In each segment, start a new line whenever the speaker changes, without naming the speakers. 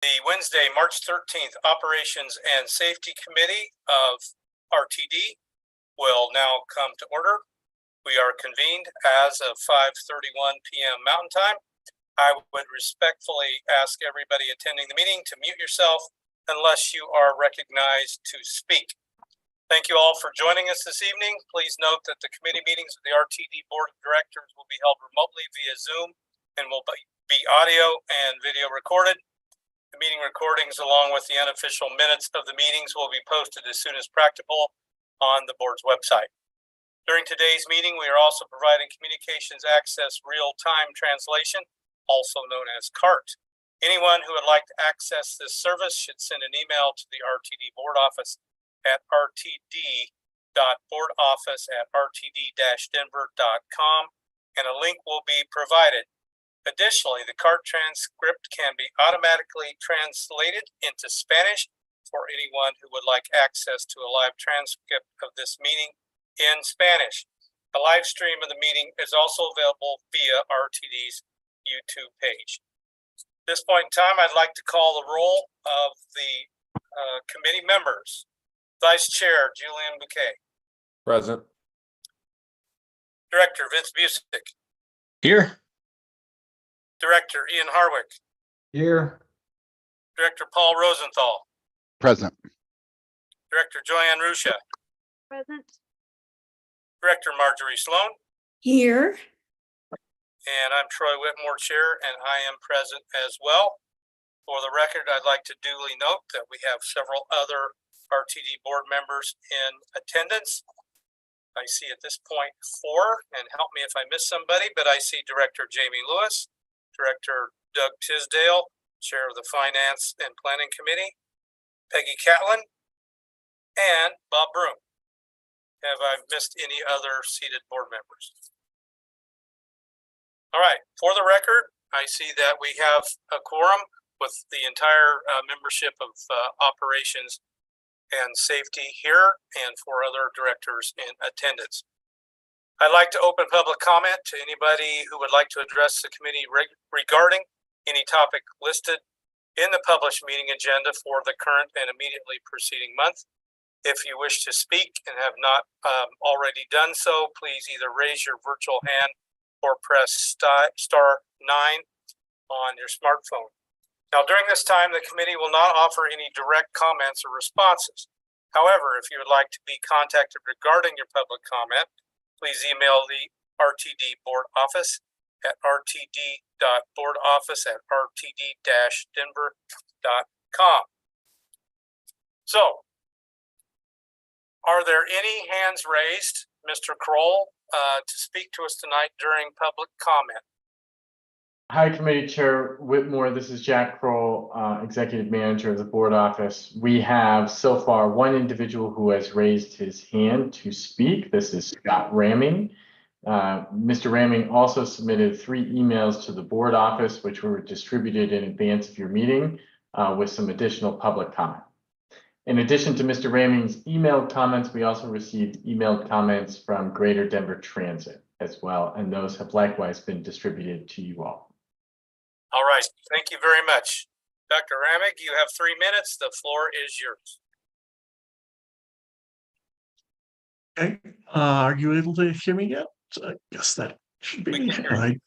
The Wednesday, March 13th Operations and Safety Committee of RTD will now come to order. We are convened as of 5:31 p.m. Mountain Time. I would respectfully ask everybody attending the meeting to mute yourself unless you are recognized to speak. Thank you all for joining us this evening. Please note that the committee meetings of the RTD Board of Directors will be held remotely via Zoom and will be audio and video recorded. The meeting recordings, along with the unofficial minutes of the meetings, will be posted as soon as practicable on the board's website. During today's meeting, we are also providing Communications Access Real-Time Translation, also known as CART. Anyone who would like to access this service should send an email to the RTD board office at rtd.boardoffice@rtd-denver.com, and a link will be provided. Additionally, the CART transcript can be automatically translated into Spanish for anyone who would like access to a live transcript of this meeting in Spanish. A live stream of the meeting is also available via RTD's YouTube page. At this point in time, I'd like to call the roll of the committee members. Vice Chair Julian Bouquet.
Present.
Director Vince Busick.
Here.
Director Ian Harwick.
Here.
Director Paul Rosenthal.
Present.
Director Joanne Rusha.
Present.
Director Marjorie Sloan.
Here.
And I'm Troy Whitmore, Chair, and I am present as well. For the record, I'd like to duly note that we have several other RTD board members in attendance. I see at this point 4, and help me if I miss somebody, but I see Director Jamie Lewis, Director Doug Tisdale, Chair of the Finance and Planning Committee, Peggy Catlin, and Bob Broom. Have I missed any other seated board members? All right, for the record, I see that we have a quorum with the entire membership of Operations and Safety here and 4 other directors in attendance. I'd like to open public comment to anybody who would like to address the committee regarding any topic listed in the published meeting agenda for the current and immediately preceding month. If you wish to speak and have not already done so, please either raise your virtual hand or press star 9 on your smartphone. Now, during this time, the committee will not offer any direct comments or responses. However, if you would like to be contacted regarding your public comment, please email the RTD board office at rtd.boardoffice@rtd-denver.com. So, are there any hands raised, Mr. Kroll, to speak to us tonight during public comment?
Hi, Committee Chair Whitmore. This is Jack Kroll, Executive Manager of the Board Office. We have so far 1 individual who has raised his hand to speak. This is Scott Ramming. Mr. Ramming also submitted 3 emails to the Board Office, which were distributed in advance of your meeting with some additional public comment. In addition to Mr. Ramming's emailed comments, we also received emailed comments from Greater Denver Transit as well, and those have likewise been distributed to you all.
All right, thank you very much. Dr. Ramig, you have 3 minutes. The floor is yours.
Okay, are you able to hear me yet? I guess that should be right.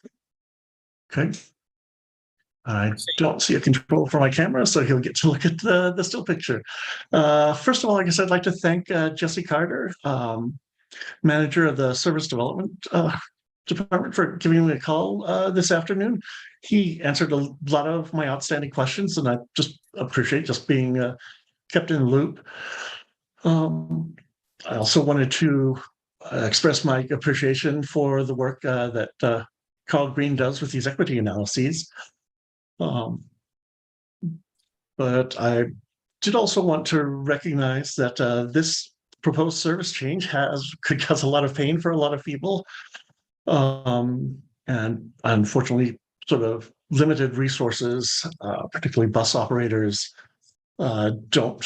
Okay. I don't see a control for my camera, so he'll get to look at the still picture. First of all, I guess I'd like to thank Jesse Carter, manager of the Service Development Department, for giving me a call this afternoon. He answered a lot of my outstanding questions, and I just appreciate just being kept in the loop. I also wanted to express my appreciation for the work that Carl Green does with these equity analyses. But I did also want to recognize that this proposed service change could cause a lot of pain for a lot of people. And unfortunately, sort of limited resources, particularly bus operators, don't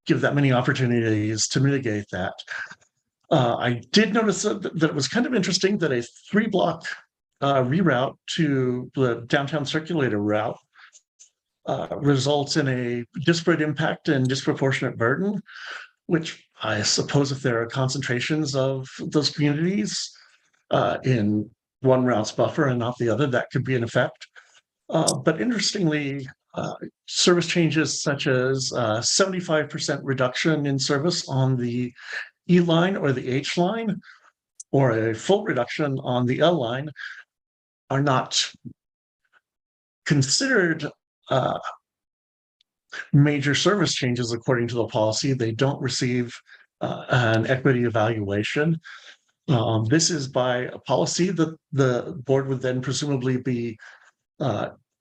give that many opportunities to mitigate that. I did notice that it was kind of interesting that a 3-block reroute to the downtown circulator route results in a disparate impact and disproportionate burden, which I suppose if there are concentrations of those communities in one Rouse buffer and not the other, that could be an effect. But interestingly, service changes such as 75% reduction in service on the E line or the H line, or a full reduction on the L line, are not considered major service changes according to the policy. They don't receive an equity evaluation. This is by a policy that the board would then presumably be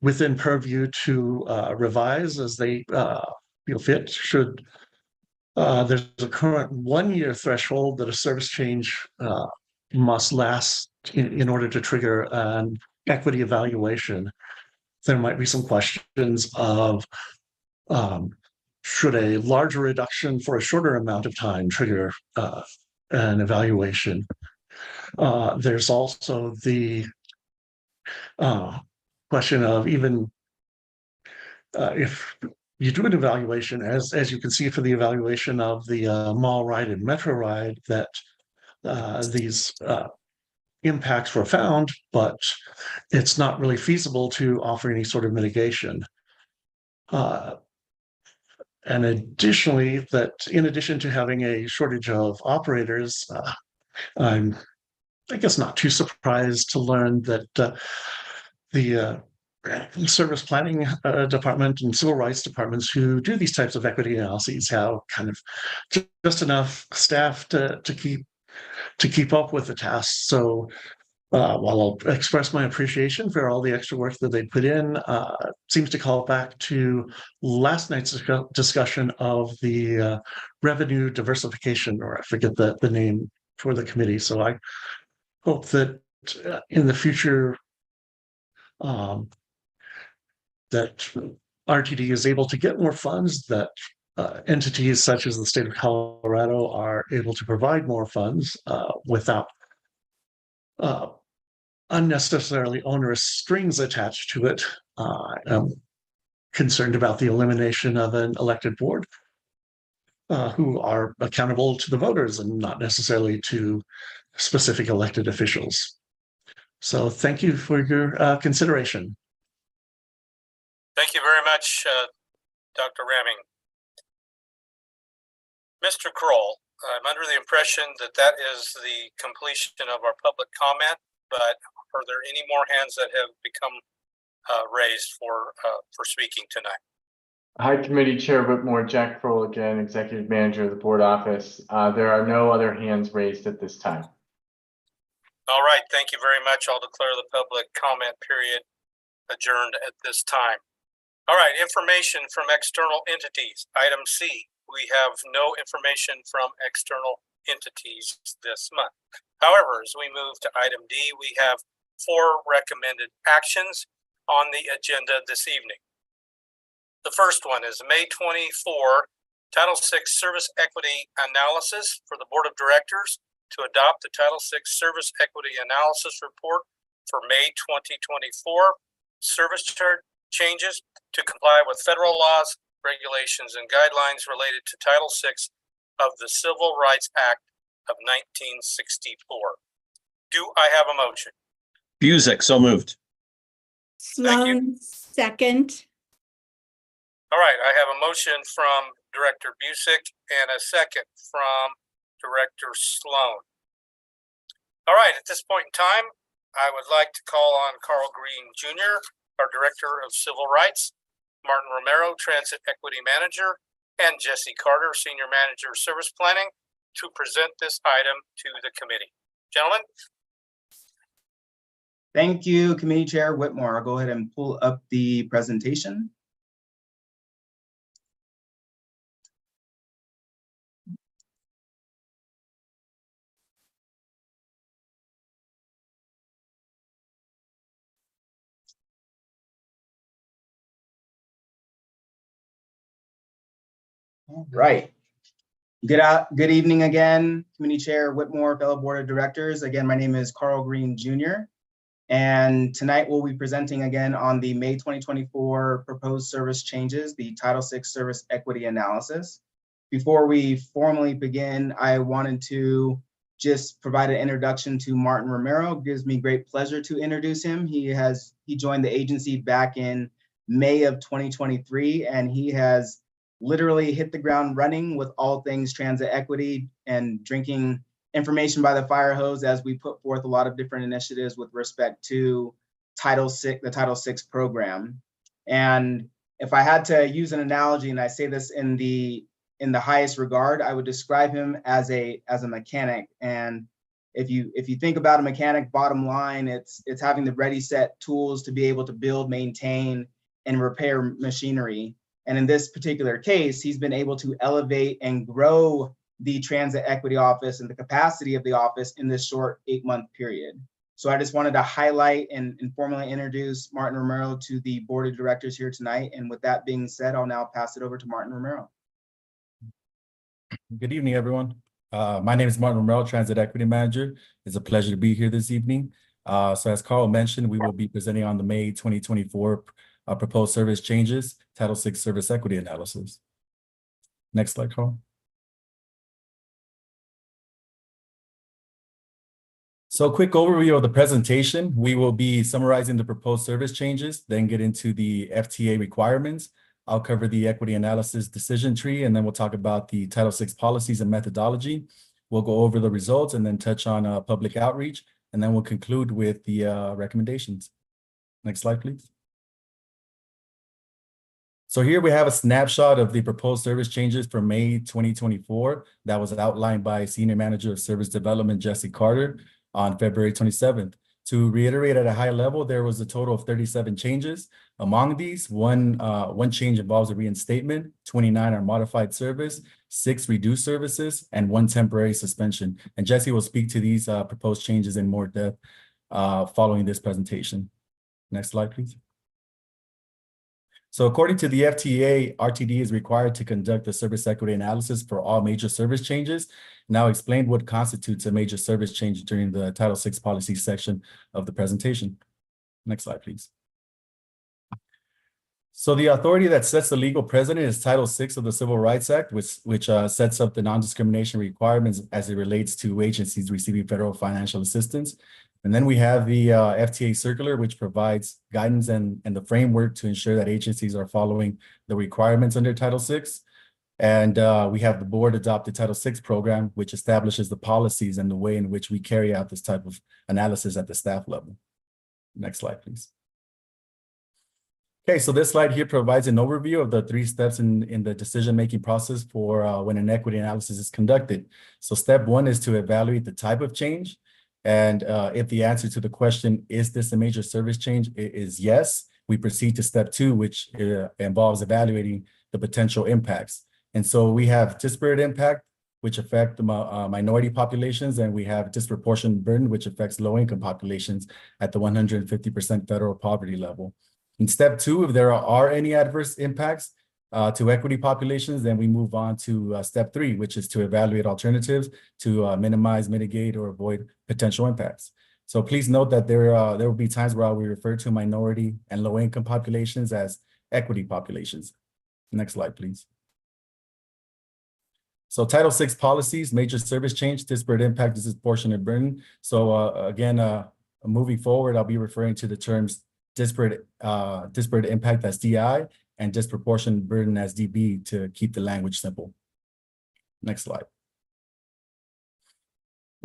within purview to revise as they feel fit. Should there's a current 1-year threshold that a service change must last in order to trigger an equity evaluation. There might be some questions of should a larger reduction for a shorter amount of time trigger an evaluation. There's also the question of even if you do an evaluation, as you can see for the evaluation of the mall ride and metro ride, that these impacts were found, but it's not really feasible to offer any sort of mitigation. And additionally, that in addition to having a shortage of operators, I'm, I guess, not too surprised to learn that the service planning department and civil rights departments who do these types of equity analyses have kind of just enough staff to keep up with the tasks. So while I'll express my appreciation for all the extra work that they put in, seems to call back to last night's discussion of the revenue diversification, or I forget the name for the committee. So I hope that in the future that RTD is able to get more funds, that entities such as the state of Colorado are able to provide more funds without unnecessarily onerous strings attached to it. I'm concerned about the elimination of an elected board who are accountable to the voters and not necessarily to specific elected officials. So thank you for your consideration.
Thank you very much, Dr. Ramming. Mr. Kroll, I'm under the impression that that is the completion of our public comment, but are there any more hands that have become raised for speaking tonight?
Hi, Committee Chair Whitmore, Jack Kroll again, Executive Manager of the Board Office. There are no other hands raised at this time.
All right, thank you very much. I'll declare the public comment period adjourned at this time. All right, information from external entities. Item C, we have no information from external entities this month. However, as we move to item D, we have 4 recommended actions on the agenda this evening. The first one is May 24 Title VI Service Equity Analysis for the Board of Directors to adopt the Title VI Service Equity Analysis Report for May 2024, service changes to comply with federal laws, regulations, and guidelines related to Title VI of the Civil Rights Act of 1964. Do I have a motion?
Busick, so moved.
Sloan, second.
All right, I have a motion from Director Busick and a second from Director Sloan. All right, at this point in time, I would like to call on Carl Green Jr., our Director of Civil Rights, Martin Romero, Transit Equity Manager, and Jesse Carter, Senior Manager of Service Planning, to present this item to the committee. Gentlemen.
Thank you, Committee Chair Whitmore. I'll go ahead and pull up the presentation. All right. Good evening again, Committee Chair Whitmore, fellow Board of Directors. Again, my name is Carl Green Jr. And tonight we'll be presenting again on the May 2024 proposed service changes, the Title VI service equity analysis. Before we formally begin, I wanted to just provide an introduction to Martin Romero. It gives me great pleasure to introduce him. He joined the agency back in May of 2023, and he has literally hit the ground running with all things transit equity and drinking information by the fire hose as we put forth a lot of different initiatives with respect to the Title VI program. And if I had to use an analogy, and I say this in the highest regard, I would describe him as a mechanic. And if you think about a mechanic, bottom line, it's having the ready set tools to be able to build, maintain, and repair machinery. And in this particular case, he's been able to elevate and grow the Transit Equity Office and the capacity of the office in this short 8-month period. So I just wanted to highlight and formally introduce Martin Romero to the board of directors here tonight. And with that being said, I'll now pass it over to Martin Romero.
Good evening, everyone. My name is Martin Romero, Transit Equity Manager. It's a pleasure to be here this evening. So as Carl mentioned, we will be presenting on the May 2024 proposed service changes, Title VI service equity analysis. Next slide, Carl. So a quick overview of the presentation. We will be summarizing the proposed service changes, then get into the FTA requirements. I'll cover the equity analysis decision tree, and then we'll talk about the Title VI policies and methodology. We'll go over the results and then touch on public outreach, and then we'll conclude with the recommendations. Next slide, please. So here we have a snapshot of the proposed service changes for May 2024 that was outlined by Senior Manager of Service Development, Jesse Carter, on February 27th. To reiterate at a high level, there was a total of 37 changes. Among these, one change involves a reinstatement, 29 are modified service, 6 reduced services, and 1 temporary suspension. And Jesse will speak to these proposed changes in more depth following this presentation. Next slide, please. So according to the FTA, RTD is required to conduct a service equity analysis for all major service changes. Now explain what constitutes a major service change during the Title VI policy section of the presentation. Next slide, please. So the authority that sets the legal precedent is Title VI of the Civil Rights Act, which sets up the non-discrimination requirements as it relates to agencies receiving federal financial assistance. And then we have the FTA circular, which provides guidance and the framework to ensure that agencies are following the requirements under Title VI. And we have the board adopt the Title VI program, which establishes the policies and the way in which we carry out this type of analysis at the staff level. Next slide, please. Okay, so this slide here provides an overview of the 3 steps in the decision-making process for when an equity analysis is conducted. So step 1 is to evaluate the type of change. And if the answer to the question, is this a major service change, is yes, we proceed to step 2, which involves evaluating the potential impacts. And so we have disparate impact, which affect the minority populations, and we have disproportionate burden, which affects low-income populations at the 150% federal poverty level. In step 2, if there are any adverse impacts to equity populations, then we move on to step 3, which is to evaluate alternatives to minimize, mitigate, or avoid potential impacts. So please note that there will be times where we refer to minority and low-income populations as equity populations. Next slide, please. So Title VI policies, major service change, disparate impact, disproportionate burden. So again, moving forward, I'll be referring to the terms disparate impact as DI and disproportionate burden as DB to keep the language simple. Next slide.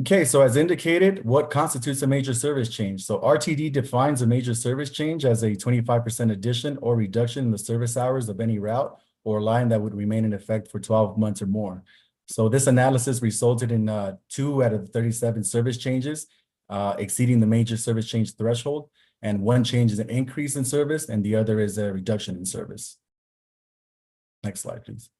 Okay, so as indicated, what constitutes a major service change? So RTD defines a major service change as a 25% addition or reduction in the service hours of any route or line that would remain in effect for 12 months or more. So this analysis resulted in 2 out of 37 service changes exceeding the major service change threshold. And 1 change is an increase in service and the other is a reduction in service. Next slide, please.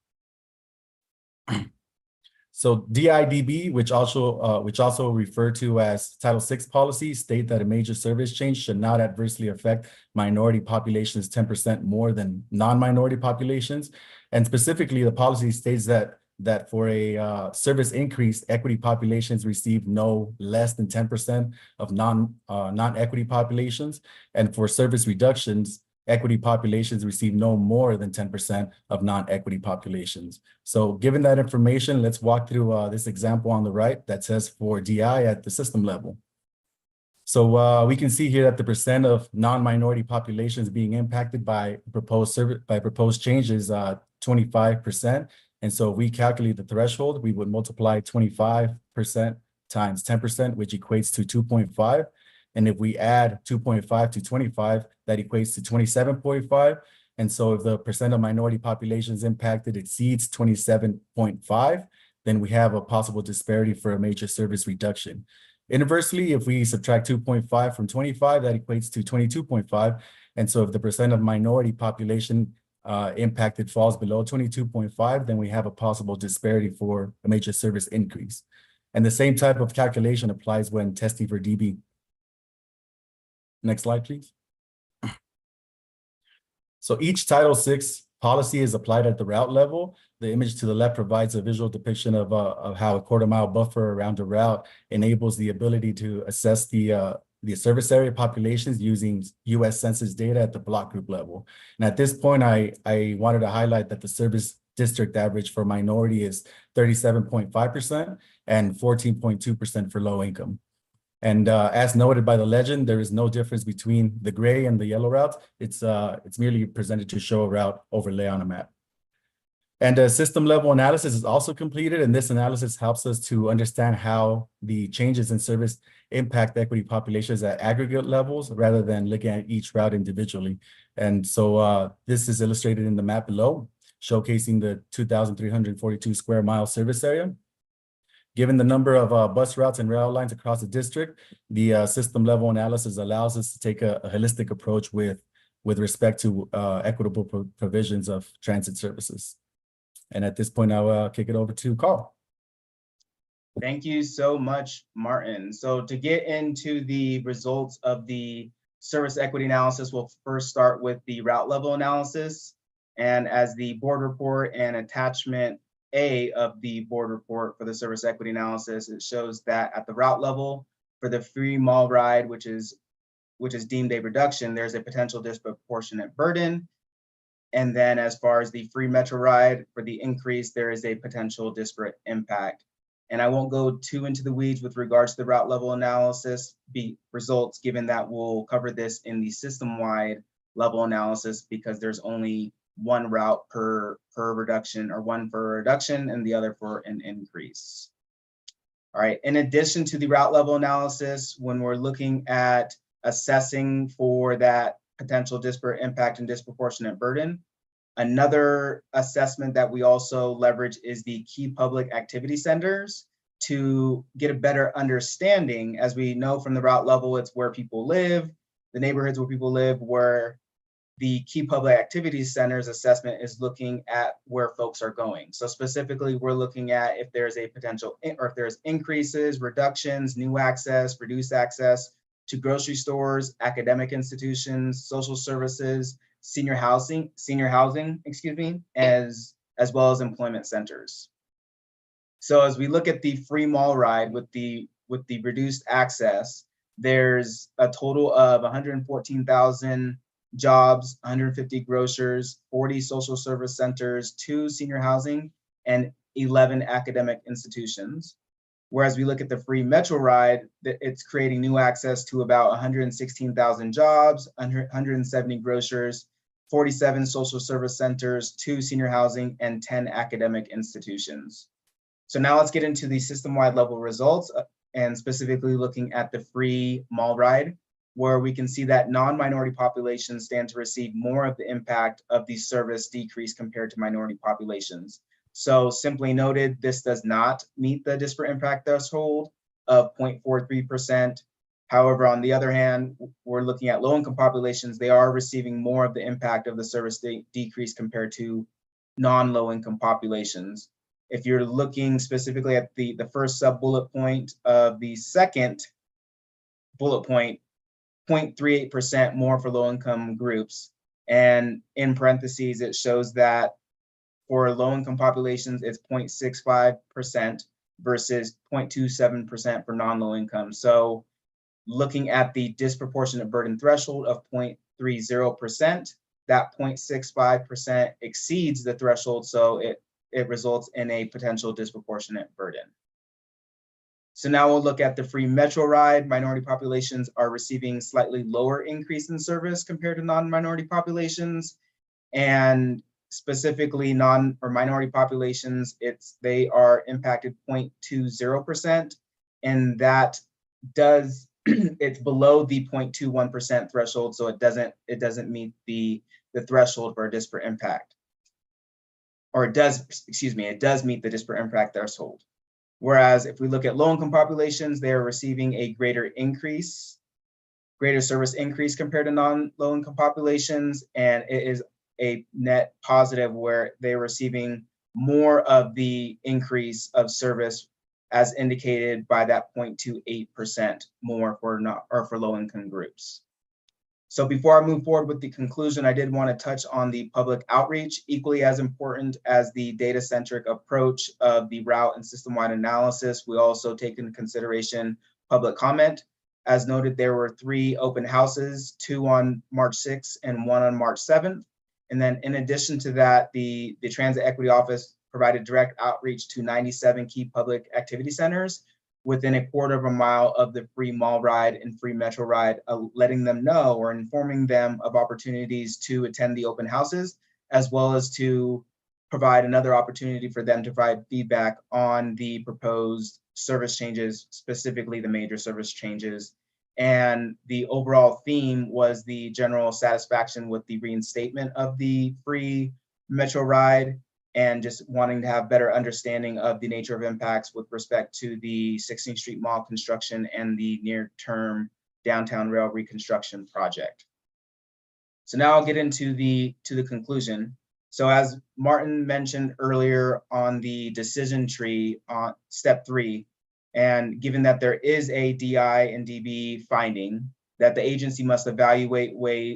So DIDB, which also referred to as Title VI policies, state that a major service change should not adversely affect minority populations 10% more than non-minority populations. And specifically, the policy states that that for a service increase, equity populations receive no less than 10% of non-equity populations. And for service reductions, equity populations receive no more than 10% of non-equity populations. So given that information, let's walk through this example on the right that says for DI at the system level. So we can see here that the percent of non-minority populations being impacted by proposed changes 25%. And so if we calculate the threshold, we would multiply 25% times 10%, which equates to 2.5. And if we add 2.5 to 25, that equates to 27.5. And so if the percent of minority populations impacted exceeds 27.5, then we have a possible disparity for a major service reduction. Inversely, if we subtract 2.5 from 25, that equates to 22.5. And so if the percent of minority population impacted falls below 22.5, then we have a possible disparity for a major service increase. And the same type of calculation applies when testing for DB. Next slide, please. So each Title VI policy is applied at the route level. The image to the left provides a visual depiction of how a quarter-mile buffer around a route enables the ability to assess the service area populations using U.S. Census data at the block group level. And at this point, I wanted to highlight that the service district average for minority is 37.5% and 14.2% for low income. And as noted by the legend, there is no difference between the gray and the yellow routes. It's merely presented to show a route overlay on a map. And a system level analysis is also completed, and this analysis helps us to understand how the changes in service impact equity populations at aggregate levels rather than looking at each route individually. And so this is illustrated in the map below, showcasing the 2,342 square mile service area. Given the number of bus routes and rail lines across the district, the system level analysis allows us to take a holistic approach with respect to equitable provisions of transit services. And at this point, I'll kick it over to Carl.
Thank you so much, Martin. So to get into the results of the service equity analysis, we'll first start with the route level analysis. And as the board report and attachment A of the board report for the service equity analysis, it shows that at the route level for the free mall ride, which is deemed a reduction, there's a potential disproportionate burden. And then as far as the free metro ride for the increase, there is a potential disparate impact. And I won't go too into the weeds with regards to the route level analysis results, given that we'll cover this in the system-wide level analysis because there's only one route per reduction, or one for a reduction and the other for an increase. All right, in addition to the route level analysis, when we're looking at assessing for that potential disparate impact and disproportionate burden, another assessment that we also leverage is the key public activity centers to get a better understanding. As we know from the route level, it's where people live, the neighborhoods where people live, where the key public activity centers assessment is looking at where folks are going. So specifically, we're looking at if there's a potential, or if there's increases, reductions, new access, reduced access to grocery stores, academic institutions, social services, senior housing, as well as employment centers. So as we look at the free mall ride with the reduced access, there's a total of 114,000 jobs, 150 grocers, 40 social service centers, 2 senior housing, and 11 academic institutions. Whereas we look at the free metro ride, it's creating new access to about 116,000 jobs, 170 grocers, 47 social service centers, 2 senior housing, and 10 academic institutions. So now let's get into the system-wide level results, and specifically looking at the free mall ride, where we can see that non-minority populations stand to receive more of the impact of the service decrease compared to minority populations. So simply noted, this does not meet the disparate impact threshold of 0.43%. However, on the other hand, we're looking at low-income populations. They are receiving more of the impact of the service decrease compared to non-low-income populations. If you're looking specifically at the first sub-bullet point of the second bullet point, 0.38% more for low-income groups. And in parentheses, it shows that For low-income populations, it's 0.65% versus 0.27% for non-low income. So looking at the disproportionate burden threshold of 0.30%, that 0.65% exceeds the threshold, so it results in a potential disproportionate burden. So now we'll look at the free Metro ride. Minority populations are receiving slightly lower increase in service compared to non-minority populations. And specifically minority populations, they are impacted 0.20%. And that does, it's below the 0.21% threshold. So it doesn't meet the threshold for a disparate impact. Or it does meet the disparate impact threshold. Whereas if we look at low-income populations, they are receiving a greater service increase compared to non-low-income populations, and it is a net positive where they're receiving more of the increase of service as indicated by that 0.28% more for low-income groups. So before I move forward with the conclusion, I did want to touch on the public outreach, equally as important as the data-centric approach of the route and system-wide analysis. We also take into consideration public comment. As noted, there were 3 open houses, 2 on March 6th and 1 on March 7th. And then in addition to that, the Transit Equity Office provided direct outreach to 97 key public activity centers within a quarter of a mile of the free mall ride and free Metro ride, letting them know or informing them of opportunities to attend the open houses, as well as to provide another opportunity for them to provide feedback on the proposed service changes, specifically the major service changes. And the overall theme was the general satisfaction with the reinstatement of the free Metro ride, and just wanting to have better understanding of the nature of impacts with respect to the 16th Street Mall construction and the near-term downtown rail reconstruction project. So now I'll get into the conclusion. So as Martin mentioned earlier on the decision tree on step 3, and given that there is a DI and DB finding that the agency must evaluate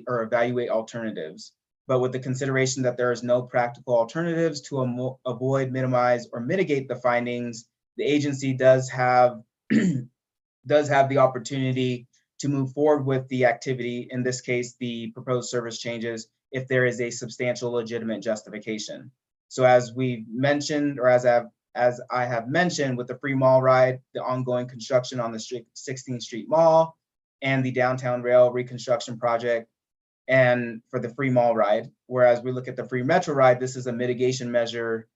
alternatives, but with the consideration that there is no practical alternatives to avoid, minimize, or mitigate the findings, the agency does have the opportunity to move forward with the activity, in this case, the proposed service changes, if there is a substantial legitimate justification. So as we mentioned, or as I have mentioned, with the free mall ride, the ongoing construction on the 16th Street Mall, and the downtown rail reconstruction project, and for the free mall ride, whereas we look at the free Metro ride, this is a mitigation measure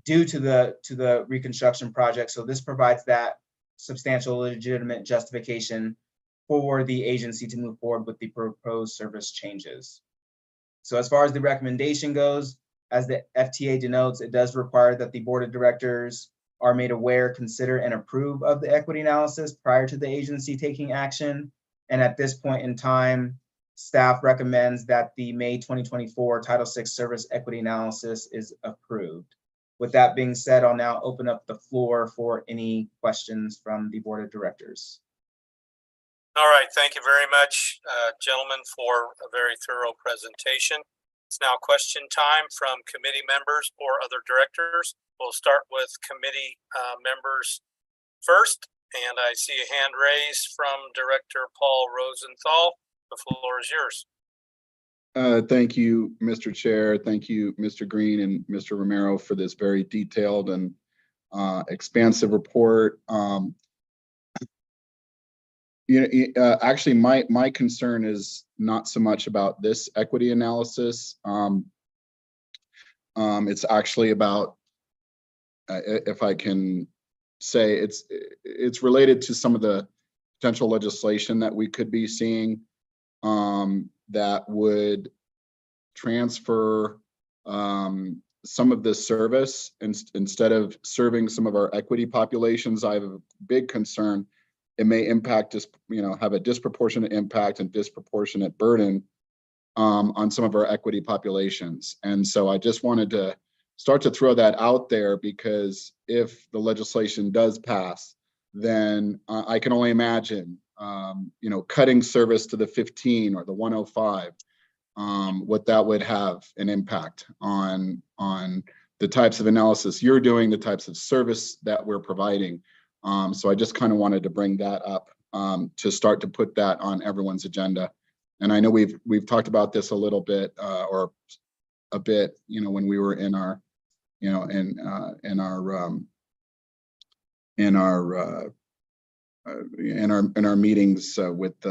due to the reconstruction project. So this provides that substantial legitimate justification for the agency to move forward with the proposed service changes. So as far as the recommendation goes, as the FTA denotes, it does require that the board of directors are made aware, consider, and approve of the equity analysis prior to the agency taking action. And at this point in time, staff recommends that the May 2024 Title VI Service Equity Analysis is approved. With that being said, I'll now open up the floor for any questions from the board of directors.
All right, thank you very much, gentlemen, for a very thorough presentation. It's now question time from committee members or other directors. We'll start with committee members first, and I see a hand raised from Director Paul Rosenthal. The floor is yours.
Thank you, Mr. Chair. Thank you, Mr. Green and Mr. Romero, for this very detailed and expansive report. Actually, my concern is not so much about this equity analysis. It's actually about, if I can say, it's related to some of the potential legislation that we could be seeing that would transfer some of this service instead of serving some of our equity populations. I have a big concern. It may impact, have a disproportionate impact and disproportionate burden on some of our equity populations. And so I just wanted to start to throw that out there, because if the legislation does pass, then I can only imagine, cutting service to the 15 or the 105 what that would have an impact on the types of analysis you're doing, the types of service that we're providing. So I just kind of wanted to bring that up to start to put that on everyone's agenda. And I know we've talked about this a little bit or a bit, when we were in our, in our meetings with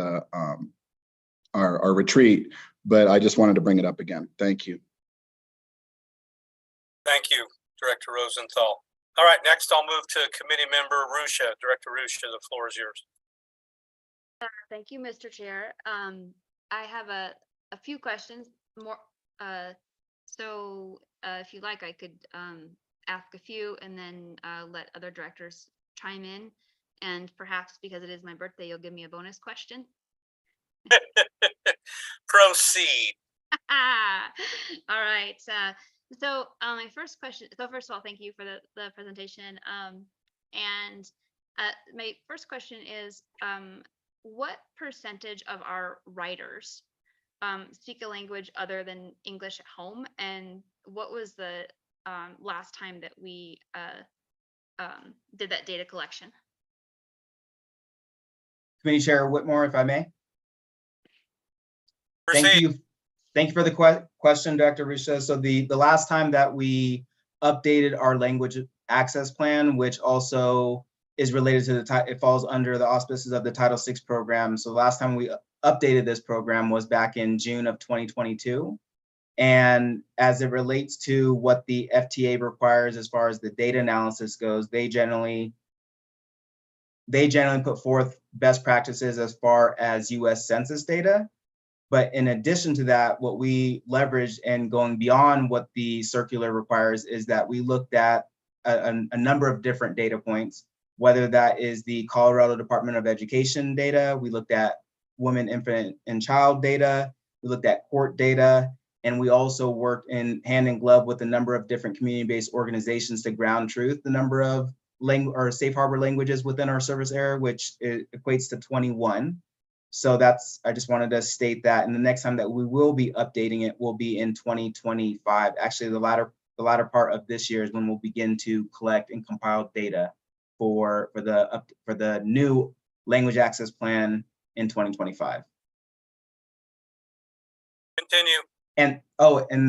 our retreat, but I just wanted to bring it up again. Thank you.
Thank you, Director Rosenthal. All right, next I'll move to committee member Rusha. Director Rusha, the floor is yours.
Thank you, Mr. Chair. I have a few questions more. If you like, I could ask a few and then let other directors chime in. And perhaps because it is my birthday, you'll give me a bonus question.
Proceed.
All right. My first question. So first of all, thank you for the presentation. My first question is, what percentage of our writers speak a language other than English at home? And what was the last time that we did that data collection?
Committee Chair Whitmore, if I may.
Proceed.
Thank you. Thank you for the question, Dr. Rusha. So the last time that we updated our language access plan, which also is related to it falls under the auspices of the Title VI program. So the last time we updated this program was back in June of 2022. And as it relates to what the FTA requires as far as the data analysis goes, they generally put forth best practices as far as US Census data. But in addition to that, what we leveraged and going beyond what the circular requires is that we looked at a number of different data points, whether that is the Colorado Department of Education data, we looked at women, infant, and child data, we looked at court data, and we also worked in hand in glove with a number of different community-based organizations to ground truth the number of safe harbor languages within our service area, which equates to 21. So I just wanted to state that. And the next time that we will be updating it will be in 2025. Actually, the latter part of this year is when we'll begin to collect and compile data for the new language access plan in 2025.
Continue.
And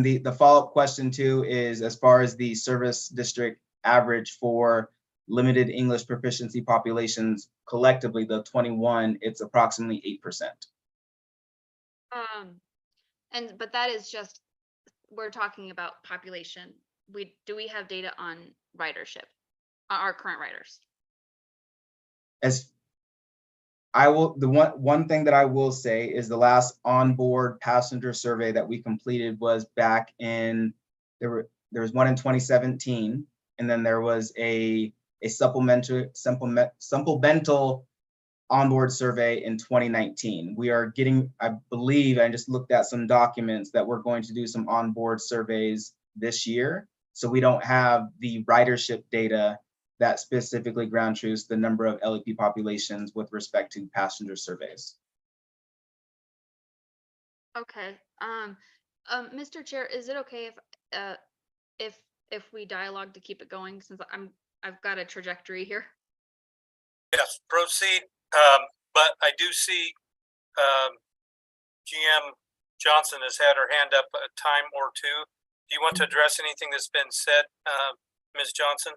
the follow-up question too is as far as the service district average for limited English proficiency populations collectively, the 21, it's approximately 8%.
But that is just, we're talking about population. Do we have data on ridership, our current riders?
The one thing that I will say is the last onboard passenger survey that we completed was back in, there was one in 2017, and then there was a supplemental onboard survey in 2019. We are getting, I believe, I just looked at some documents that we're going to do some onboard surveys this year. So we don't have the ridership data that specifically ground truths the number of LEP populations with respect to passenger surveys.
Okay. Mr. Chair, is it okay if we dialogue to keep it going, since I've got a trajectory here?
Yes, proceed. But I do see GM Johnson has had her hand up a time or two. Do you want to address anything that's been said, Ms. Johnson?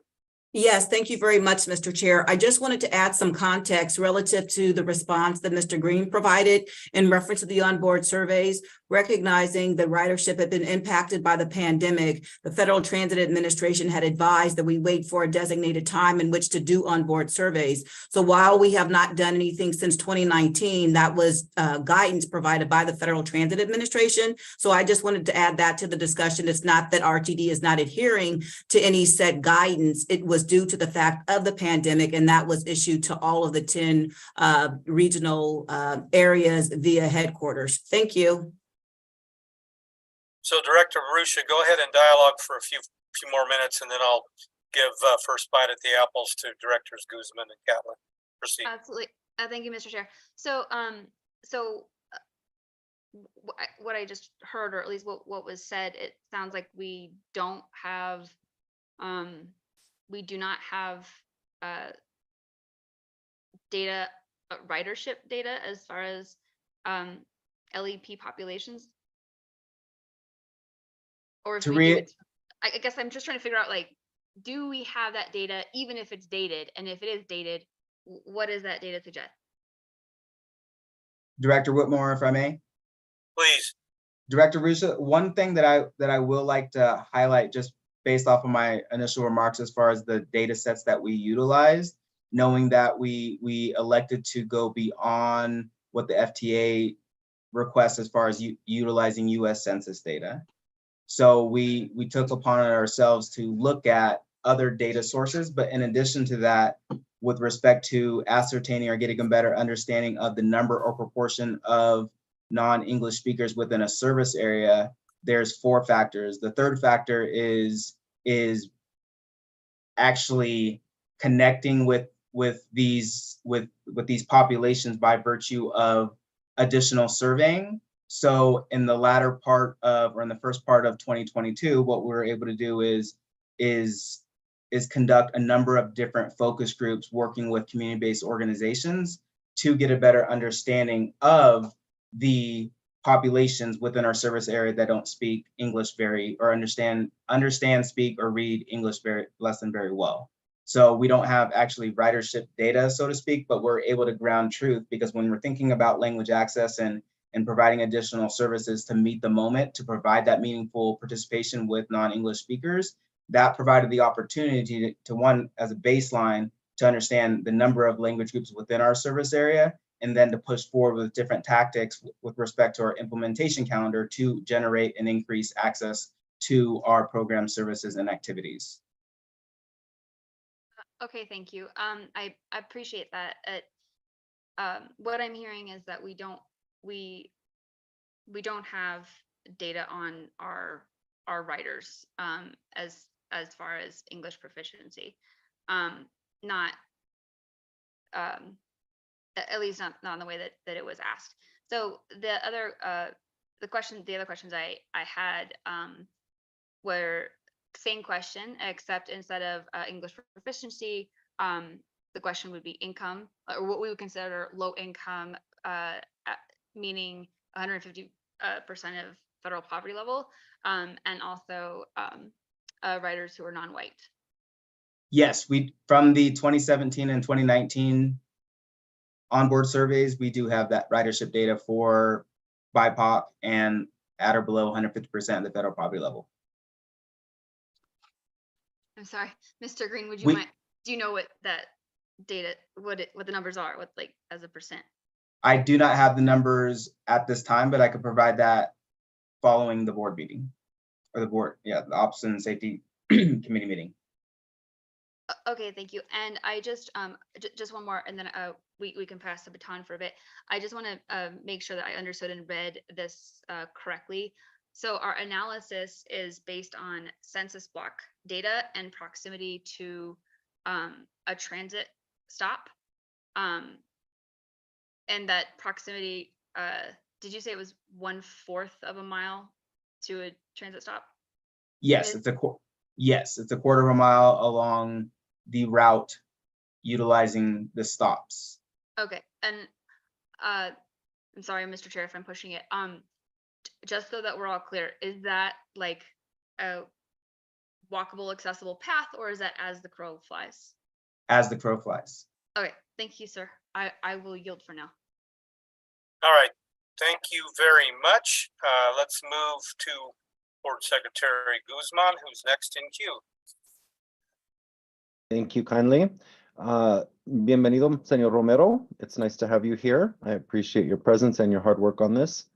Yes, thank you very much, Mr. Chair. I just wanted to add some context relative to the response that Mr. Green provided in reference to the onboard surveys. Recognizing the ridership had been impacted by the pandemic, the Federal Transit Administration had advised that we wait for a designated time in which to do onboard surveys. So while we have not done anything since 2019, that was guidance provided by the Federal Transit Administration. So I just wanted to add that to the discussion. It's not that RTD is not adhering to any set guidance. It was due to the fact of the pandemic, and that was issued to all of the 10 regional areas via headquarters. Thank you.
So Director Rusha, go ahead and dialogue for a few more minutes, and then I'll give first bite at the apples to Directors Guzman and Catlin. Proceed.
Absolutely. Thank you, Mr. Chair. So what I just heard, or at least what was said, it sounds like we do not have data, ridership data as far as LEP populations. Or if
To
we do,
re-
I guess I'm just trying to figure out, like, do we have that data, even if it's dated? And if it is dated, what does that data suggest?
Director Whitmore, if I may.
Please.
Director Russo, one thing that I will like to highlight, just based off of my initial remarks as far as the data sets that we utilized, knowing that we elected to go beyond what the FTA requests as far as utilizing US Census data. So we took upon it ourselves to look at other data sources, but in addition to that, with respect to ascertaining or getting a better understanding of the number or proportion of non-English speakers within a service area, there's 4 factors. The third factor is actually connecting with these populations by virtue of additional surveying. So in the latter part of, or in the first part of 2022, what we were able to do is conduct a number of different focus groups working with community-based organizations to get a better understanding of the populations within our service area that don't speak English or understand, speak, or read English less than very well. So we don't have actually ridership data, so to speak, but we're able to ground truth, because when we're thinking about language access and providing additional services to meet the moment, to provide that meaningful participation with non-English speakers, that provided the opportunity to one, as a baseline, to understand the number of language groups within our service area, and then to push forward with different tactics with respect to our implementation calendar to generate and increase access to our program services and activities.
Okay, thank you. I appreciate that. What I'm hearing is that we don't have data on our writers as far as English proficiency. Not at least not in the way that it was asked. So the other questions I had were same question, except instead of English proficiency, the question would be income, or what we would consider low income, meaning 150% of federal poverty level, and also writers who are non-white.
Yes, from the 2017 and 2019 onboard surveys, we do have that ridership data for BIPOC and at or below 150% of the federal poverty level.
I'm sorry, Mr. Green, would you mind? Do you know what that data, what the numbers are, what, like, as a percent?
I do not have the numbers at this time, but I could provide that following the board meeting, or the Ops and Safety Committee meeting.
Okay, thank you. And I just one more, and then we can pass the baton for a bit. I just want to make sure that I understood and read this correctly. So our analysis is based on census block data and proximity to a transit stop. And that proximity, did you say it was 1/4 of a mile to a transit stop?
Yes, it's a 1/4 of a mile along the route utilizing the stops.
Okay, and I'm sorry, Mr. Chair, if I'm pushing it. Just so that we're all clear, is that like a walkable, accessible path, or is that as the crow flies?
As the crow flies.
Okay, thank you, sir. I will yield for now.
All right, thank you very much. Let's move to Board Secretary Guzman, who's next in queue.
Thank you kindly. Bienvenido, Señor Romero. It's nice to have you here. I appreciate your presence and your hard work on this.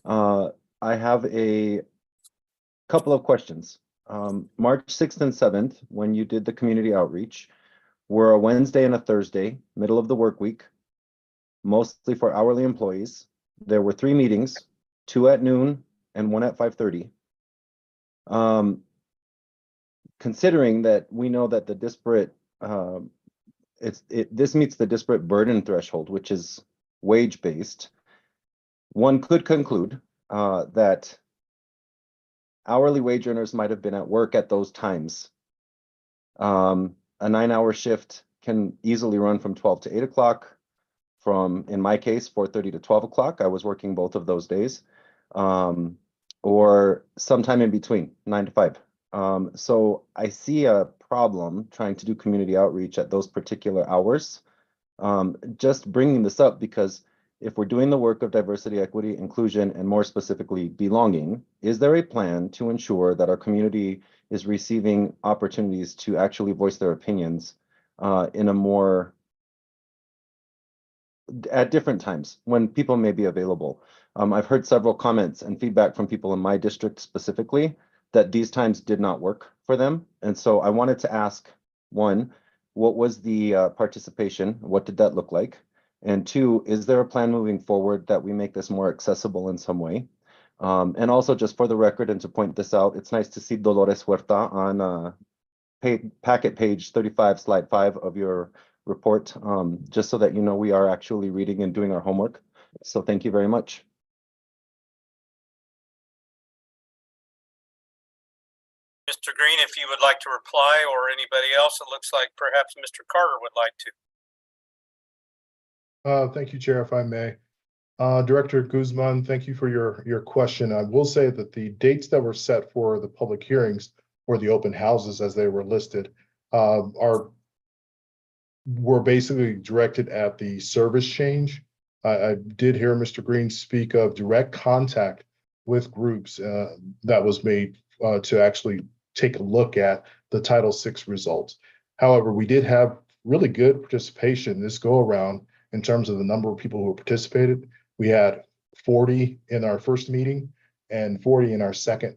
I have a couple of questions. March 6th and 7th, when you did the community outreach, were a Wednesday and a Thursday, middle of the work week, mostly for hourly employees. There were 3 meetings, 2 at noon and 1 at 5:30. Considering that we know that the disparate, this meets the disparate burden threshold, which is wage-based, one could conclude that hourly wage earners might have been at work at those times. A 9-hour shift can easily run from 12 to 8 o'clock. From, in my case, 4:30 to 12 o'clock. I was working both of those days, or sometime in between, 9 to 5. So I see a problem trying to do community outreach at those particular hours. Just bringing this up because if we're doing the work of diversity, equity, inclusion, and more specifically belonging, is there a plan to ensure that our community is receiving opportunities to actually voice their opinions in a more at different times when people may be available? I've heard several comments and feedback from people in my district specifically that these times did not work for them. And so I wanted to ask, one, what was the participation? What did that look like? And two, is there a plan moving forward that we make this more accessible in some way? And also just for the record and to point this out, it's nice to see Dolores Huerta on packet page 35, slide 5 of your report, just so that you know we are actually reading and doing our homework. So thank you very much.
Mr. Green, if you would like to reply, or anybody else, it looks like perhaps Mr. Carter would like to.
Thank you, Chair, if I may. Director Guzman, thank you for your question. I will say that the dates that were set for the public hearings or the open houses as they were listed were basically directed at the service change. I did hear Mr. Green speak of direct contact with groups that was made to actually take a look at the Title VI results. However, we did have really good participation this go around in terms of the number of people who participated. We had 40 in our first meeting and 40 in our second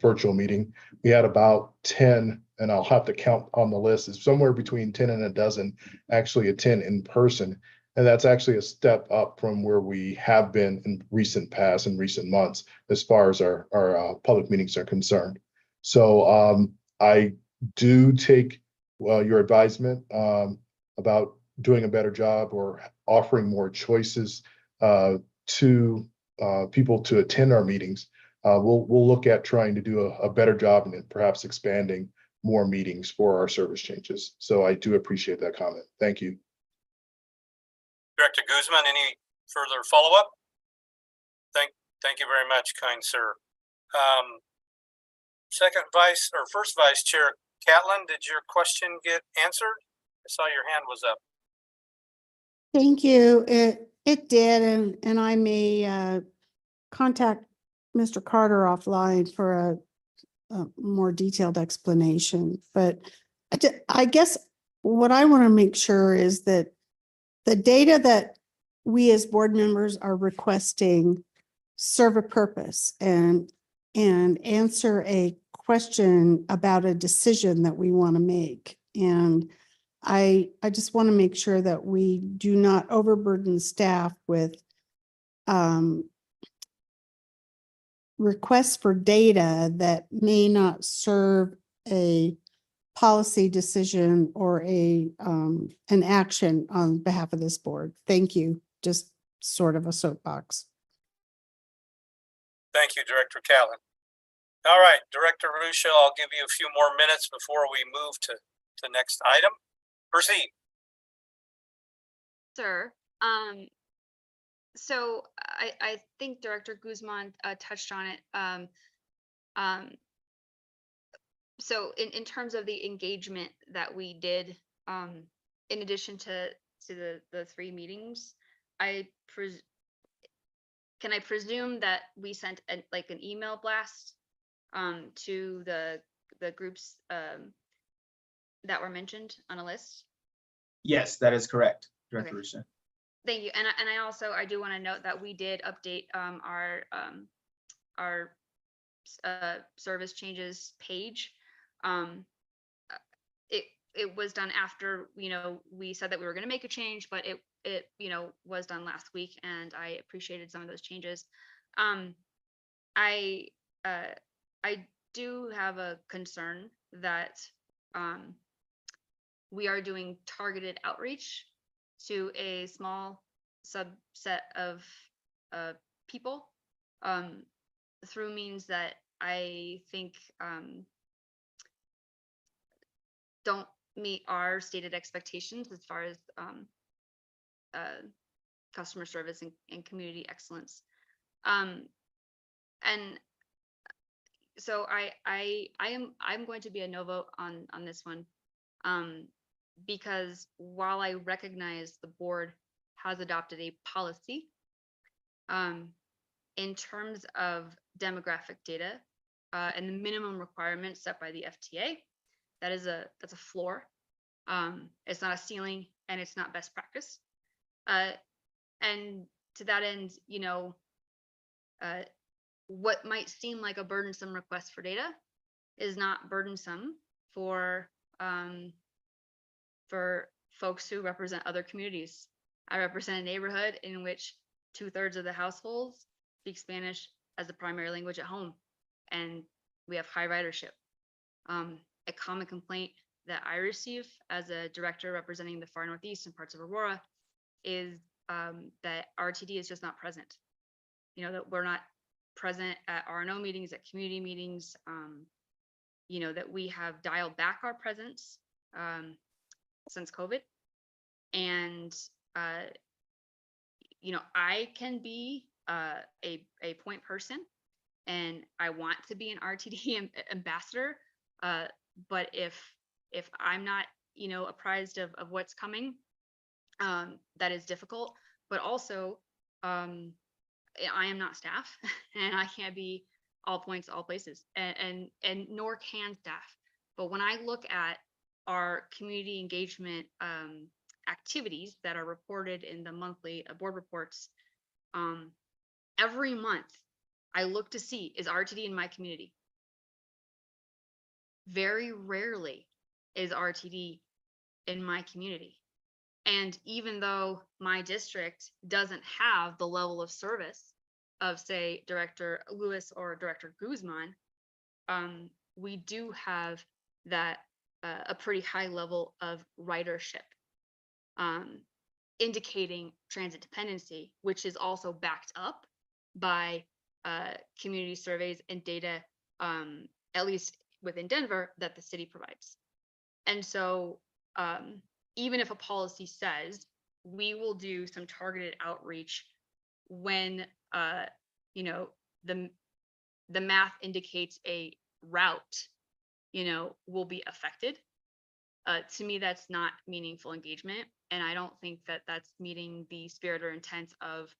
virtual meeting. We had about 10, and I'll have to count on the list, is somewhere between 10 and a dozen actually attend in person. And that's actually a step up from where we have been in recent past and recent months as far as our public meetings are concerned. So I do take your advisement about doing a better job or offering more choices to people to attend our meetings. We'll look at trying to do a better job and perhaps expanding more meetings for our service changes. So I do appreciate that comment. Thank you.
Director Guzman, any further follow-up? Thank you very much, kind sir. First Vice Chair Catlin, did your question get answered? I saw your hand was up.
Thank you. It did, and I may contact Mr. Carter offline for a more detailed explanation. But I guess what I want to make sure is that the data that we as board members are requesting serve a purpose and answer a question about a decision that we want to make. And I just want to make sure that we do not overburden staff with requests for data that may not serve a policy decision or an action on behalf of this board. Thank you. Just sort of a soapbox.
Thank you, Director Catlin. All right, Director Rusha, I'll give you a few more minutes before we move to the next item. Proceed.
Sir, so I think Director Guzman touched on it. So in terms of the engagement that we did, in addition to the 3 meetings, can I presume that we sent an email blast to the groups that were mentioned on a list?
Yes, that is correct, Director
Okay.
Rusha.
Thank you. And I do want to note that we did update our service changes page. It was done after, we said that we were going to make a change, but it was done last week, and I appreciated some of those changes. I do have a concern that we are doing targeted outreach to a small subset of people through means that I think don't meet our stated expectations as far as customer service and community excellence. And so I'm going to be a no vote on this one, because while I recognize the board has adopted a policy, in terms of demographic data and the minimum requirements set by the FTA, that's a floor. It's not a ceiling, and it's not best practice. And to that end, you know, what might seem like a burdensome request for data is not burdensome for folks who represent other communities. I represent a neighborhood in which 2/3 of the households speak Spanish as a primary language at home, and we have high ridership. A common complaint that I receive as a director representing the far northeast and parts of Aurora is that RTD is just not present. You know, that we're not present at RNO meetings, at community meetings, you know, that we have dialed back our presence since COVID. And, you know, I can be a point person, and I want to be an RTD ambassador. But if I'm not, you know, apprised of what's coming, that is difficult. But also, I am not staff, and I can't be all points, all places, and nor can staff. But when I look at our community engagement activities that are reported in the monthly board reports, every month I look to see, is RTD in my community? Very rarely is RTD in my community. And even though my district doesn't have the level of service of, say, Director Lewis or Director Guzman, we do have that a pretty high level of ridership, indicating transit dependency, which is also backed up by community surveys and data, at least within Denver, that the city provides. And so even if a policy says we will do some targeted outreach when you know, the math indicates a route, you know, will be affected, to me that's not meaningful engagement, and I don't think that that's meeting the spirit or intent of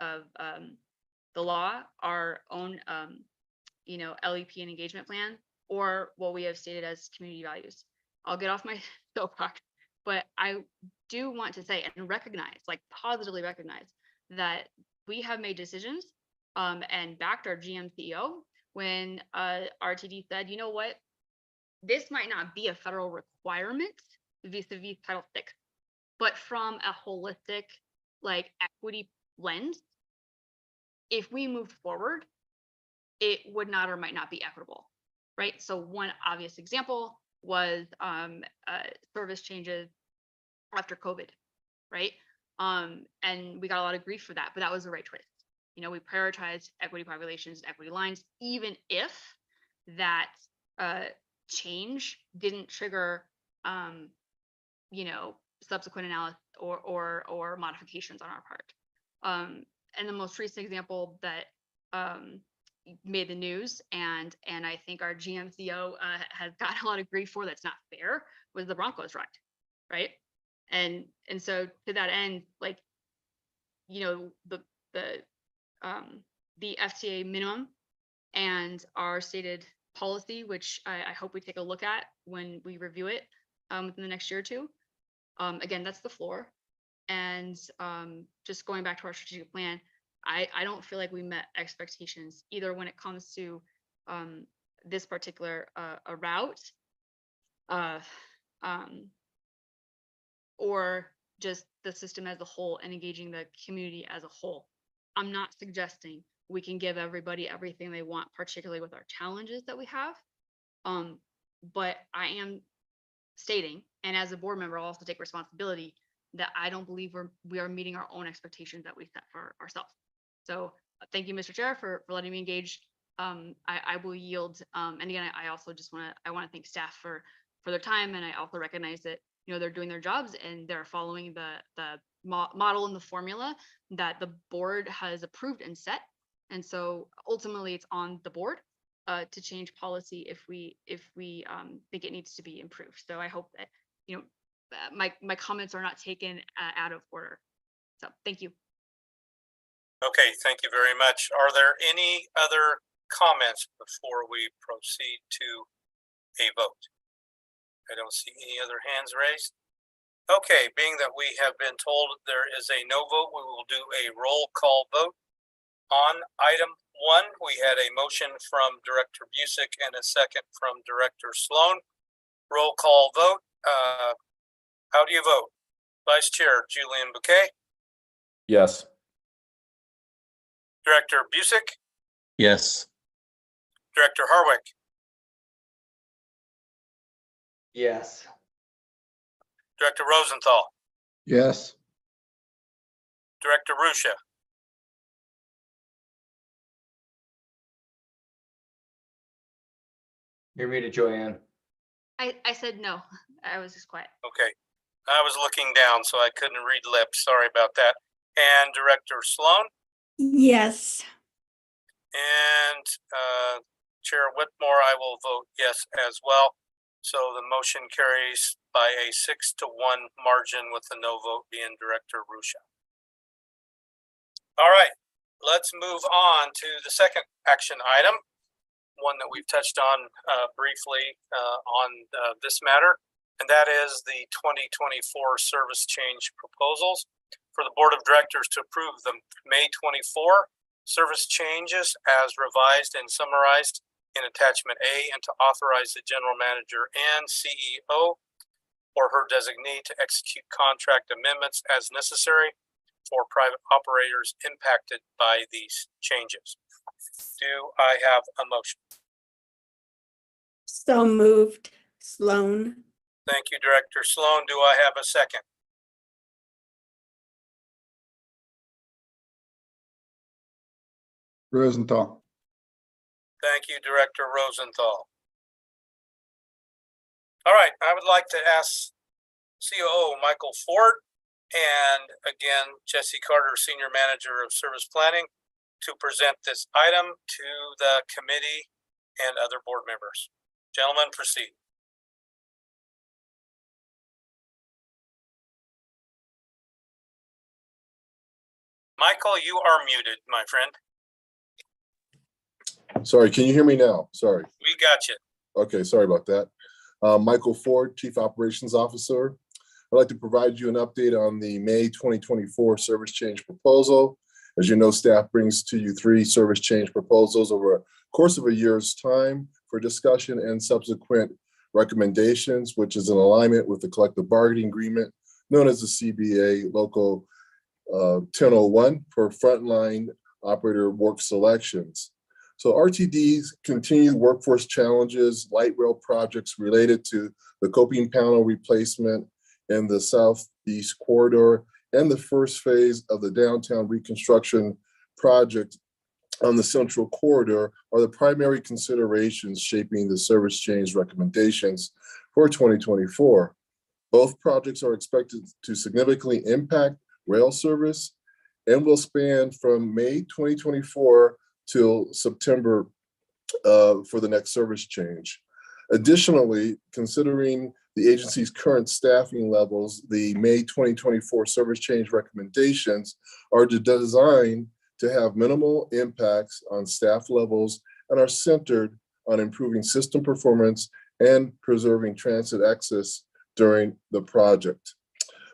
the law, our own you know, LEP and engagement plan, or what we have stated as community values. I'll get off my soapbox, but I do want to say and recognize, like positively recognize, that we have made decisions and backed our GM CEO when RTD said, you know what, this might not be a federal requirement vis-a-vis Title VI, but from a holistic, like, equity lens, if we moved forward, it would not or might not be equitable, right? So one obvious example was service changes after COVID, right? And we got a lot of grief for that, but that was the right choice. You know, we prioritized equity populations, equity lines, even if that change didn't trigger, you know, subsequent analysis or modifications on our part. And the most recent example that made the news, and I think our GMCO has gotten a lot of grief for, that's not fair, was the Broncos ride, right? And so to that end, like, you know, the FTA minimum and our stated policy, which I hope we take a look at when we review it within the next year or two. Again, that's the floor. And just going back to our strategic plan, I don't feel like we met expectations either when it comes to this particular route or just the system as a whole and engaging the community as a whole. I'm not suggesting we can give everybody everything they want, particularly with our challenges that we have. But I am stating, and as a board member, I'll also take responsibility, that I don't believe we are meeting our own expectations that we set for ourselves. So thank you, Mr. Chair, for letting me engage. I will yield. And again, I also just want to thank staff for their time, and I also recognize that they're doing their jobs and they're following the model and the formula that the board has approved and set. And so ultimately, it's on the board to change policy if we think it needs to be improved. So I hope that my comments are not taken out of order. So thank you.
Okay, thank you very much. Are there any other comments before we proceed to a vote? I don't see any other hands raised. Okay, being that we have been told there is a no vote, we will do a roll call vote. On item 1, we had a motion from Director Busick and a second from Director Sloan. Roll call vote. How do you vote? Vice Chair Julian Bouquet,
Yes.
Director Busick,
Yes.
Director Harwick,
Yes.
Director Rosenthal,
Yes.
Director Ruscia,
You're muted, Joanne.
I said no. I was just quiet.
okay. I was looking down, so I couldn't read lips. Sorry about that. And Director Sloan
Yes.
and Chair Whitmore, I will vote yes as well. So the motion carries by a 6-1 margin with the no vote being Director Ruscia. All right, let's move on to the second action item, one that we've touched on briefly on this matter, and that is the 2024 service change proposals for the Board of Directors to approve the May 24 service changes as revised and summarized in attachment A, and to authorize the general manager and CEO or her designee to execute contract amendments as necessary for private operators impacted by these changes. Do I have a motion?
So moved. Sloan.
Thank you, Director Sloan. Do I have a second?
Rosenthal.
Thank you, Director Rosenthal. All right, I would like to ask COO Michael Ford and again, Jesse Carter, Senior Manager of Service Planning, to present this item to the committee and other board members. Gentlemen, proceed. Michael, you are muted, my friend.
Sorry, can you hear me now? Sorry.
We got you.
Okay, sorry about that. Michael Ford, Chief Operations Officer. I'd like to provide you an update on the May 2024 service change proposal. As you know, staff brings to you 3 service change proposals over a course of a year's time for discussion and subsequent recommendations, which is in alignment with the collective bargaining agreement known as the CBA Local 1001 for frontline operator work selections. So RTD's continued workforce challenges, light rail projects related to the coping panel replacement in the Southeast Corridor, and the first phase of the downtown reconstruction project on the Central Corridor are the primary considerations shaping the service change recommendations for 2024. Both projects are expected to significantly impact rail service and will span from May 2024 till September for the next service change. Additionally, considering the agency's current staffing levels, the May 2024 service change recommendations are designed to have minimal impacts on staff levels and are centered on improving system performance and preserving transit access during the project.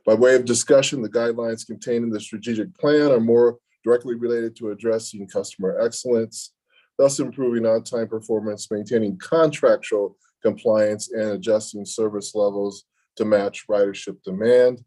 By way of discussion, the guidelines contained in the strategic plan are more directly related to addressing customer excellence, thus improving on-time performance, maintaining contractual compliance, and adjusting service levels to match ridership demand.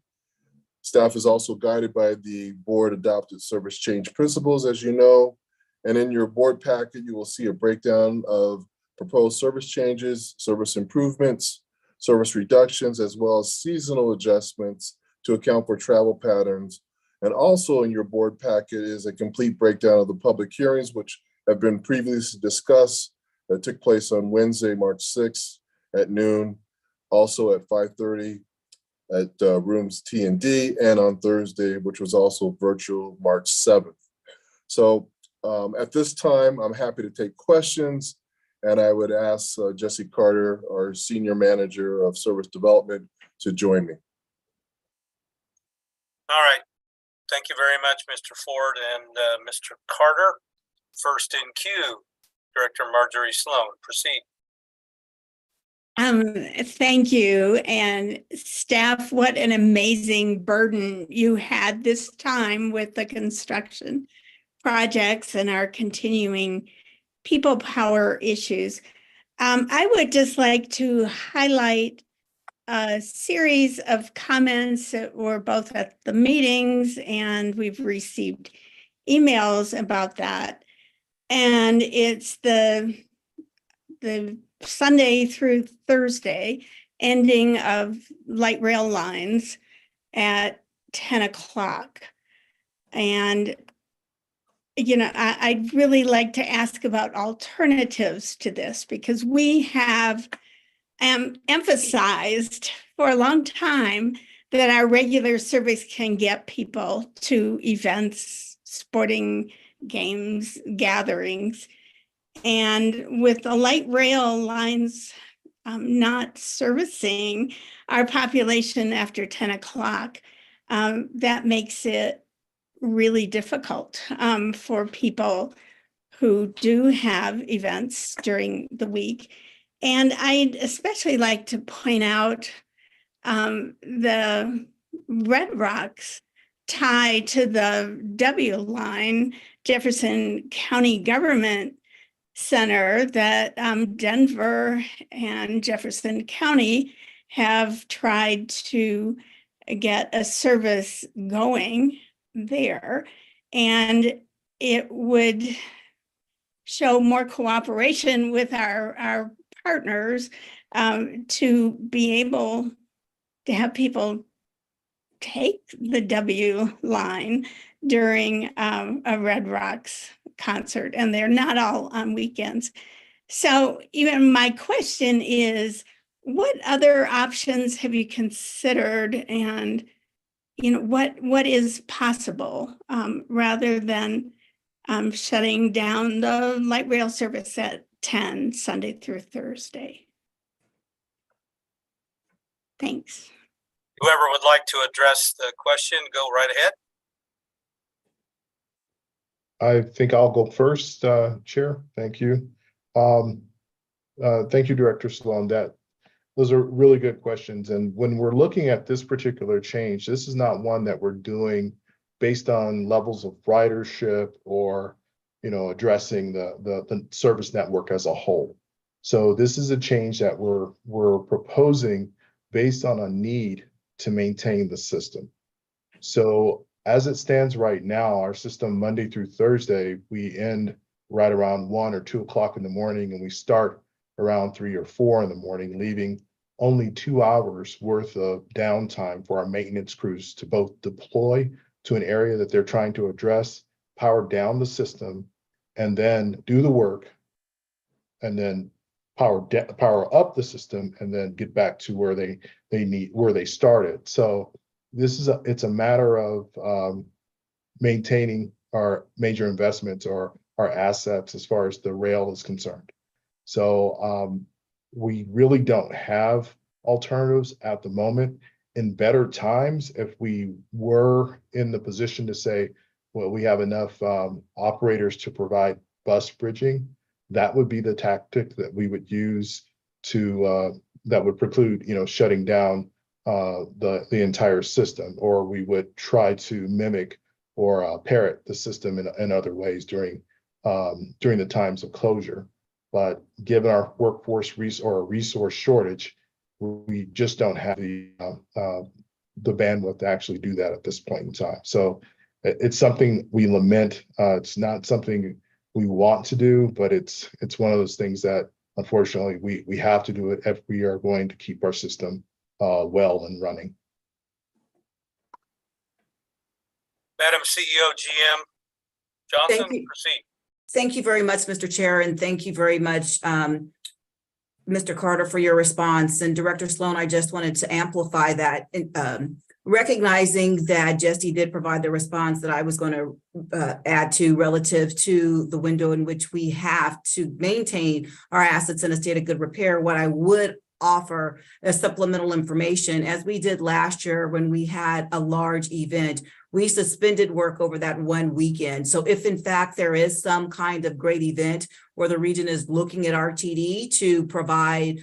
Staff is also guided by the board adopted service change principles, as you know, and in your board packet, you will see a breakdown of proposed service changes, service improvements, service reductions, as well as seasonal adjustments to account for travel patterns
And also in your board packet is a complete breakdown of the public hearings, which have been previously discussed, that took place on Wednesday, March 6th at noon, also at 5:30 at rooms T and D, and on Thursday, which was also virtual, March 7th. So at this time, I'm happy to take questions, and I would ask Jesse Carter, our Senior Manager of Service Development, to join me.
All right. Thank you very much, Mr. Ford and Mr. Carter. First in queue, Director Marjorie Sloan. Proceed.
Thank you. And staff, what an amazing burden you had this time with the construction projects and our continuing people power issues. I would just like to highlight a series of comments that were both at the meetings, and we've received emails about that. And it's the Sunday through Thursday ending of light rail lines at 10 o'clock. And, you know, I'd really like to ask about alternatives to this, because we have emphasized for a long time that our regular service can get people to events, sporting games, gatherings. And with the light rail lines not servicing our population after 10 o'clock, that makes it really difficult for people who do have events during the week. And I'd especially like to point out the Red Rocks tie to the W line, Jefferson County Government Center, that Denver and Jefferson County have tried to get a service going there. And it would show more cooperation with our partners to be able to have people take the W line during a Red Rocks concert, and they're not all on weekends. So even my question is, what other options have you considered, and you know, what is possible rather than shutting down the light rail service at 10 Sunday through Thursday? Thanks.
Whoever would like to address the question, go right ahead.
I think I'll go first, Chair. Thank you. Thank you, Director Sloan. Those are really good questions. And when we're looking at this particular change, this is not one that we're doing based on levels of ridership or, you know, addressing the service network as a whole. So this is a change that we're proposing based on a need to maintain the system. So as it stands right now, our system Monday through Thursday, we end right around 1 or 2 o'clock in the morning, and we start around 3 or 4 in the morning, leaving only 2 hours worth of downtime for our maintenance crews to both deploy to an area that they're trying to address, power down the system, and then do the work, and then power up the system, and then get back to where they started. So this is it's a matter of maintaining our major investments or our assets as far as the rail is concerned. So we really don't have alternatives at the moment. In better times, if we were in the position to say, well, we have enough operators to provide bus bridging, that would be the tactic that we would use to that would preclude, you know, shutting down the entire system, or we would try to mimic or parrot the system in other ways during the times of closure. But given our workforce resource shortage, we just don't have the bandwidth to actually do that at this point in time. So it's something we lament. It's not something we want to do, but it's one of those things that unfortunately we have to do it if we are going to keep our system well and running.
Madam CEO GM Johnson,
you.
proceed.
Thank you very much, Mr. Chair, and thank you very much, Mr. Carter, for your response. And Director Sloan, I just wanted to amplify that, recognizing that Jesse did provide the response that I was going to add to relative to the window in which we have to maintain our assets in a state of good repair. What I would offer as supplemental information, as we did last year when we had a large event, we suspended work over that one weekend. So if in fact there is some kind of great event where the region is looking at RTD to provide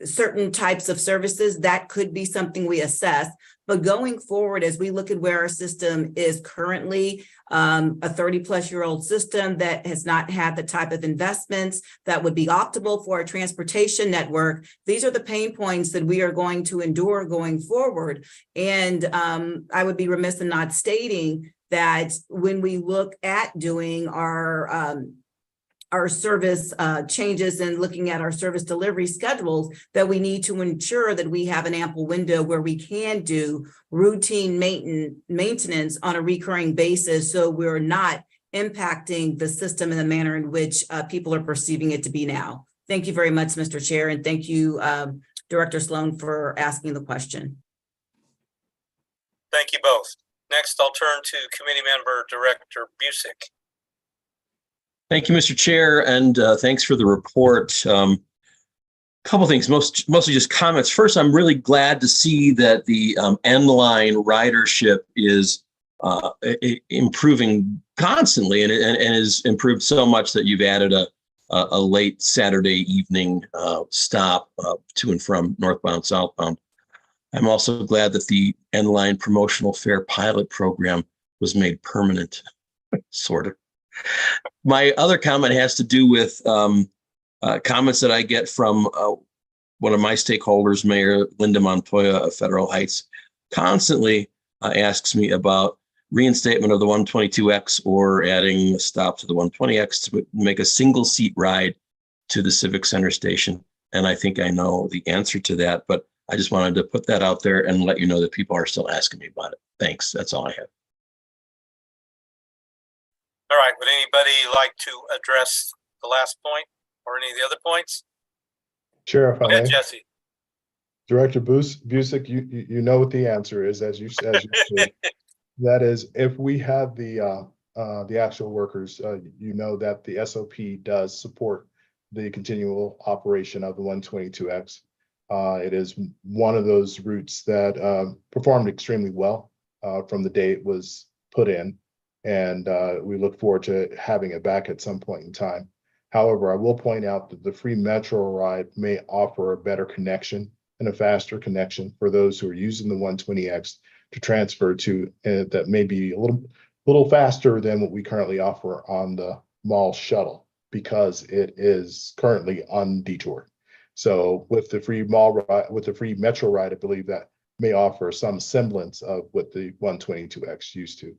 certain types of services, that could be something we assess. But going forward, as we look at where our system is currently, a 30-plus-year-old system that has not had the type of investments that would be optimal for a transportation network, these are the pain points that we are going to endure going forward. And I would be remiss in not stating that when we look at doing our service changes and looking at our service delivery schedules, that we need to ensure that we have an ample window where we can do routine maintenance on a recurring basis, so we're not impacting the system in the manner in which people are perceiving it to be now. Thank you very much, Mr. Chair, and thank you, Director Sloan, for asking the question.
Thank you both. Next, I'll turn to Committee Member Director Busick.
Thank you, Mr. Chair, and thanks for the report. Couple things, mostly just comments. First, I'm really glad to see that the N-line ridership is improving constantly, and is improved so much that you've added a late Saturday evening stop to and from northbound, southbound. I'm also glad that the N-line promotional fare pilot program was made permanent, sort of. My other comment has to do with comments that I get from one of my stakeholders, Mayor Linda Montoya of Federal Heights, constantly asks me about reinstatement of the 122X or adding a stop to the 120X to make a single seat ride to the Civic Center station. And I think I know the answer to that, but I just wanted to put that out there and let you know that people are still asking me about it. Thanks. That's all I have.
All right, would anybody like to address the last point or any of the other points?
Chair, if I
Go ahead,
may.
Jesse.
Director Busick, you know what the answer is, as you said. That is, if we have the actual workers, you know that the SOP does support the continual operation of the 122X. It is one of those routes that performed extremely well from the day it was put in. And we look forward to having it back at some point in time. However, I will point out that the free Metro ride may offer a better connection and a faster connection for those who are using the 120X to transfer to that may be a little faster than what we currently offer on the mall shuttle, because it is currently undetoured. So with the free mall ride, with the free Metro ride, I believe that may offer some semblance of what the 122X used to.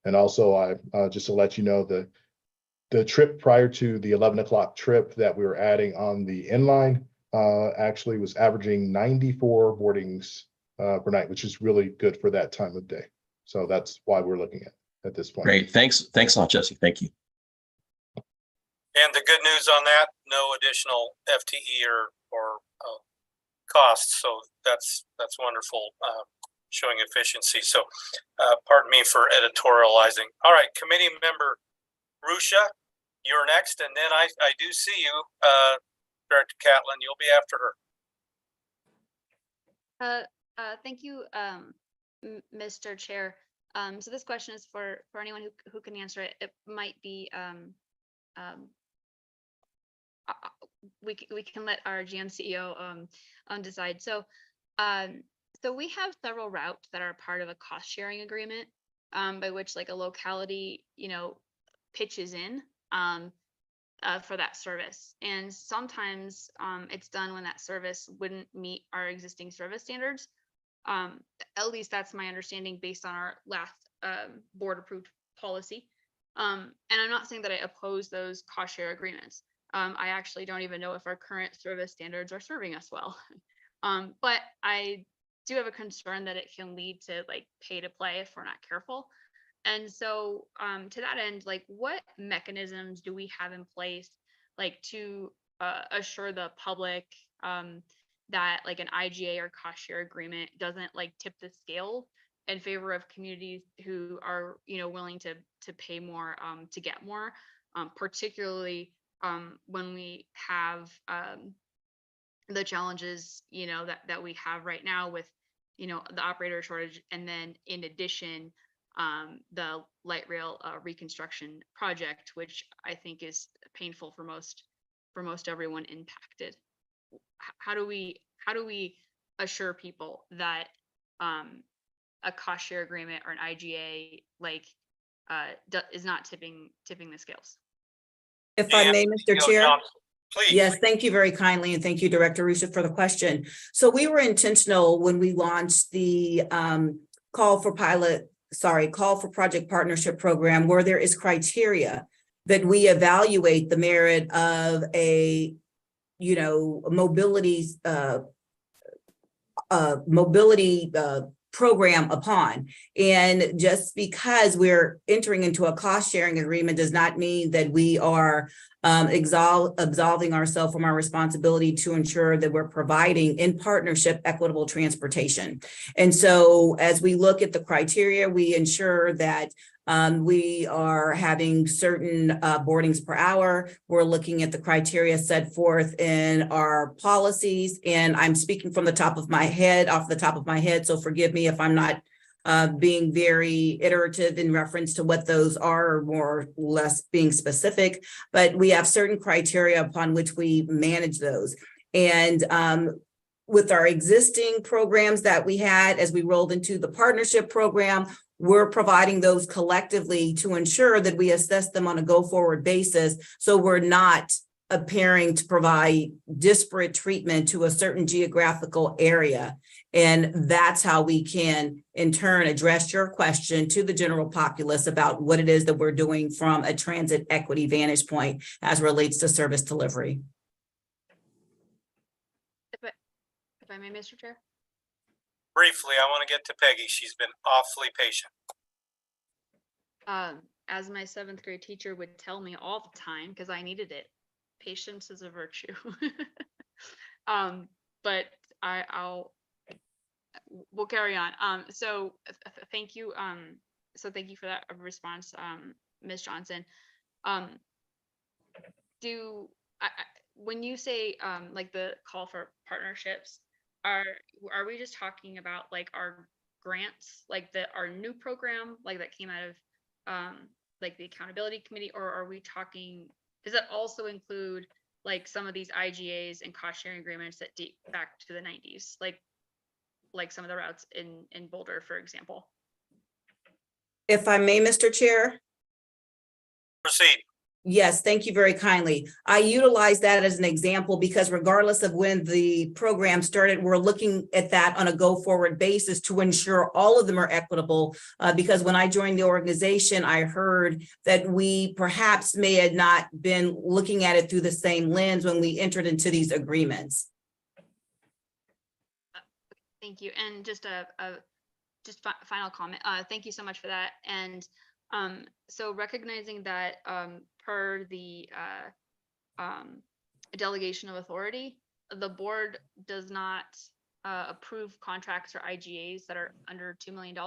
And also, just to let you know, the trip prior to the 11 o'clock trip that we were adding on the N-line actually was averaging 94 boardings per night, which is really good for that time of day. So that's why we're looking at this point.
Great. Thanks a lot, Jesse. Thank you.
And the good news on that, no additional FTE or costs. So that's wonderful. Showing efficiency. So pardon me for editorializing. All right, Committee Member Ruscia, you're next. And then I do see you, Director Catlin, you'll be after her.
Thank you, Mr. Chair. So this question is for anyone who can answer it. It might be, we can let our GM CEO decide. So we have several routes that are part of a cost sharing agreement, by which like a locality, pitches in for that service. And sometimes it's done when that service wouldn't meet our existing service standards. At least that's my understanding based on our last board approved policy. And I'm not saying that I oppose those cost share agreements. I actually don't even know if our current service standards are serving us well. But I do have a concern that it can lead to like pay to play if we're not careful. And so to that end, like what mechanisms do we have in place like to assure the public that like an IGA or cost share agreement doesn't like tip the scale in favor of communities who are, you know, willing to pay more to get more, particularly when we have the challenges, you know, that we have right now with, you know, the operator shortage, and then in addition, the light rail reconstruction project, which I think is painful for most everyone impacted. How do we assure people that a cost share agreement or an IGA like is not tipping the scales?
If I may, Mr. Chair.
Please.
Yes, thank you very kindly, and thank you, Director Russo, for the question. So we were intentional when we launched the call for project partnership program, where there is criteria that we evaluate the merit of a, you know, mobility program upon. And just because we're entering into a cost sharing agreement does not mean that we are absolving ourselves from our responsibility to ensure that we're providing in partnership equitable transportation. And so as we look at the criteria, we ensure that we are having certain boardings per hour. We're looking at the criteria set forth in our policies. And I'm speaking from the top of my head, off the top of my head. So forgive me if I'm not being very iterative in reference to what those are, or more or less being specific. But we have certain criteria upon which we manage those. And with our existing programs that we had as we rolled into the partnership program, we're providing those collectively to ensure that we assess them on a go-forward basis. So we're not appearing to provide disparate treatment to a certain geographical area. And that's how we can, in turn, address your question to the general populace about what it is that we're doing from a transit equity vantage point as relates to service delivery.
If I may, Mr. Chair.
Briefly, I want to get to Peggy. She's been awfully patient.
As my 7th grade teacher would tell me all the time, because I needed it, patience is a virtue. But we'll carry on. So thank you. So thank you for that response, Ms. Johnson. When you say like the call for partnerships, are we just talking about like our grants, like our new program, like that came out of like the accountability committee, or are we talking, does that also include like some of these IGAs and cost sharing agreements that date back to the 90s, like some of the routes in Boulder, for example?
If I may, Mr. Chair.
Proceed.
Yes, thank you very kindly. I utilize that as an example because regardless of when the program started, we're looking at that on a go-forward basis to ensure all of them are equitable. Because when I joined the organization, I heard that we perhaps may have not been looking at it through the same lens when we entered into these agreements.
Thank you. And just final comment. Thank you so much for that. And so recognizing that per the delegation of authority, the board does not approve contracts or IGAs that are under $2 million.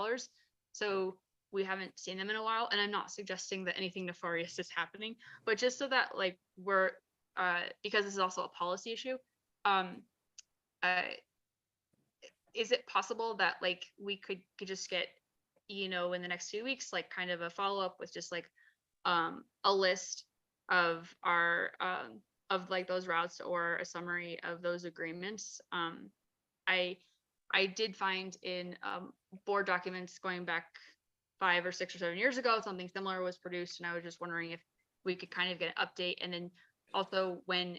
So we haven't seen them in a while. And I'm not suggesting that anything nefarious is happening, but just so that like we're, because this is also a policy issue, is it possible that like we could just get, you know, in the next few weeks, like kind of a follow-up with just like a list of our of like those routes or a summary of those agreements? I did find in board documents going back 5 or 6 or 7 years ago, something similar was produced, and I was just wondering if we could kind of get an update. And then also when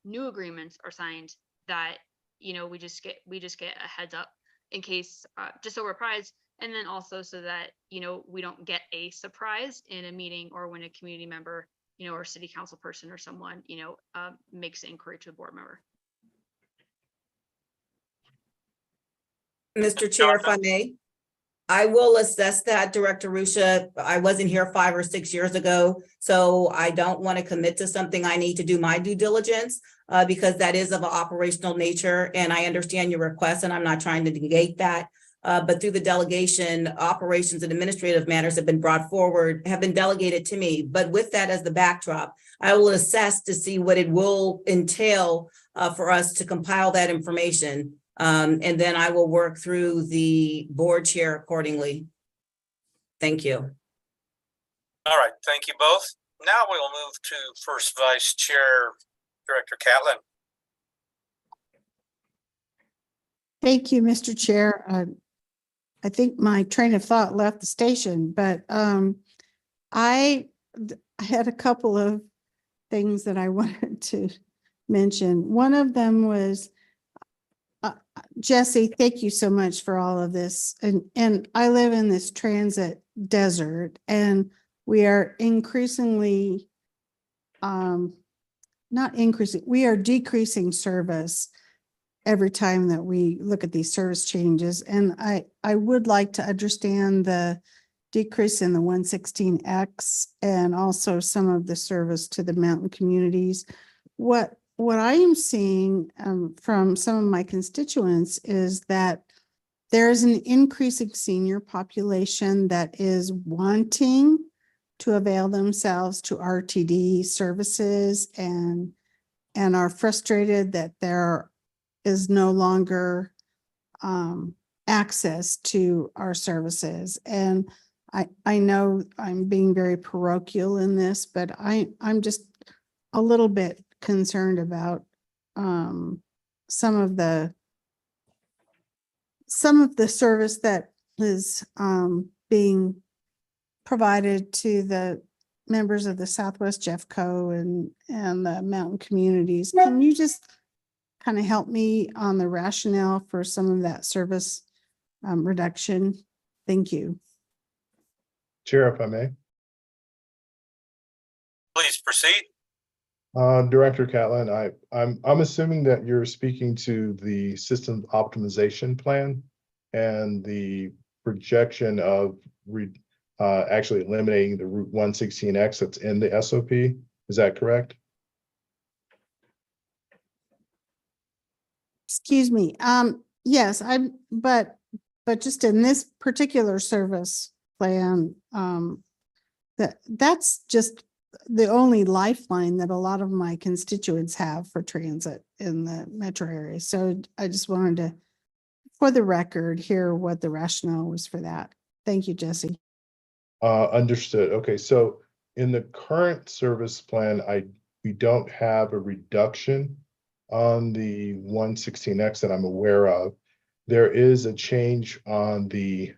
new agreements are signed, that, you know, we just get a heads up in case, just so we're apprised. And then also so that, you know, we don't get a surprise in a meeting or when a community member, you know, or city council person or someone, you know, makes an inquiry to a board member.
Mr. Chair, if I may, I will assess that, Director Rusha. I wasn't here 5 or 6 years ago, so I don't want to commit to something. I need to do my due diligence because that is of an operational nature, and I understand your request, and I'm not trying to negate that. But through the delegation, operations and administrative matters have been brought forward, have been delegated to me. But with that as the backdrop, I will assess to see what it will entail for us to compile that information. And then I will work through the board chair accordingly. Thank you.
All right, thank you both. Now we'll move to first vice chair, Director Catlin.
Thank you, Mr. Chair. I think my train of thought left the station, but I had a couple of things that I wanted to mention. One of them was, Jesse, thank you so much for all of this. And I live in this transit desert, and we are increasingly, not increasing, we are decreasing service every time that we look at these service changes. And I would like to understand the decrease in the 116X and also some of the service to the mountain communities. What I am seeing from some of my constituents is that there is an increasing senior population that is wanting to avail themselves to RTD services and are frustrated that there is no longer access to our services. And I know I'm being very parochial in this, but I'm just a little bit concerned about some of the service that is being provided to the members of the Southwest Jeffco and the mountain communities. Can you just kind of help me on the rationale for some of that service reduction? Thank you.
Chair, if I may.
Please proceed.
Director Catlin, I'm assuming that you're speaking to the system optimization plan and the projection of actually eliminating the Route 116X that's in the SOP. Is that correct?
Excuse me. Yes, but just in this particular service plan, that's just the only lifeline that a lot of my constituents have for transit in the metro area. So I just wanted to, for the record, hear what the rationale was for that. Thank you, Jesse.
Understood. Okay, so in the current service plan, we don't have a reduction on the 116X that I'm aware of. There is a change on the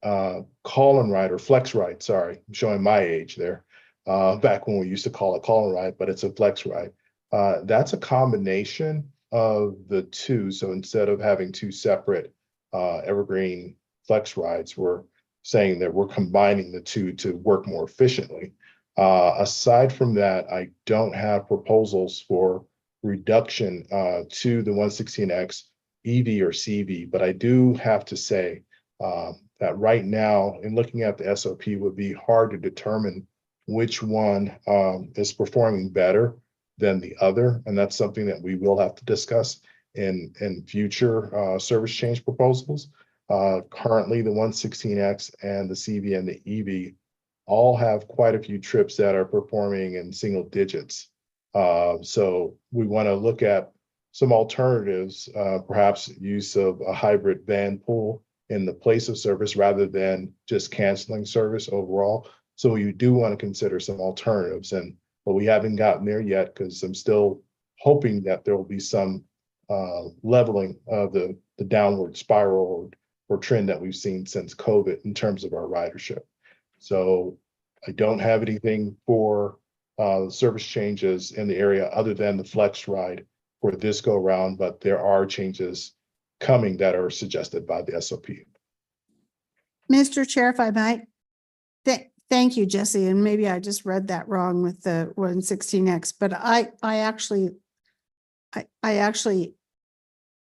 call and ride or flex ride. Sorry, I'm showing my age there. Back when we used to call it call and ride, but it's a flex ride. That's a combination of the two. So instead of having two separate evergreen flex rides, we're saying that we're combining the two to work more efficiently. Aside from that, I don't have proposals for reduction to the 116X EV or CV, but I do have to say that right now, in looking at the SOP, would be hard to determine which one is performing better than the other. And that's something that we will have to discuss in future service change proposals. Currently, the 116X and the CV and the EV all have quite a few trips that are performing in single digits. So we want to look at some alternatives, perhaps use of a hybrid van pool in the place of service rather than just canceling service overall. So you do want to consider some alternatives, but we haven't gotten there yet because I'm still hoping that there will be some leveling of the downward spiral or trend that we've seen since COVID in terms of our ridership. So I don't have anything for service changes in the area other than the flex ride for this go round, but there are changes coming that are suggested by the SOP.
Mr. Chair, if I might, thank you, Jesse. And maybe I just read that wrong with the 116X, but I actually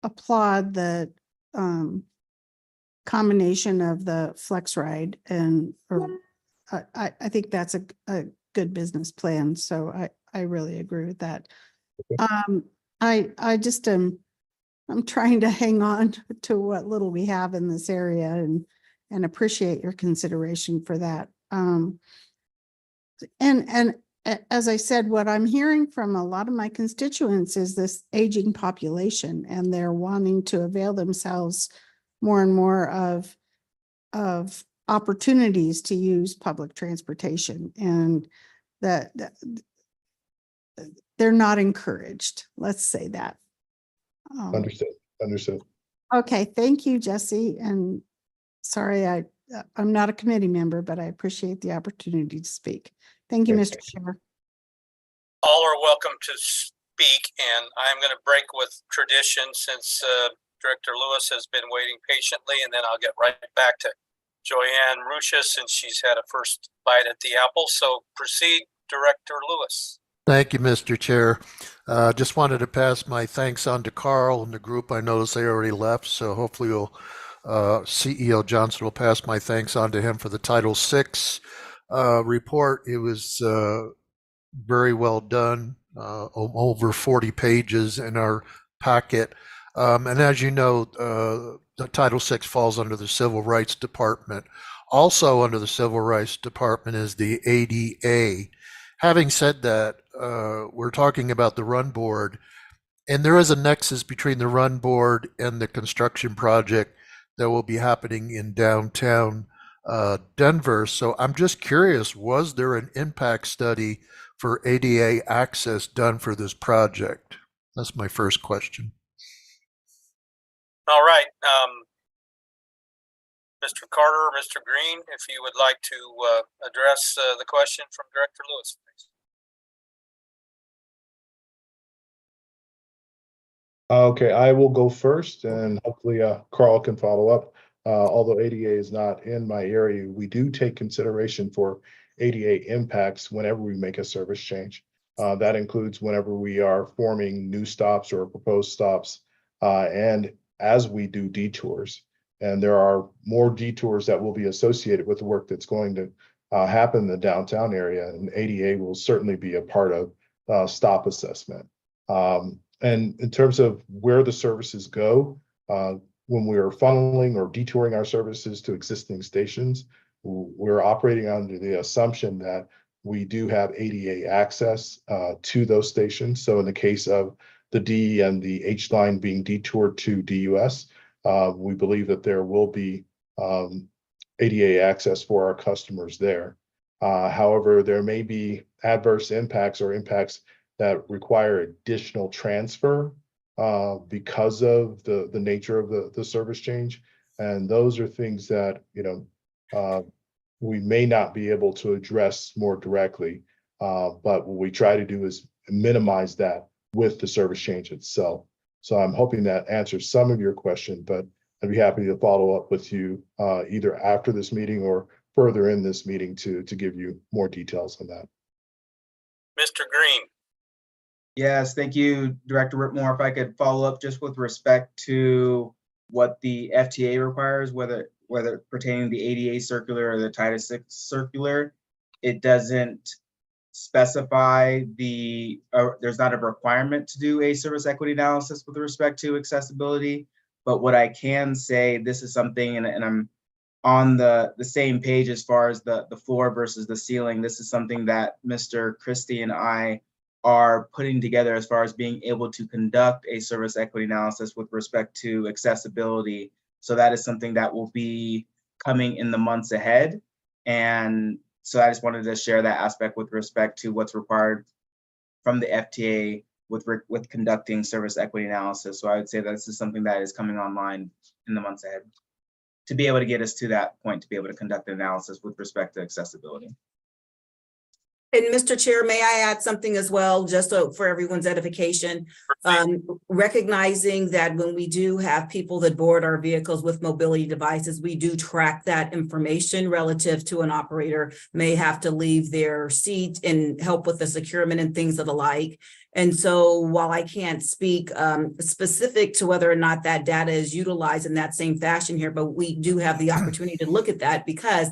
applaud the combination of the Flex Ride and, I think that's a good business plan. So I really agree with that. I just I'm trying to hang on to what little we have in this area and appreciate your consideration for that. And as I said, what I'm hearing from a lot of my constituents is this aging population, and they're wanting to avail themselves more and more of opportunities to use public transportation, and that they're not encouraged. Let's say that.
Understood.
Okay, thank you, Jesse. And sorry, I'm not a committee member, but I appreciate the opportunity to speak. Thank you, Mr. Chair.
All are welcome to speak, and I'm going to break with tradition since Director Lewis has been waiting patiently, and then I'll get right back to Joanne Ruscia since she's had a first bite at the apple. So proceed, Director Lewis.
Thank you, Mr. Chair. Just wanted to pass my thanks on to Carl and the group. I noticed they already left, so hopefully CEO Johnson will pass my thanks on to him for the Title VI report. It was very well done, over 40 pages in our packet. And as you know, the Title VI falls under the Civil Rights Department. Also under the Civil Rights Department is the ADA. Having said that, we're talking about the Run Board, and there is a nexus between the Run Board and the construction project that will be happening in downtown Denver. So I'm just curious, was there an impact study for ADA access done for this project? That's my first question.
All right. Mr. Carter or Mr. Green, if you would like to address the question from Director Lewis, please.
Okay, I will go first and hopefully Carl can follow up. Although ADA is not in my area, we do take consideration for ADA impacts whenever we make a service change. That includes whenever we are forming new stops or proposed stops, and as we do detours. And there are more detours that will be associated with the work that's going to happen in the downtown area, and ADA will certainly be a part of stop assessment. And in terms of where the services go, when we are funneling or detouring our services to existing stations, we're operating under the assumption that we do have ADA access to those stations. So in the case of the D and the H line being detoured to DUS, we believe that there will be ADA access for our customers there. However, there may be adverse impacts or impacts that require additional transfer because of the nature of the service change. And those are things that, we may not be able to address more directly. But what we try to do is minimize that with the service change itself. So I'm hoping that answers some of your question, but I'd be happy to follow up with you either after this meeting or further in this meeting to give you more details on that.
Mr. Green.
Yes, thank you, Director Whitmore. If I could follow up just with respect to what the FTA requires, whether pertaining to the ADA circular or the Title VI circular, it doesn't specify there's not a requirement to do a service equity analysis with respect to accessibility. But what I can say, this is something, and I'm on the same page as far as the floor versus the ceiling. This is something that Mr. Christie and I are putting together as far as being able to conduct a service equity analysis with respect to accessibility. So that is something that will be coming in the months ahead. And so I just wanted to share that aspect with respect to what's required from the FTA with conducting service equity analysis. So I would say that this is something that is coming online in the months ahead to be able to get us to that point, to be able to conduct an analysis with respect to accessibility.
And Mr. Chair, may I add something as well, just so for everyone's edification? Recognizing that when we do have people that board our vehicles with mobility devices, we do track that information relative to an operator may have to leave their seat and help with the securement and things of the like. And so while I can't speak specific to whether or not that data is utilized in that same fashion here, but we do have the opportunity to look at that because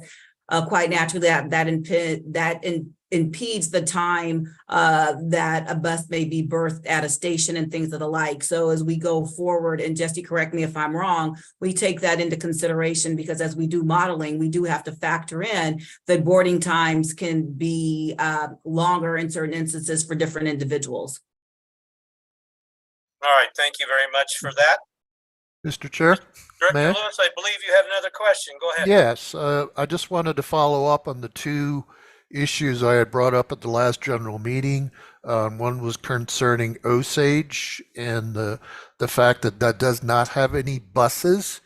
quite naturally that impedes the time that a bus may be berthed at a station and things of the like. So as we go forward, and Jesse, correct me if I'm wrong, we take that into consideration because as we do modeling, we do have to factor in that boarding times can be longer in certain instances for different individuals.
All right, thank you very much for that.
Mr. Chair?
Director
May I?
Lewis, I believe you have another question. Go ahead.
Yes, I just wanted to follow up on the two issues I had brought up at the last general meeting. One was concerning Osage and the fact that that does not have any buses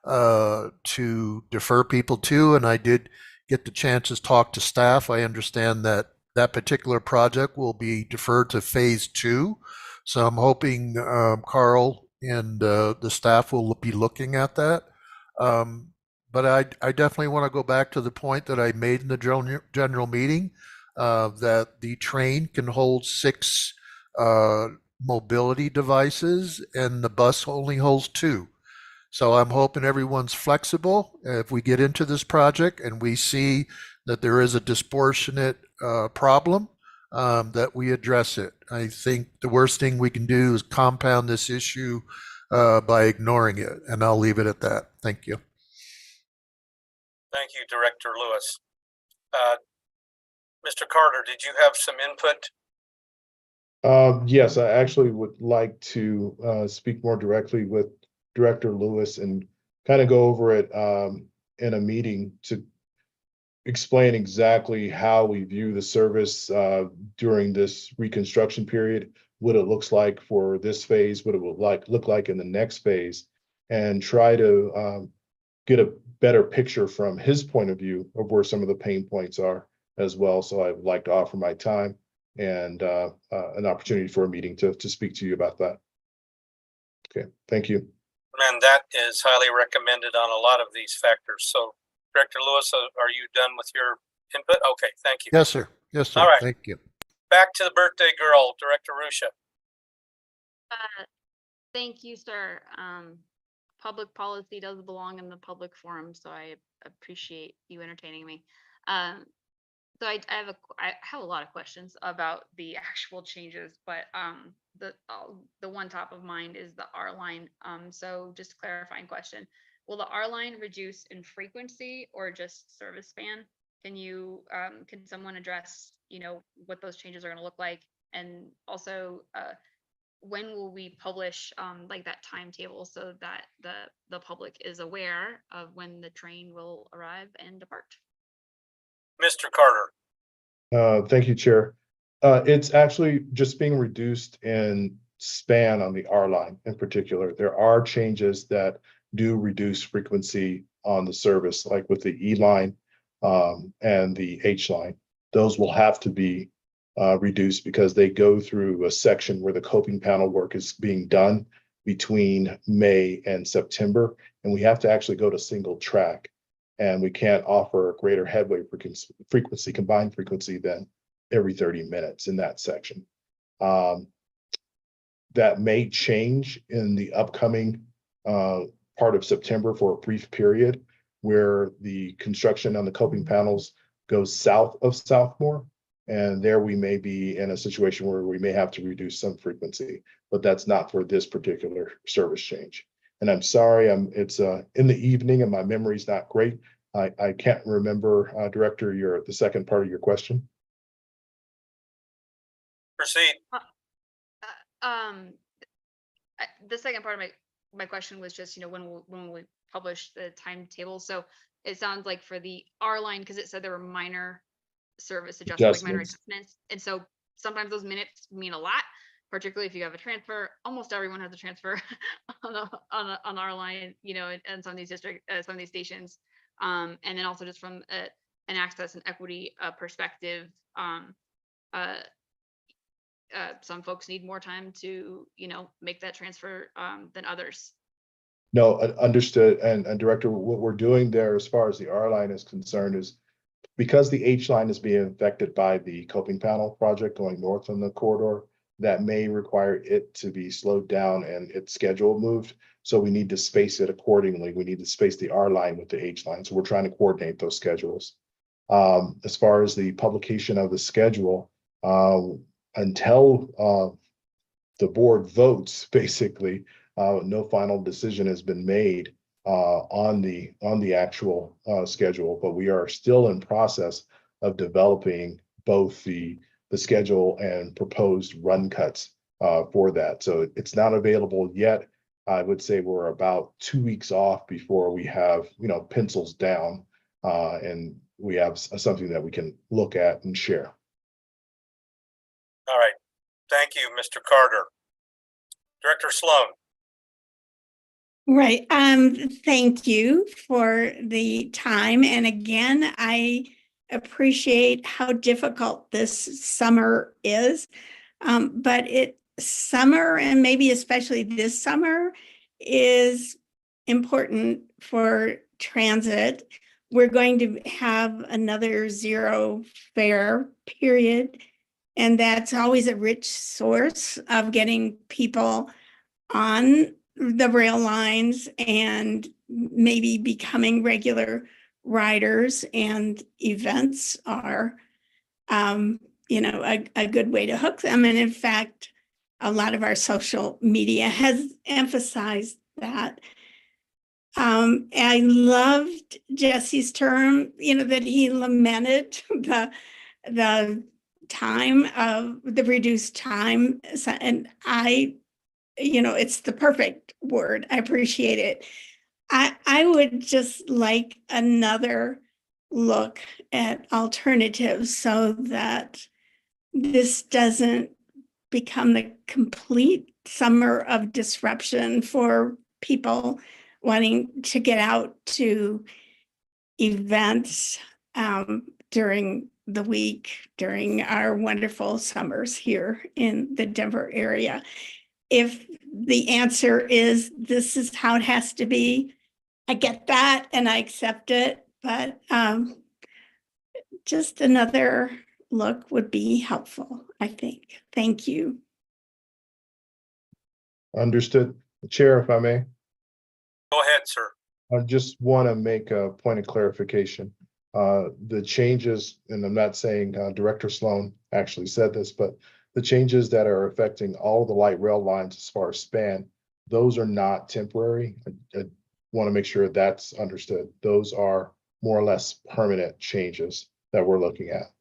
to defer people to. And I did get the chance to talk to staff. I understand that that particular project will be deferred to phase 2. So I'm hoping Carl and the staff will be looking at that. But I definitely want to go back to the point that I made in the general meeting, that the train can hold 6 mobility devices and the bus only holds 2. So I'm hoping everyone's flexible. If we get into this project and we see that there is a disproportionate problem, that we address it. I think the worst thing we can do is compound this issue by ignoring it, and I'll leave it at that. Thank you.
Thank you, Director Lewis. Mr. Carter, did you have some input?
Yes, I actually would like to speak more directly with Director Lewis and kind of go over it in a meeting to explain exactly how we view the service during this reconstruction period, what it looks like for this phase, what it will look like in the next phase, and try to get a better picture from his point of view of where some of the pain points are as well. So I'd like to offer my time and an opportunity for a meeting to speak to you about that. Okay, thank you.
And that is highly recommended on a lot of these factors. So Director Lewis, are you done with your input? Okay, thank you.
Yes, sir. Yes, sir.
All right.
Thank you.
Back to the birthday girl, Director Rusha.
Thank you, sir. Public policy does belong in the public forum, so I appreciate you entertaining me. So I have a lot of questions about the actual changes, but the one top of mind is the R line. So just a clarifying question: will the R line reduce in frequency or just service span? Can someone address what those changes are going to look like, and also when will we publish like that timetable so that the public is aware of when the train will arrive and depart?
Mr. Carter.
Thank you, Chair. It's actually just being reduced in span on the R line in particular. There are changes that do reduce frequency on the service, like with the E line and the H line. Those will have to be reduced because they go through a section where the coping panel work is being done between May and September, and we have to actually go to single track, and we can't offer a greater headway frequency, combined frequency, than every 30 minutes in that section. That may change in the upcoming part of September for a brief period where the construction on the coping panels goes south of Southmore. And there we may be in a situation where we may have to reduce some frequency, but that's not for this particular service change. And I'm sorry, it's in the evening and my memory's not great. I can't remember, Director, the second part of your question.
Proceed.
The second part of my question was just, when will we publish the timetable? So it sounds like for the R line, because it said there were minor service adjustments, like minor adjustments. And so sometimes those minutes mean a lot, particularly if you have a transfer. Almost everyone has a transfer on our line, and some of these some of these stations. And then also just from an access and equity perspective, some folks need more time to, make that transfer than others.
No, understood. And Director, what we're doing there as far as the R line is concerned is because the H line is being affected by the coping panel project going north on the corridor, that may require it to be slowed down and its schedule moved. So we need to space it accordingly. We need to space the R line with the H line. So we're trying to coordinate those schedules. As far as the publication of the schedule, until the board votes, basically, no final decision has been made on the actual schedule, but we are still in process of developing both the schedule and proposed run cuts for that. So it's not available yet. I would say we're about 2 weeks off before we have, pencils down, and we have something that we can look at and share.
All right. Thank you, Mr. Carter. Director Sloan.
Right. Thank you for the time. And again, I appreciate how difficult this summer is. But summer, and maybe especially this summer, is important for transit. We're going to have another zero fare period, and that's always a rich source of getting people on the rail lines and maybe becoming regular riders, and events are a good way to hook them. And in fact, a lot of our social media has emphasized that. I loved Jesse's term, that he lamented the time of the reduced time. And it's the perfect word. I appreciate it. I would just like another look at alternatives so that this doesn't become the complete summer of disruption for people wanting to get out to events during the week, during our wonderful summers here in the Denver area. If the answer is this is how it has to be, I get that and I accept it, but just another look would be helpful, I think. Thank you.
Understood. Chair, if I may.
Go ahead, sir.
I just want to make a point of clarification. The changes, and I'm not saying Director Sloan actually said this, but the changes that are affecting all the light rail lines as far as span, those are not temporary. I want to make sure that's understood. Those are more or less permanent changes that we're looking at.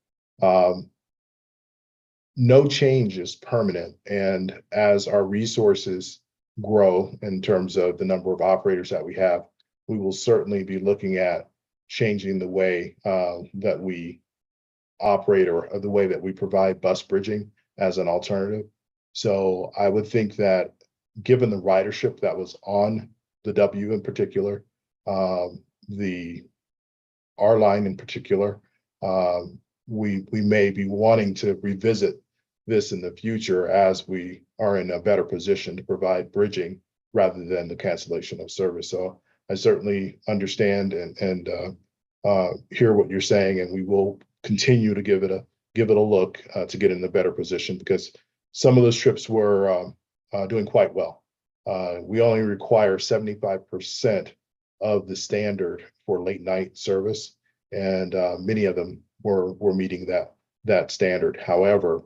No change is permanent, and as our resources grow in terms of the number of operators that we have, we will certainly be looking at changing the way that we operate, or the way that we provide bus bridging as an alternative. So I would think that given the ridership that was on the W in particular, the R line in particular, we may be wanting to revisit this in the future as we are in a better position to provide bridging rather than the cancellation of service. So I certainly understand and hear what you're saying, and we will continue to give it a look to get in a better position, because some of those trips were doing quite well. We only require 75% of the standard for late night service, and many of them were meeting that standard. However,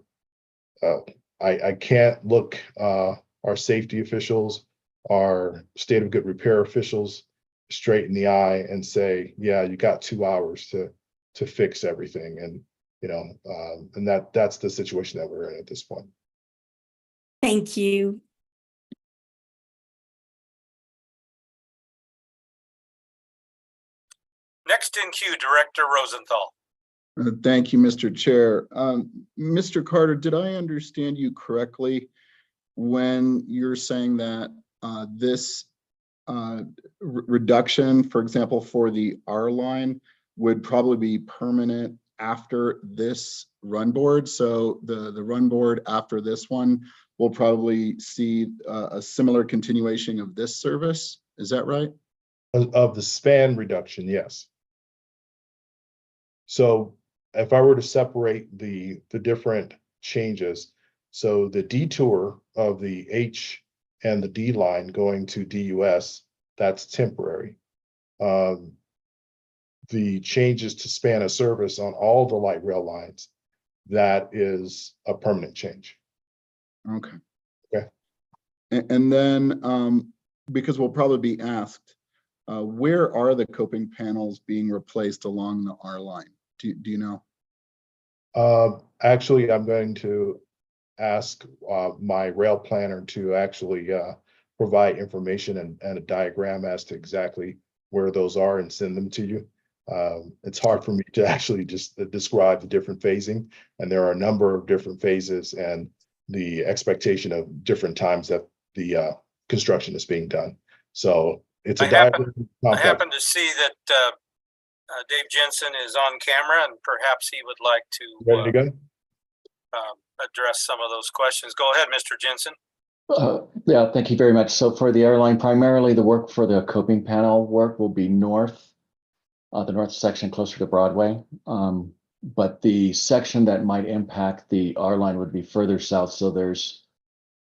I can't look our safety officials, our state of good repair officials straight in the eye and say, yeah, you got 2 hours to fix everything. And, and that's the situation that we're in at this point.
Thank you.
Next in queue, Director Rosenthal.
Thank you, Mr. Chair. Mr. Carter, did I understand you correctly when you're saying that this reduction, for example, for the R line would probably be permanent after this run board? So the run board after this one will probably see a similar continuation of this service. Is that right?
Of the span reduction, yes. So if I were to separate the different changes, So the detour of the H and the D line going to DUS, that's temporary. The changes to span of service on all the light rail lines, that is a permanent change.
Okay.
Okay.
And then, because we'll probably be asked, where are the coping panels being replaced along the R line? Do you know?
Actually, I'm going to ask my rail planner to actually provide information and a diagram as to exactly where those are and send them to you. It's hard for me to actually just describe the different phasing, and there are a number of different phases and the expectation of different times that the construction is being done. So it's a diagram.
I happen to see that Dave Jensen is on camera, and perhaps he would like to
Ready to go?
address some of those questions. Go ahead, Mr. Jensen.
Yeah, thank you very much. So for the airline, primarily the work for the coping panel work will be north, the north section closer to Broadway. But the section that might impact the R line would be further south. So there's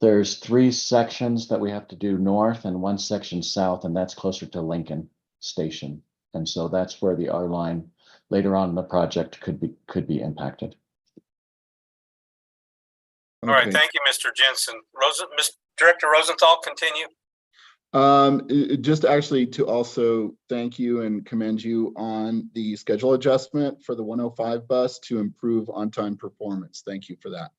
3 sections that we have to do north and 1 section south, and that's closer to Lincoln Station. And so that's where the R line later on in the project could be impacted.
All right, thank you, Mr. Jensen. Director Rosenthal, continue.
Just actually to also thank you and commend you on the schedule adjustment for the 105 bus to improve on-time performance. Thank you for that.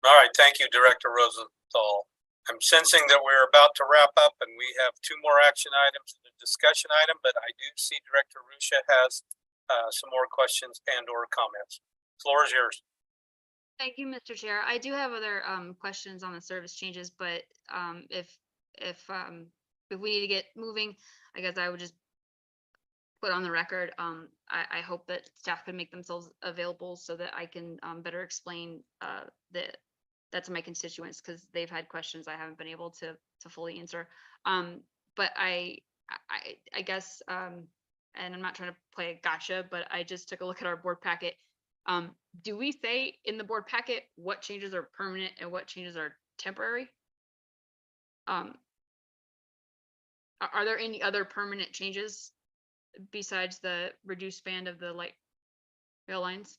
All right, thank you, Director Rosenthal. I'm sensing that we're about to wrap up, and we have 2 more action items and a discussion item, but I do see Director Ruscia has some more questions and or comments. Floor is yours.
Thank you, Mr. Chair. I do have other questions on the service changes, but if we need to get moving, I guess I would just put on the record. I hope that staff can make themselves available so that I can better explain that to my constituents, because they've had questions I haven't been able to fully answer. But I guess, and I'm not trying to play a gotcha, but I just took a look at our board packet. Do we say in the board packet what changes are permanent and what changes are temporary? Are there any other permanent changes besides the reduced span of the light rail lines?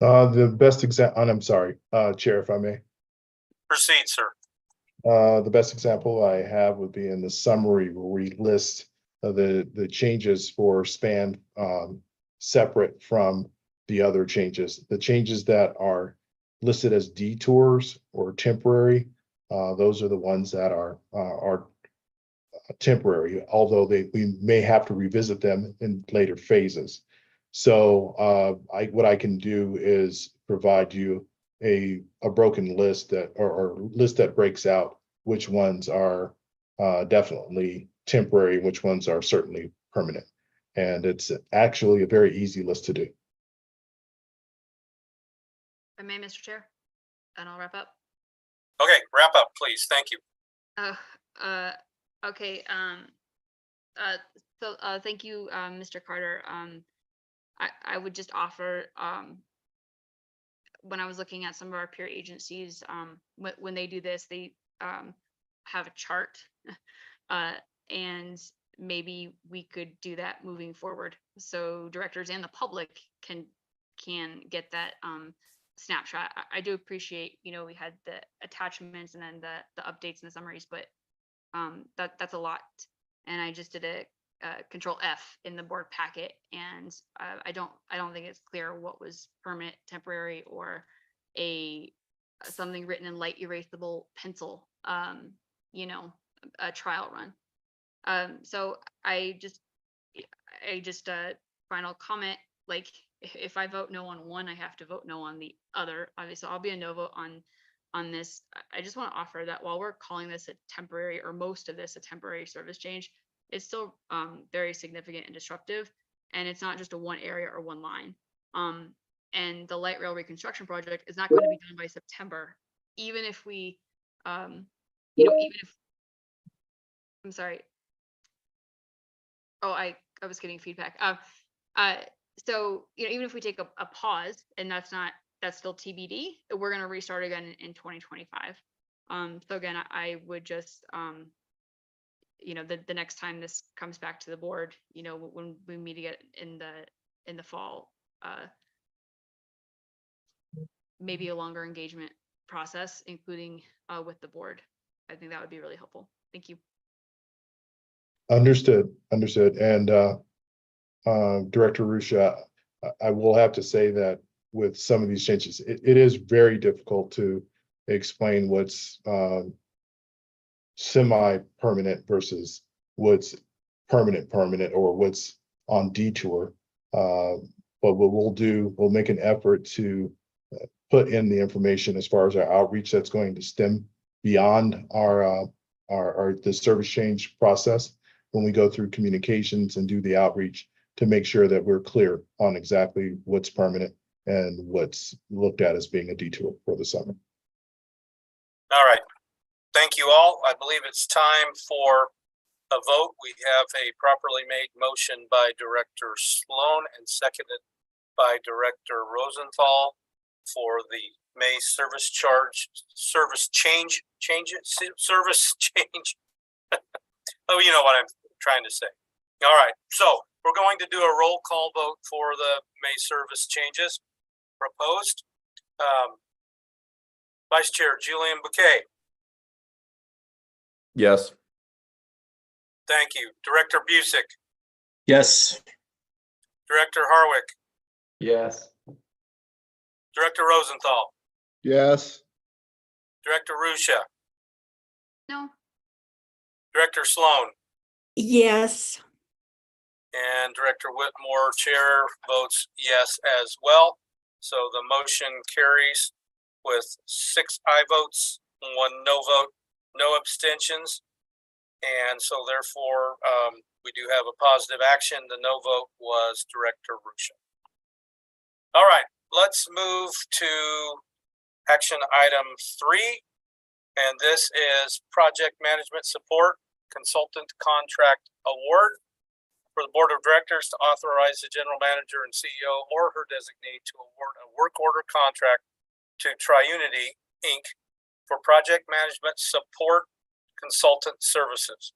The best example, and I'm sorry, Chair, if I may.
Proceed, sir.
The best example I have would be in the summary where we list the changes for span separate from the other changes. The changes that are listed as detours or temporary, those are the ones that are temporary, although we may have to revisit them in later phases. So what I can do is provide you a broken list that or list that breaks out which ones are definitely temporary, which ones are certainly permanent. And it's actually a very easy list to do.
If I may, Mr. Chair, and I'll wrap up.
Okay, wrap up, please. Thank you.
Okay. So thank you, Mr. Carter. I would just offer, when I was looking at some of our peer agencies, when they do this, they have a chart, and maybe we could do that moving forward, so directors and the public can get that snapshot. I do appreciate, we had the attachments and then the updates and the summaries, but that's a lot, and I just did a Control F in the board packet, and I don't think it's clear what was permanent, temporary, or something written in light erasable pencil, a trial run. So I just final comment, like if I vote no on one, I have to vote no on the other. Obviously, I'll be a no vote on this. I just want to offer that while we're calling this a temporary, or most of this a temporary service change, it's still very significant and disruptive, and it's not just a one area or one line. And the light rail reconstruction project is not going to be done by September, even if we, even if, I'm sorry. Oh, I was getting feedback. So even if we take a pause, and that's not that's still TBD. We're going to restart again in 2025. So again, I would just, the next time this comes back to the board, when we meet again in the fall, maybe a longer engagement process, including with the board. I think that would be really helpful. Thank you.
Understood. And Director Rusha, I will have to say that with some of these changes, it is very difficult to explain what's semi-permanent versus what's permanent, or what's on detour. But what we'll do, we'll make an effort to put in the information as far as our outreach that's going to stem beyond the service change process when we go through communications and do the outreach, to make sure that we're clear on exactly what's permanent and what's looked at as being a detour for the summer.
All right. Thank you all. I believe it's time for a vote. We have a properly made motion by Director Sloan and seconded by Director Rosenthal for the May service change. Oh, you know what I'm trying to say. All right. So we're going to do a roll call vote for the May service changes proposed. Vice Chair Julian Bouquet.
Yes.
Thank you. Director Busick.
Yes.
Director Harwick.
Yes.
Director Rosenthal.
Yes.
Director Rusha.
No.
Director Sloan.
Yes.
And Director Whitmore, Chair, votes yes as well. So the motion carries with 6 aye votes, 1 no vote, no abstentions. And so therefore, we do have a positive action. The no vote was Director Rusha. All right, let's move to action item 3. And this is Project Management Support Consultant Contract Award for the Board of Directors to authorize the General Manager and CEO or her designee to award a work order contract to Triunity, Inc. for Project Management Support Consultant Services.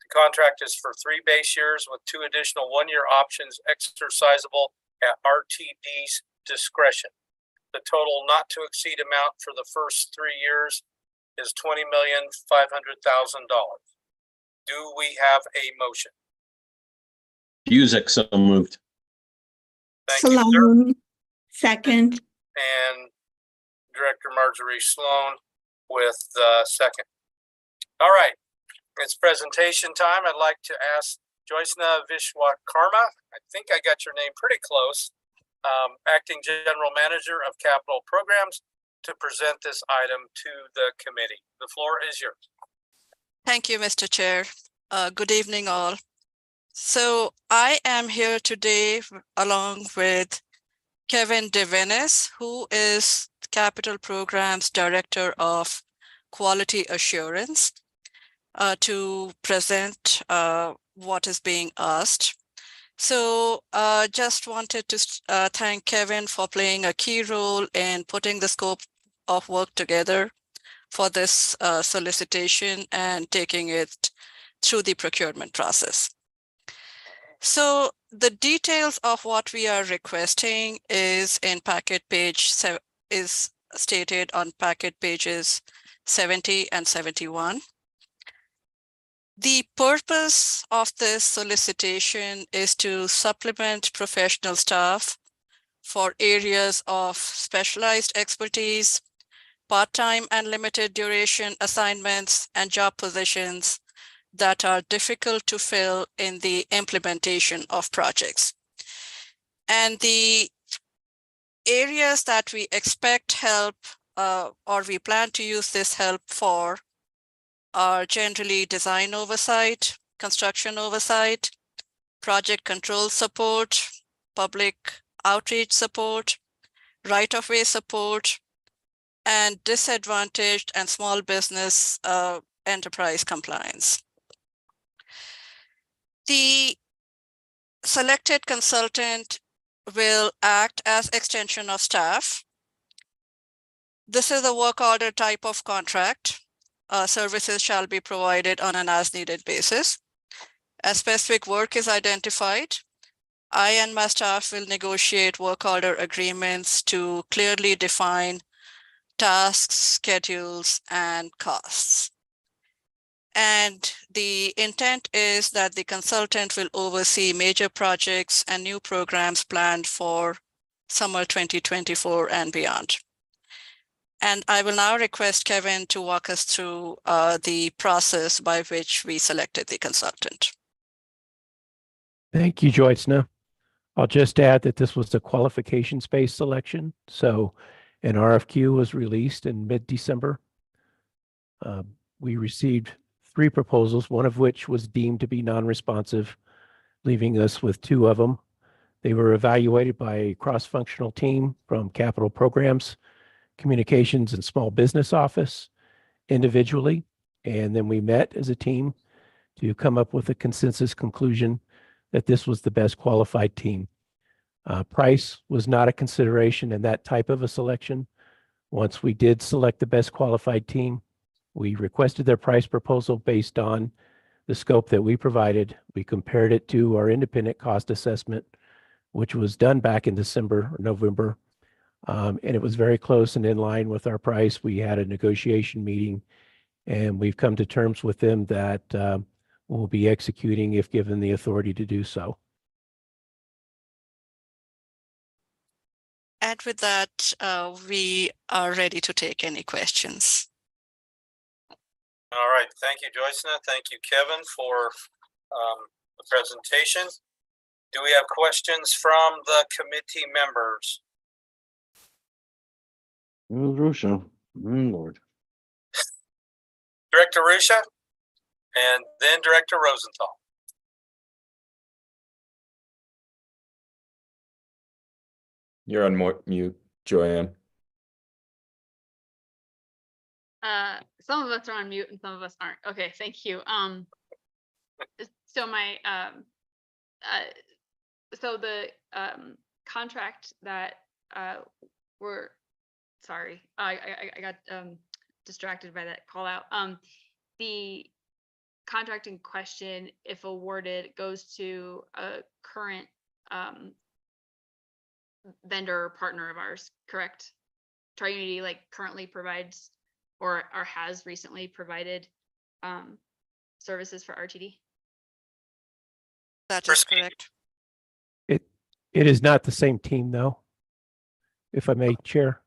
The contract is for 3 base years with 2 additional 1-year options exercisable at RTD's discretion. The total not to exceed amount for the first 3 years is $20,500,000. Do we have a motion?
Busick, so moved.
Thank you, sir.
Sloan, second.
And Director Marjorie Sloan with the second. All right, it's presentation time. I'd like to ask Joycena Vishwakarma, I think I got your name pretty close, Acting General Manager of Capital Programs, to present this item to the committee. The floor is yours.
Thank you, Mr. Chair. Good evening, all. So I am here today along with Kevin DeVenis, who is Capital Programs Director of Quality Assurance, to present what is being asked. So just wanted to thank Kevin for playing a key role in putting the scope of work together for this solicitation and taking it through the procurement process. So the details of what we are requesting is in packet page is stated on packet pages 70 and 71. The purpose of this solicitation is to supplement professional staff for areas of specialized expertise, part-time and limited duration assignments, and job positions that are difficult to fill in the implementation of projects. And the areas that we expect help or we plan to use this help for are generally design oversight, construction oversight, project control support, public outreach support, right-of-way support, and disadvantaged and small business enterprise compliance. The selected consultant will act as extension of staff This is a work order type of contract. Services shall be provided on an as-needed basis. As specific work is identified, I and my staff will negotiate work order agreements to clearly define tasks, schedules, and costs. And the intent is that the consultant will oversee major projects and new programs planned for summer 2024 and beyond. And I will now request Kevin to walk us through the process by which we selected the consultant.
Thank you, Joyce. I'll just add that this was a qualifications-based selection. So an RFQ was released in mid-December. We received 3 proposals, one of which was deemed to be non-responsive, leaving us with 2 of them. They were evaluated by a cross-functional team from Capital Programs, Communications, and Small Business Office individually. And then we met as a team to come up with a consensus conclusion that this was the best qualified team. Price was not a consideration in that type of a selection. Once we did select the best qualified team, we requested their price proposal based on the scope that we provided. We compared it to our independent cost assessment, which was done back in December or November. And it was very close and in line with our price. We had a negotiation meeting, and we've come to terms with them that we'll be executing if given the authority to do so.
And with that, we are ready to take any questions.
All right, thank you, Joyce. Thank you, Kevin, for the presentation. Do we have questions from the committee members?
Rusha, Lord.
Director Rusha, and then Director Rosenthal.
You're on mute, Joanne.
Some of us are on mute and some of us aren't. Okay, thank you. So my so the contract that we're sorry, I got distracted by that call out. The contract in question, if awarded, goes to a current vendor or partner of ours, correct? Triunity like currently provides or has recently provided services for RTD.
That is correct.
It is not the same team, though, if I may, Chair.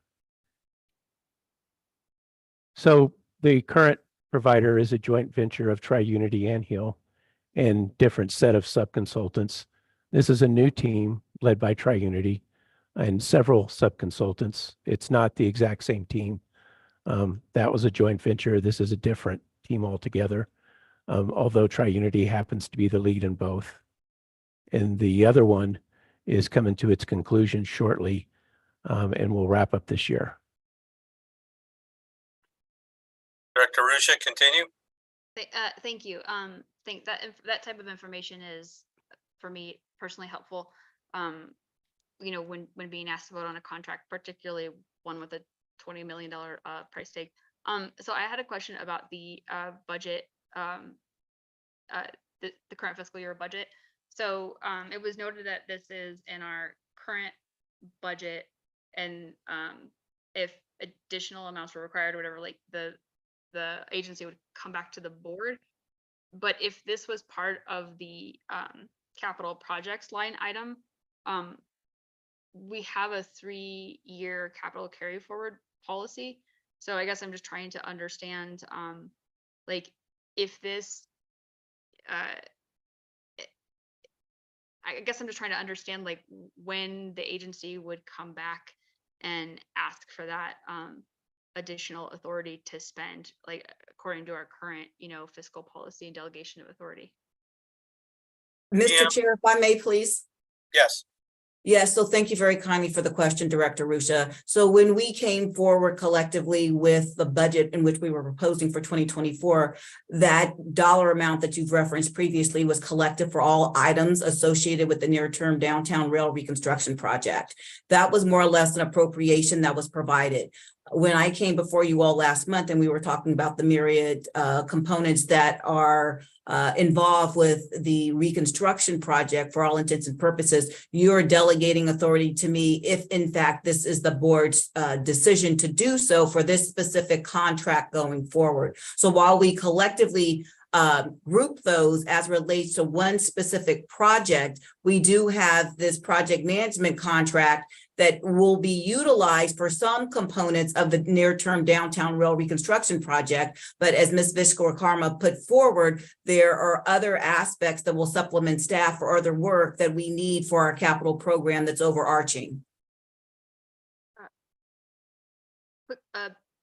So the current provider is a joint venture of Triunity and Hill and different set of sub-consultants. This is a new team led by Triunity and several sub-consultants. It's not the exact same team. That was a joint venture. This is a different team altogether, although Triunity happens to be the lead in both. And the other one is coming to its conclusion shortly, and will wrap up this year.
Director Rusha, continue.
Thank you. Think that type of information is, for me personally, helpful. You know, when being asked to vote on a contract, particularly one with a $20 million price tag. So I had a question about the budget, the current fiscal year budget. So it was noted that this is in our current budget, and if additional amounts were required or whatever, like the agency would come back to the board. But if this was part of the capital projects line item, we have a 3-year capital carry forward policy. So I guess I'm just trying to understand, like, if this, I guess I'm just trying to understand, like, when the agency would come back and ask for that additional authority to spend, like, according to our current, you know, fiscal policy and delegation of authority.
Mr. Chair, if I may, please.
Yes.
Yes, so thank you very kindly for the question, Director Rusha. So when we came forward collectively with the budget in which we were proposing for 2024, that dollar amount that you've referenced previously was collected for all items associated with the near-term downtown rail reconstruction project. That was more or less an appropriation that was provided. when I came before you all last month and we were talking about the myriad components that are involved with the reconstruction project, for all intents and purposes, you're delegating authority to me if in fact this is the board's decision to do so for this specific contract going forward. So while we collectively group those as relates to one specific project, we do have this project management contract that will be utilized for some components of the near-term downtown rail reconstruction project. But as Ms. Vishwakarma put forward, there are other aspects that will supplement staff or other work that we need for our capital program that's overarching.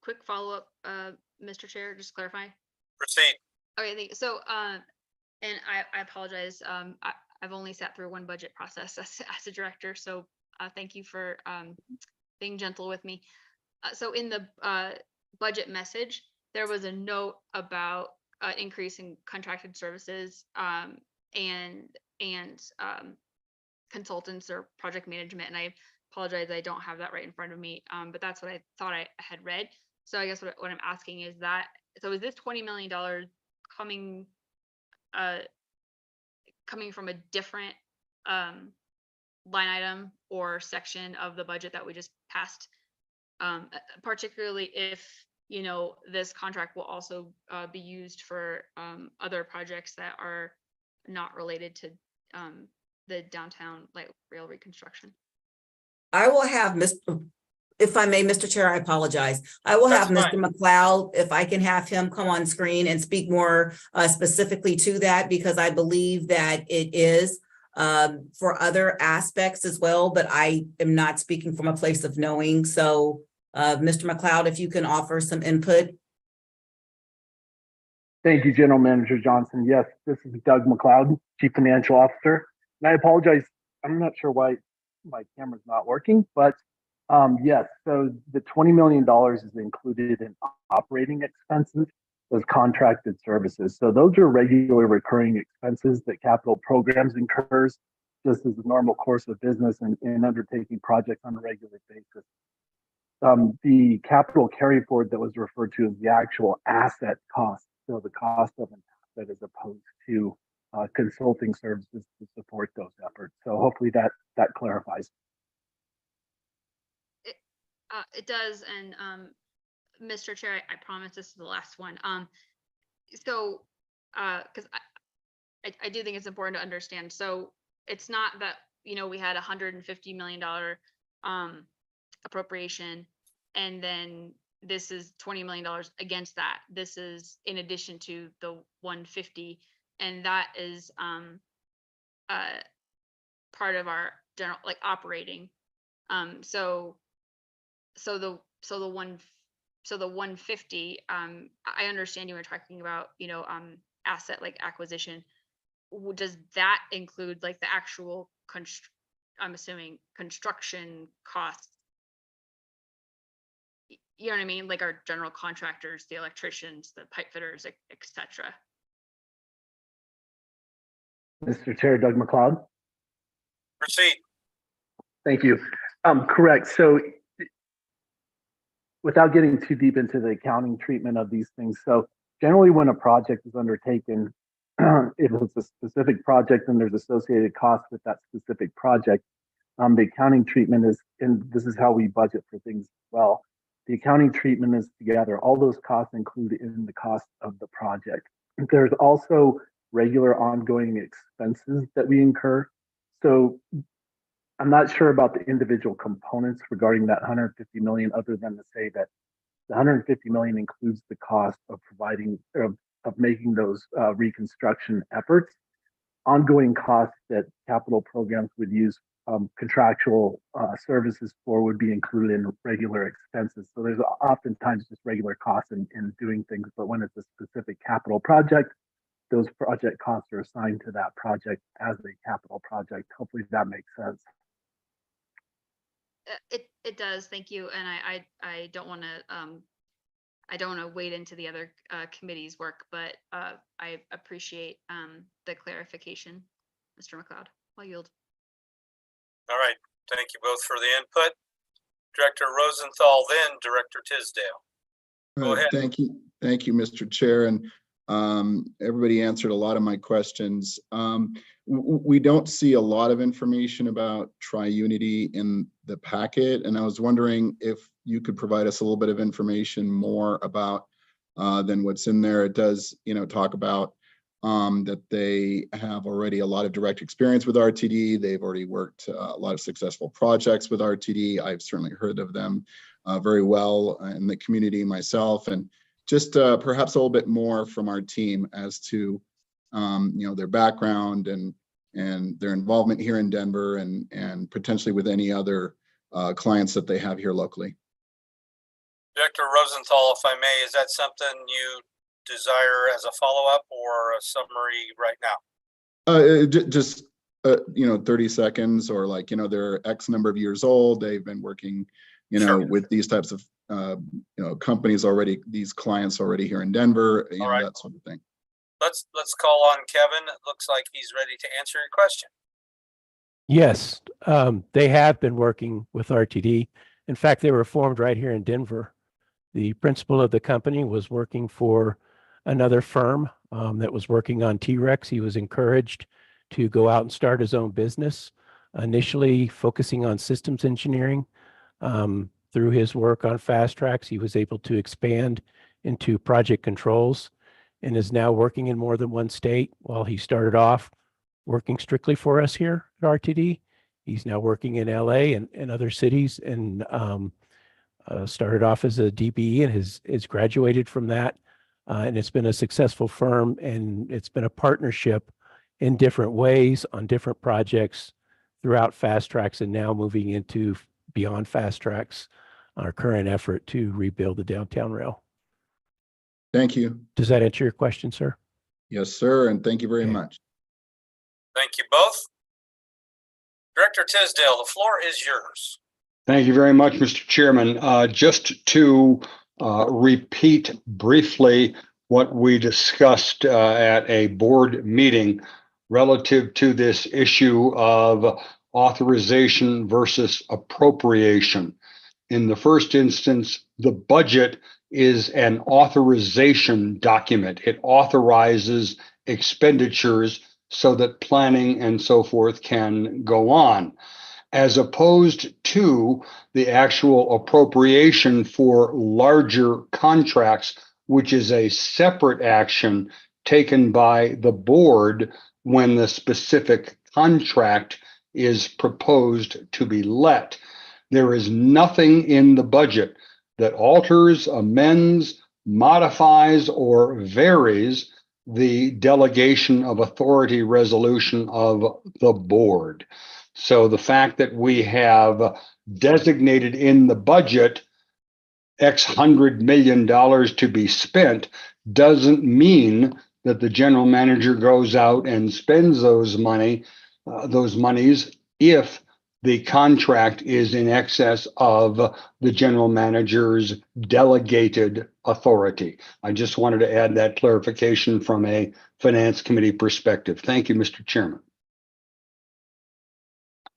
Quick follow-up, Mr. Chair, just clarify.
Proceed.
Okay, thank you. So, and I apologize. I've only sat through one budget process as a director, so thank you for being gentle with me. So in the budget message, there was a note about increase in contracted services and consultants or project management. And I apologize, I don't have that right in front of me, but that's what I thought I had read. So I guess what I'm asking is that, so is this $20 million coming from a different line item or section of the budget that we just passed, particularly if, you know, this contract will also be used for other projects that are not related to the downtown light rail reconstruction?
I will have if I may, Mr. Chair, I apologize. I will have Mr. McLeod, if I can have him come on screen and speak more specifically to that, because I believe that it is for other aspects as well, but I am not speaking from a place of knowing. So Mr. McLeod, if you can offer some input.
Thank you, General Manager Johnson. Yes, this is Doug McLeod, Chief Financial Officer. And I apologize, I'm not sure why my camera's not working, but yes, so the $20 million is included in operating expenses as contracted services. So those are regular recurring expenses that capital programs incurs just as a normal course of business in undertaking projects on a regular basis. The capital carry forward that was referred to as the actual asset cost, so the cost of an asset as opposed to consulting services to support those efforts. So hopefully that clarifies.
It does, and Mr. Chair, I promise this is the last one. So, because I do think it's important to understand. So it's not that, you know, we had $150 million appropriation, and then this is $20 million against that. This is in addition to the 150, and that is part of our general, like, operating. So the 150, I understand you were talking about, you know, asset like acquisition. Does that include like the actual I'm assuming construction costs? You know what I mean? Like our general contractors, the electricians, the pipe fitters, etc.
Mr. Chair, Doug McLeod.
Proceed.
Thank you. Correct. So without getting too deep into the accounting treatment of these things, so generally when a project is undertaken, if it's a specific project and there's associated costs with that specific project, the accounting treatment is, and this is how we budget for things as well, the accounting treatment is together. All those costs included in the cost of the project. There's also regular ongoing expenses that we incur. So I'm not sure about the individual components regarding that 150 million, other than to say that the 150 million includes the cost of providing, of making those reconstruction efforts. Ongoing costs that capital programs would use contractual services for would be included in regular expenses. So there's oftentimes just regular costs in doing things, but when it's a specific capital project, those project costs are assigned to that project as a capital project. Hopefully that makes sense.
It does, thank you. And I don't want to wade into the other committee's work, but I appreciate the clarification, Mr. McLeod. I'll yield.
All right, thank you both for the input. Director Rosenthal, then Director Tisdale. Go ahead.
Thank you, Mr. Chair, and everybody answered a lot of my questions. We don't see a lot of information about Tri-Unity in the packet, and I was wondering if you could provide us a little bit of information more about than what's in there. It does, talk about that they have already a lot of direct experience with RTD. They've already worked a lot of successful projects with RTD. I've certainly heard of them very well in the community myself, and just perhaps a little bit more from our team as to their background and their involvement here in Denver and potentially with any other clients that they have here locally.
Director Rosenthal, if I may, is that something you desire as a follow-up or a summary right now?
Just 30 seconds, or they're X number of years old. They've been working,
Sure.
with these types of companies already, these clients already here in Denver,
All right.
that sort of thing.
Let's call on Kevin. It looks like he's ready to answer your question.
Yes, they have been working with RTD. In fact, they were formed right here in Denver. The principal of the company was working for another firm that was working on T-Rex. He was encouraged to go out and start his own business, initially focusing on systems engineering. Through his work on Fast Tracks, he was able to expand into project controls and is now working in more than one state. While he started off working strictly for us here at RTD, he's now working in LA and other cities, and started off as a DBE and has graduated from that. And it's been a successful firm, and it's been a partnership in different ways on different projects throughout Fast Tracks, and now moving into beyond Fast Tracks, our current effort to rebuild the downtown rail.
Thank you.
Does that answer your question, sir?
Yes, sir, and thank you very much.
Thank you both. Director Tisdale, the floor is yours.
Thank you very much, Mr. Chairman. Just to repeat briefly what we discussed at a board meeting relative to this issue of authorization versus appropriation. In the first instance, the budget is an authorization document. It authorizes expenditures so that planning and so forth can go on, as opposed to the actual appropriation for larger contracts, which is a separate action taken by the board when the specific contract is proposed to be let. There is nothing in the budget that alters, amends, modifies, or varies the delegation of authority resolution of the board. So the fact that we have designated in the budget X $100 million to be spent doesn't mean that the general manager goes out and spends those monies if the contract is in excess of the general manager's delegated authority. I just wanted to add that clarification from a finance committee perspective. Thank you, Mr. Chairman.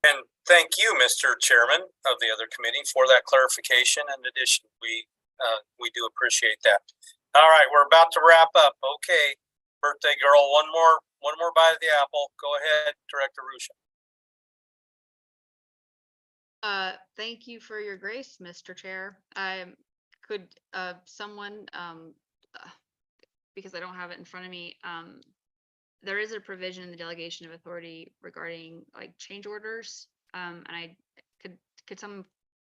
And thank you, Mr. Chairman of the other committee, for that clarification. In addition, we do appreciate that. All right, we're about to wrap up. Okay, birthday girl, one more bite of the apple. Go ahead, Director Rusha.
Thank you for your grace, Mr. Chair. Could someone, because I don't have it in front of me, there is a provision in the delegation of authority regarding like change orders. And I could someone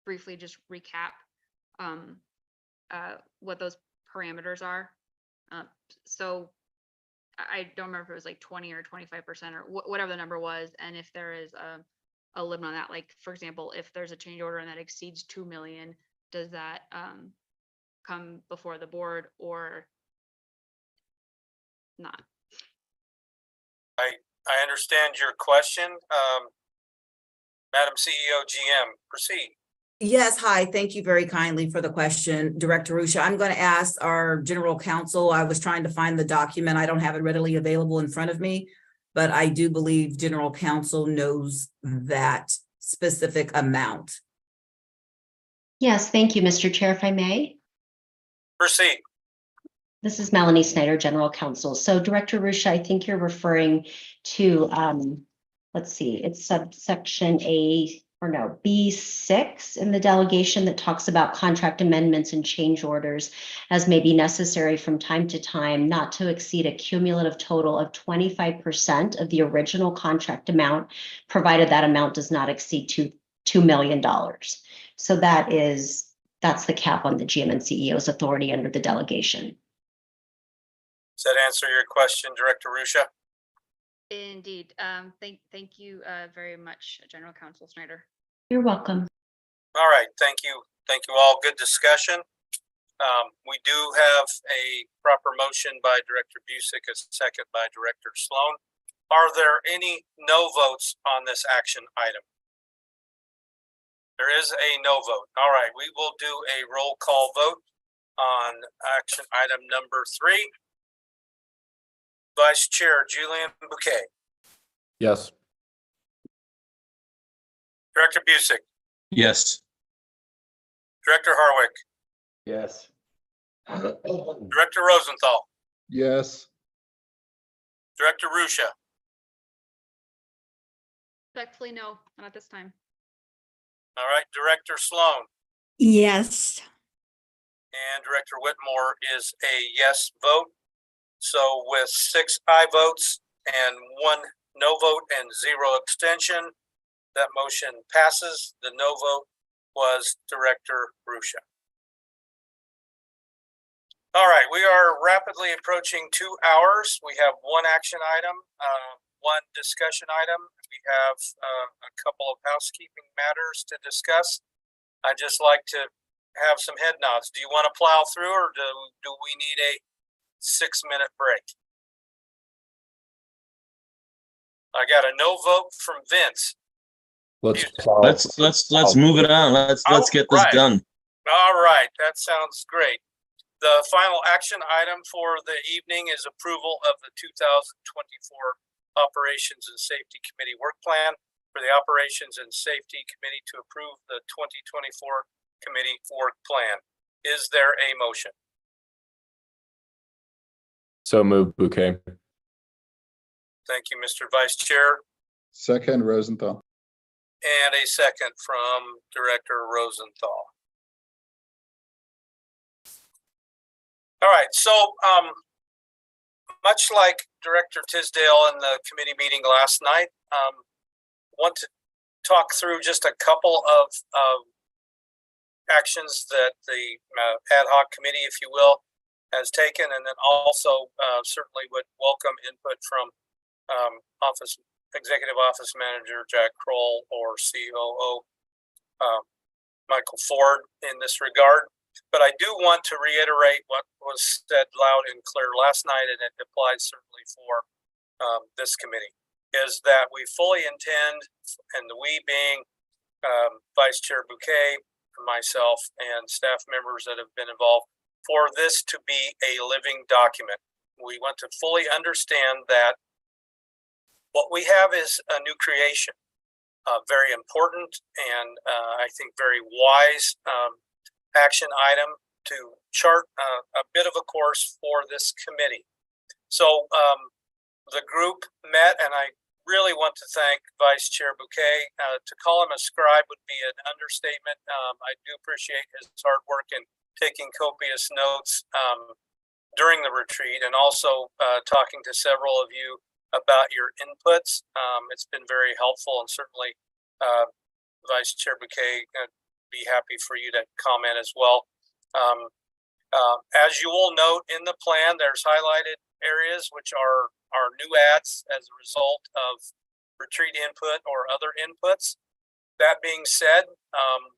briefly just recap what those parameters are? So I don't remember if it was like 20 or 25% or whatever the number was, and if there is a limit on that. Like, for example, if there's a change order and that exceeds 2 million, does that come before the board or not?
I understand your question. Madam CEO GM, proceed.
Yes, hi. Thank you very kindly for the question, Director Rusha. I'm going to ask our general counsel. I was trying to find the document. I don't have it readily available in front of me, but I do believe general counsel knows that specific amount.
Yes, thank you, Mr. Chair, if I may.
Proceed.
This is Melanie Snyder, General Counsel. So Director Rusha, I think you're referring to, let's see, it's subsection B6 in the delegation that talks about contract amendments and change orders as may be necessary from time to time, not to exceed a cumulative total of 25% of the original contract amount, provided that amount does not exceed $2 million. So that's the cap on the GM and CEO's authority under the delegation.
Does that answer your question, Director Rusha?
Indeed. Thank you very much, General Counsel Snyder.
You're welcome.
All right, thank you. Thank you all. Good discussion. We do have a proper motion by Director Busick, a second by Director Sloan. Are there any no votes on this action item? There is a no vote. All right, we will do a roll call vote on action item number 3. Vice Chair Julian Bouquet.
Yes.
Director Busick.
Yes.
Director Harwick.
Yes.
Director Rosenthal.
Yes.
Director Rusha.
Respectfully, no, not at this time.
All right, Director Sloan.
Yes.
And Director Whitmore is a yes vote. So with 6 aye votes and 1 no vote and 0 abstention, that motion passes. The no vote was Director Rusha. All right, we are rapidly approaching 2 hours. We have 1 action item, 1 discussion item. We have a couple of housekeeping matters to discuss. I'd just like to have some head nods. Do you want to plow through, or do we need a 6-minute break? I got a no vote from Vince.
Let's move it on. Let's get this done.
All right, that sounds great. The final action item for the evening is approval of the 2024 Operations and Safety Committee work plan for the Operations and Safety Committee to approve the 2024 committee work plan. Is there a motion?
So moved, Bouquet.
Thank you, Mr. Vice Chair.
Second, Rosenthal.
And a second from Director Rosenthal. All right, so much like Director Tisdale in the committee meeting last night, want to talk through just a couple of actions that the ad hoc committee, if you will, has taken, and then also certainly would welcome input from Executive Office Manager Jack Kroll or COO Michael Ford in this regard. But I do want to reiterate what was said loud and clear last night, and it applies certainly for this committee, is that we fully intend, and the we being Vice Chair Bouquet, myself, and staff members that have been involved, for this to be a living document. We want to fully understand that what we have is a new creation, very important and I think very wise action item to chart a bit of a course for this committee. So the group met, and I really want to thank Vice Chair Bouquet. To call him a scribe would be an understatement. I do appreciate his hard work in taking copious notes during the retreat, and also talking to several of you about your inputs. It's been very helpful, and certainly Vice Chair Bouquet, be happy for you to comment as well. As you will note in the plan, there's highlighted areas which are new ads as a result of retreat input or other inputs. That being said,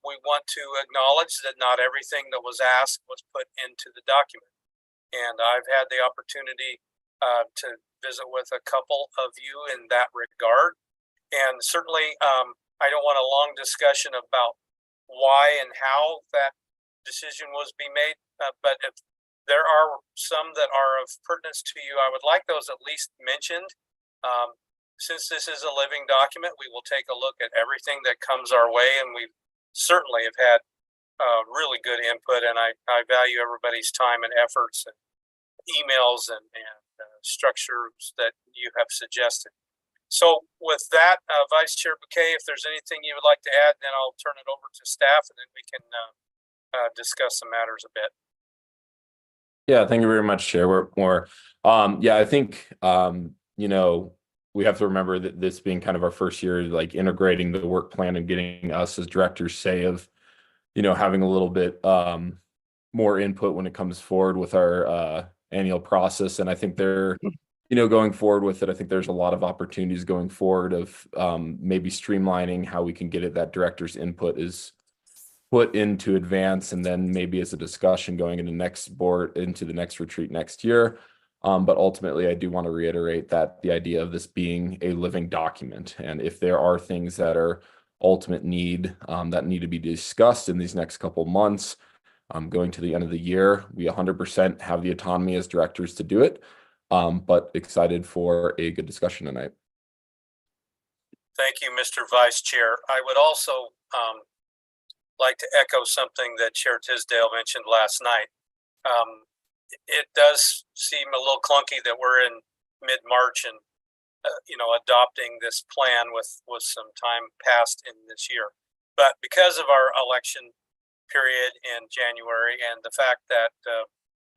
we want to acknowledge that not everything that was asked was put into the document. And I've had the opportunity to visit with a couple of you in that regard. And certainly, I don't want a long discussion about why and how that decision was being made, but if there are some that are of pertinence to you, I would like those at least mentioned. Since this is a living document, we will take a look at everything that comes our way, and we certainly have had really good input, and I value everybody's time and efforts and emails and structures that you have suggested. So with that, Vice Chair Bouquet, if there's anything you would like to add, then I'll turn it over to staff, and then we can discuss the matters a bit.
Yeah, thank you very much, Chair. Yeah, I think you know, we have to remember that this being kind of our first year, like integrating the work plan and getting us as directors say of, you know, having a little bit more input when it comes forward with our annual process. And I think they're, you know, going forward with it, I think there's a lot of opportunities going forward of maybe streamlining how we can get it that director's input is put into advance, and then maybe as a discussion going into into the next retreat next year. But ultimately, I do want to reiterate that the idea of this being a living document, and if there are things that are ultimate need that need to be discussed in these next couple months, going to the end of the year, we 100% have the autonomy as directors to do it. But excited for a good discussion tonight.
Thank you, Mr. Vice Chair. I would also like to echo something that Chair Tisdale mentioned last night. It does seem a little clunky that we're in mid-March and you know, adopting this plan with some time passed in this year. But because of our election period in January and the fact that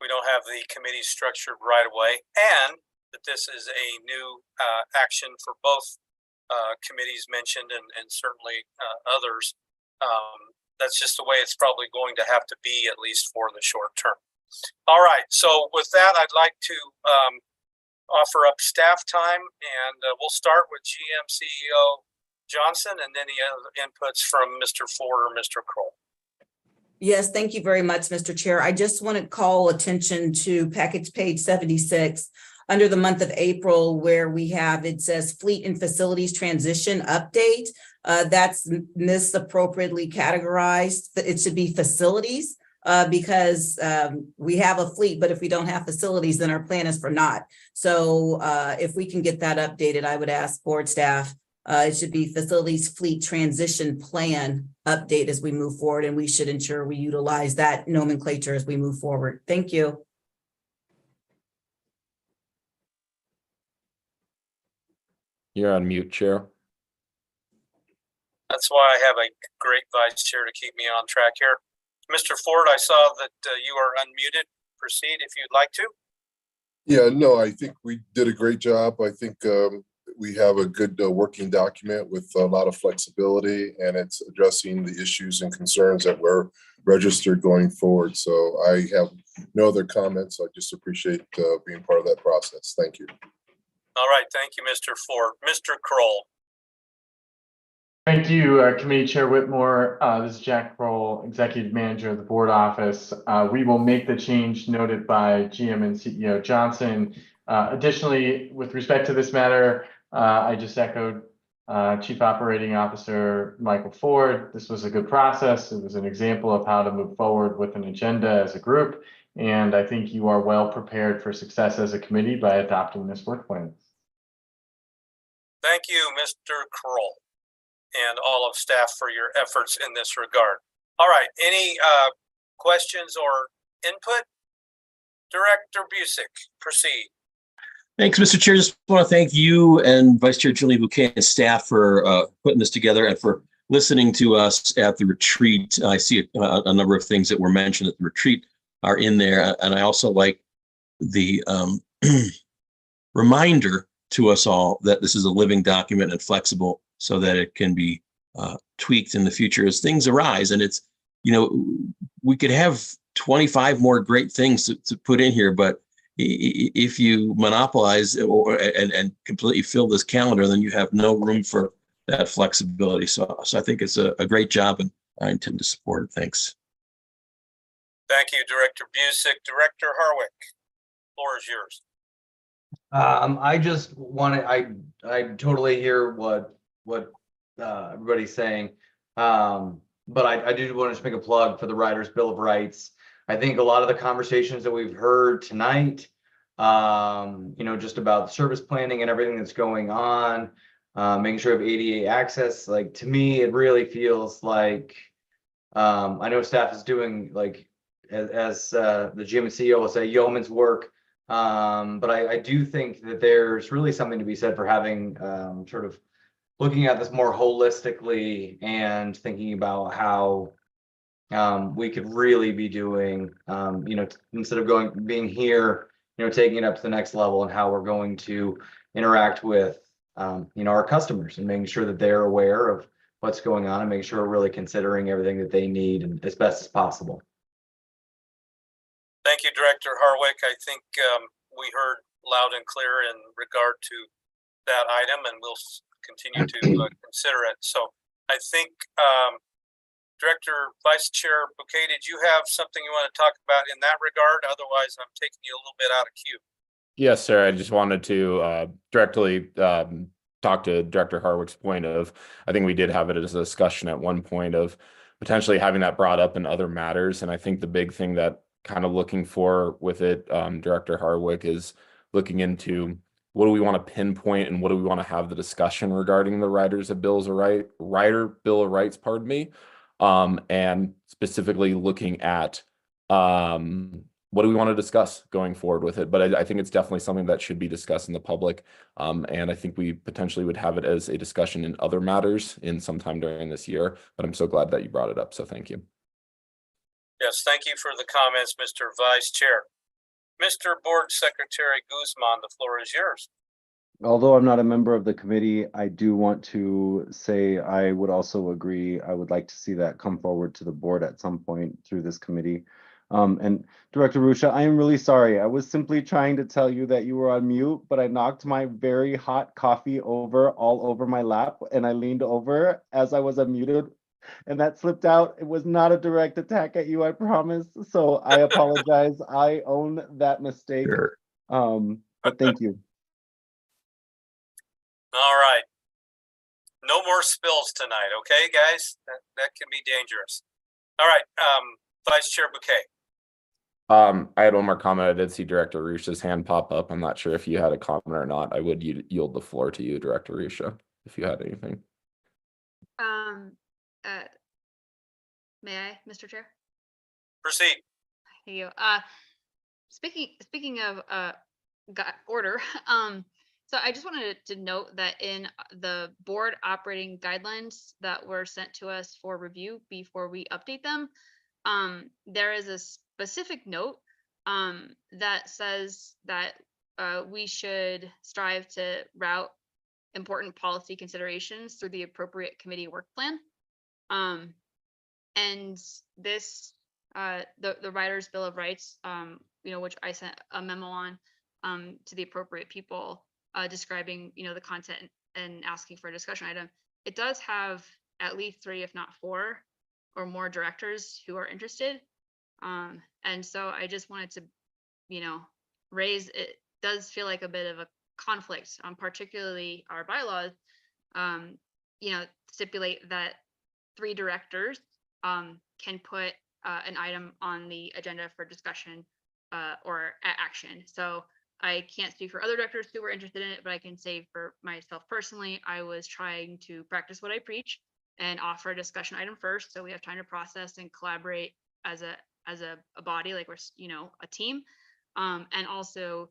we don't have the committee structured right away, and that this is a new action for both committees mentioned and certainly others, that's just the way it's probably going to have to be, at least for the short term. All right, so with that, I'd like to offer up staff time, and we'll start with GM CEO Johnson and any other inputs from Mr. Ford or Mr. Kroll.
Yes, thank you very much, Mr. Chair. I just want to call attention to package page 76 under the month of April, where we have, it says fleet and facilities transition update. That's misappropriately categorized. It should be facilities because we have a fleet, but if we don't have facilities, then our plan is for naught. So if we can get that updated, I would ask board staff. It should be facilities fleet transition plan update as we move forward, and we should ensure we utilize that nomenclature as we move forward. Thank you.
You're on mute, Chair.
That's why I have a great vice chair to keep me on track here. Mr. Ford, I saw that you are unmuted. Proceed if you'd like to.
Yeah, no, I think we did a great job. I think we have a good working document with a lot of flexibility, and it's addressing the issues and concerns that were registered going forward. So I have no other comments. I just appreciate being part of that process. Thank you.
All right, thank you, Mr. Ford. Mr. Kroll.
Thank you, Committee Chair Whitmore. This is Jack Kroll, Executive Manager of the Board Office. We will make the change noted by GM and CEO Johnson. Additionally, with respect to this matter, I just echoed Chief Operating Officer Michael Ford. This was a good process. It was an example of how to move forward with an agenda as a group. And I think you are well prepared for success as a committee by adopting this work plan.
Thank you, Mr. Kroll, and all of staff for your efforts in this regard. All right, any questions or input? Director Busick, proceed.
Thanks, Mr. Chair. Just want to thank you and Vice Chair Julie Bouquet and staff for putting this together and for listening to us at the retreat. I see a number of things that were mentioned at the retreat are in there. And I also like the reminder to us all that this is a living document and flexible so that it can be tweaked in the future as things arise. And it's, you know, we could have 25 more great things to put in here, but if you monopolize and completely fill this calendar, then you have no room for that flexibility. So I think it's a great job, and I intend to support it. Thanks.
Thank you, Director Busick. Director Harwick, floor is yours.
I just want to, I totally hear what everybody's saying. But I do want to just make a plug for the Riders' Bill of Rights. I think a lot of the conversations that we've heard tonight, you know, just about service planning and everything that's going on, making sure we have ADA access, like, to me, it really feels like I know staff is doing like, as the GM and CEO will say, yeoman's work. But I do think that there's really something to be said for having sort of looking at this more holistically and thinking about how we could really be doing, instead of being here, taking it up to the next level, and how we're going to interact with, our customers, and making sure that they're aware of what's going on, and making sure we're really considering everything that they need and as best as possible.
Thank you, Director Harwick. I think we heard loud and clear in regard to that item, and we'll continue to consider it. So I think Director Vice Chair Bouquet, did you have something you want to talk about in that regard? Otherwise, I'm taking you a little bit out of queue.
Yes, sir. I just wanted to directly talk to Director Harwick's point of, I think we did have it as a discussion at one point of potentially having that brought up in other matters. And I think the big thing that kind of looking for with it, Director Harwick, is looking into what do we want to pinpoint and what do we want to have the discussion regarding the Rider Bill of Rights, pardon me. And specifically looking at what do we want to discuss going forward with it. But I think it's definitely something that should be discussed in the public. And I think we potentially would have it as a discussion in other matters in sometime during this year. But I'm so glad that you brought it up. So thank you.
Yes, thank you for the comments, Mr. Vice Chair. Mr. Board Secretary Guzman, the floor is yours.
Although I'm not a member of the committee, I do want to say I would also agree. I would like to see that come forward to the board at some point through this committee. And Director Ruscia, I am really sorry. I was simply trying to tell you that you were on mute, but I knocked my very hot coffee all over my lap, and I leaned over as I was unmuted, and that slipped out. It was not a direct attack at you, I promise. So I apologize. I own that mistake.
Sure.
But thank you.
All right. No more spills tonight, okay, guys? That can be dangerous. All right, Vice Chair Bouquet.
I had one more comment. I did see Director Ruscia's hand pop up. I'm not sure if you had a comment or not. I would yield the floor to you, Director Ruscia, if you had anything.
May I, Mr. Chair?
Proceed.
Thank you. Speaking of order, so I just wanted to note that in the board operating guidelines that were sent to us for review before we update them, there is a specific note that says that we should strive to route important policy considerations through the appropriate committee work plan. And this, the Riders Bill of Rights, which I sent a memo on to the appropriate people, describing, the content and asking for a discussion item. It does have at least 3, if not 4 or more directors who are interested. And so I just wanted to, raise, it does feel like a bit of a conflict, particularly our bylaws, stipulate that 3 directors can put an item on the agenda for discussion or action. So I can't speak for other directors who were interested in it, but I can say for myself personally, I was trying to practice what I preach and offer a discussion item first, so we have time to process and collaborate as a body, like we're a team, and also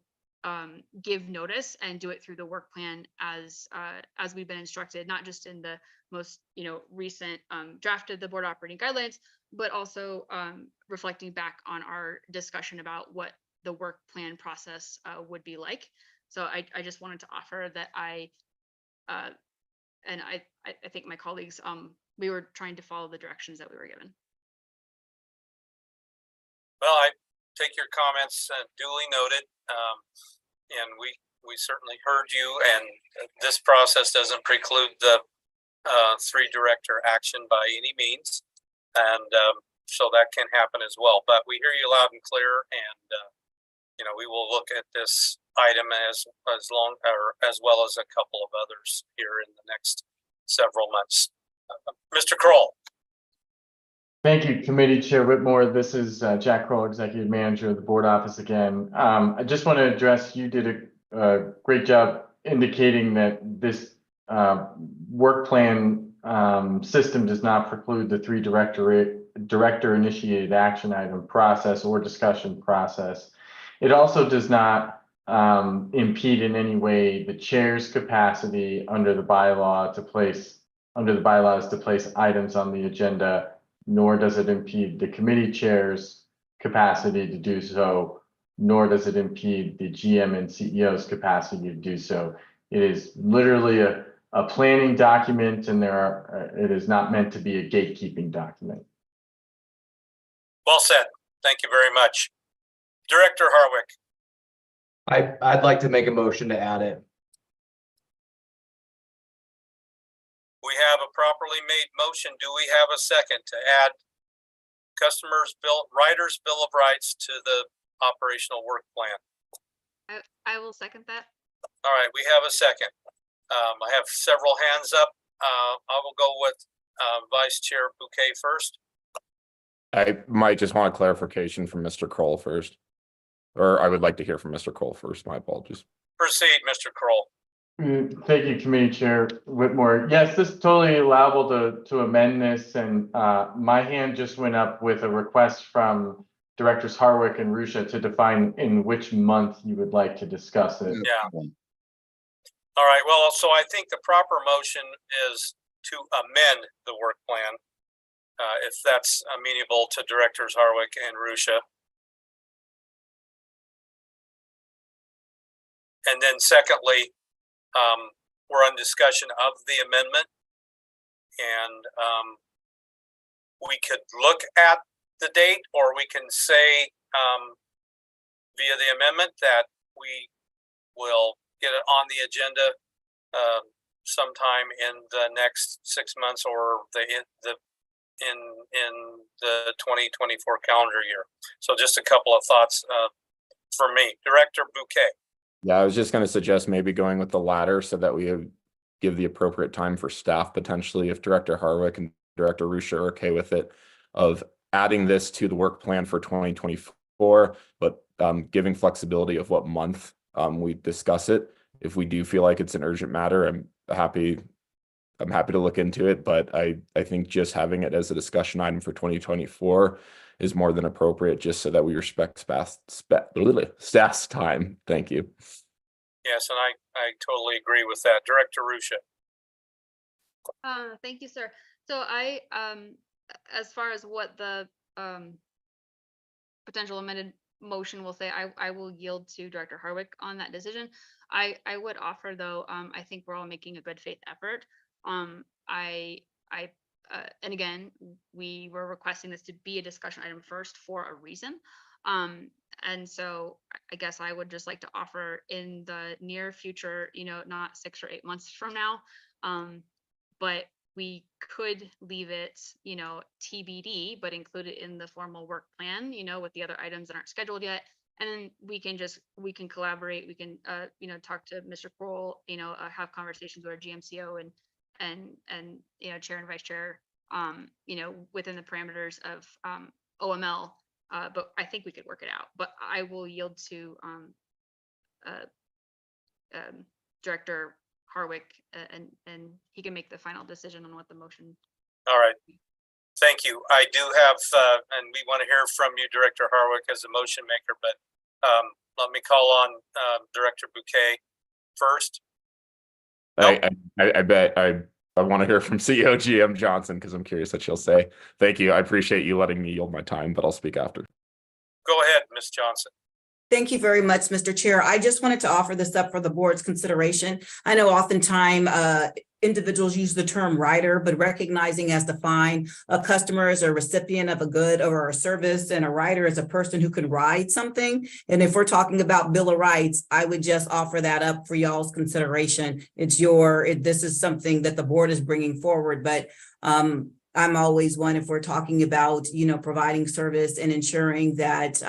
give notice and do it through the work plan as we've been instructed, not just in the most recent draft of the board operating guidelines, but also reflecting back on our discussion about what the work plan process would be like. So I just wanted to offer that I think my colleagues, we were trying to follow the directions that we were given.
Well, I take your comments duly noted, and we certainly heard you, and this process doesn't preclude the 3 director action by any means, and so that can happen as well. But we hear you loud and clear, and we will look at this item as well as a couple of others here in the next several months. Mr. Kroll.
Thank you, Committee Chair Whitmore. This is Jack Kroll, Executive Manager of the Board Office again. I just want to address, you did a great job indicating that this work plan system does not preclude the 3 director initiated action item process or discussion process. It also does not impede in any way the chair's capacity under the bylaws to place items on the agenda, nor does it impede the committee chair's capacity to do so, nor does it impede the GM and CEO's capacity to do so. It is literally a planning document, and it is not meant to be a gatekeeping document.
Well said. Thank you very much. Director Harwick.
I'd like to make a motion to add it.
We have a properly made motion. Do we have a second to add Riders Bill of Rights to the operational work plan?
I will second that.
All right, we have a second. I have several hands up. I will go with Vice Chair Bouquet first.
I might just want a clarification from Mr. Kroll first. Or I would like to hear from Mr. Kroll first. My apologies.
Proceed, Mr. Kroll.
Thank you, Committee Chair Whitmore. Yes, this is totally allowable to amend this, and my hand just went up with a request from Directors Harwick and Ruscia to define in which month you would like to discuss it.
Yeah. All right, well, so I think the proper motion is to amend the work plan, if that's amenable to Directors Harwick and Ruscia. And then secondly, we're on discussion of the amendment, and we could look at the date, or we can say via the amendment that we will get it on the agenda sometime in the next 6 months, or in the 2024 calendar year. So just a couple of thoughts for me. Director Bouquet.
Yeah, I was just going to suggest maybe going with the latter so that we give the appropriate time for staff potentially, if Director Harwick and Director Ruscia are okay with it, of adding this to the work plan for 2024, but giving flexibility of what month we discuss it. If we do feel like it's an urgent matter, I'm happy to look into it, but I think just having it as a discussion item for 2024 is more than appropriate, just so that we respect staff's time. Thank you.
Yes, and I totally agree with that. Director Ruscia.
Thank you, sir. So I, as far as what the potential amended motion will say, I will yield to Director Harwick on that decision. I would offer, though, I think we're all making a good faith effort. And again, we were requesting this to be a discussion item first for a reason. And so I guess I would just like to offer in the near future, not 6 or 8 months from now, but we could leave it, TBD, but include it in the formal work plan, with the other items that aren't scheduled yet. And then we can collaborate. We can, talk to Mr. Kroll, have conversations with our GMCO and chair and vice chair, within the parameters of OML. But I think we could work it out. But I will yield to Director Harwick, and he can make the final decision on what the motion.
All right. Thank you. I do have, and we want to hear from you, Director Harwick, as a motion maker, but let me call on Director Bouquet first.
I bet I want to hear from CEO GM Johnson, because I'm curious what she'll say. Thank you. I appreciate you letting me yield my time, but I'll speak after.
Go ahead, Ms. Johnson.
Thank you very much, Mr. Chair. I just wanted to offer this up for the board's consideration. I know oftentimes individuals use the term rider, but recognizing as defined, a customer is a recipient of a good or a service, and a rider is a person who can ride something. And if we're talking about Bill of Rights, I would just offer that up for y'all's consideration. This is something that the board is bringing forward, but I'm always one, if we're talking about, providing service and ensuring that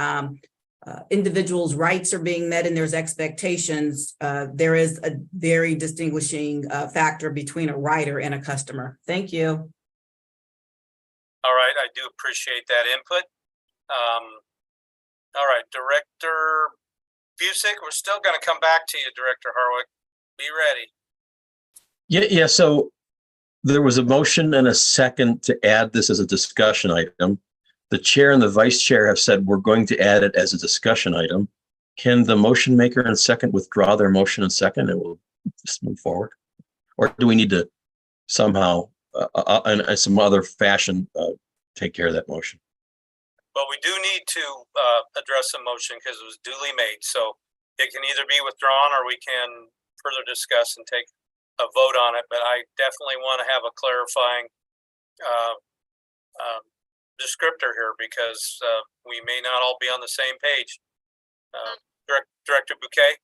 individuals' rights are being met and there's expectations, there is a very distinguishing factor between a rider and a customer. Thank you.
All right, I do appreciate that input. All right, Director Busick, we're still going to come back to you, Director Harwick. Be ready.
Yeah. So There was a motion and a second to add this as a discussion item. The chair and the vice chair have said we're going to add it as a discussion item. Can the motion maker and second withdraw their motion and second, and we'll just move forward? Or do we need to somehow, in some other fashion, take care of that motion?
But we do need to address the motion because it was duly made. So it can either be withdrawn or we can further discuss and take a vote on it. But I definitely want to have a clarifying descriptor here because we may not all be on the same page. Director Bouquet?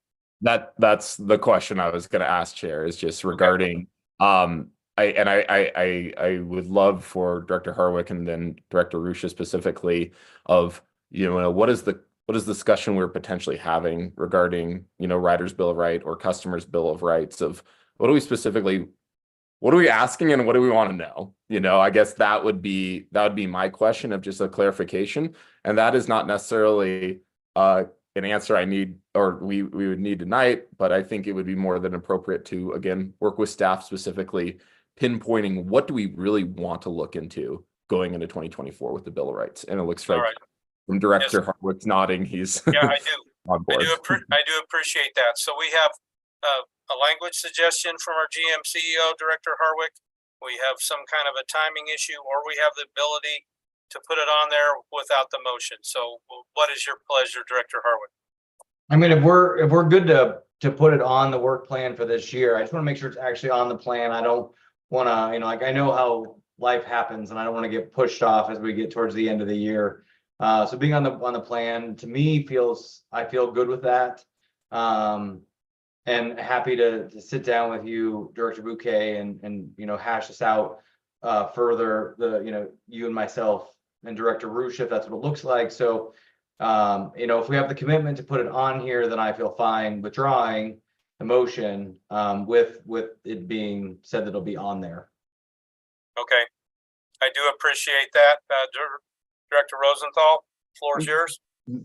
That's the question I was going to ask, Chair, is just regarding I would love for Director Harwick and then Director Ruscia specifically of, what is the discussion we're potentially having regarding, Riders Bill of Right or Customers Bill of Rights of what are we asking and what do we want to know? I guess that would be my question of just a clarification. And that is not necessarily an answer I need or we would need tonight, but I think it would be more than appropriate to, again, work with staff specifically pinpointing what do we really want to look into going into 2024 with the Bill of Rights. And it looks like from Director Harwick's nodding, he's
yeah, I do.
on board.
I do appreciate that. So we have a language suggestion from our GM CEO, Director Harwick. We have some kind of a timing issue, or we have the ability to put it on there without the motion. So what is your pleasure, Director Harwick?
I mean, if we're good to put it on the work plan for this year, I just want to make sure it's actually on the plan. I don't want to, I know how life happens and I don't want to get pushed off as we get towards the end of the year. So being on the plan to me I feel good with that. And happy to sit down with you, Director Bouquet, and hash this out further, you and myself and Director Ruscia, if that's what it looks like. So if we have the commitment to put it on here, then I feel fine withdrawing the motion with it being said that it'll be on there.
Okay, I do appreciate that. Director Rosenthal, floor is yours.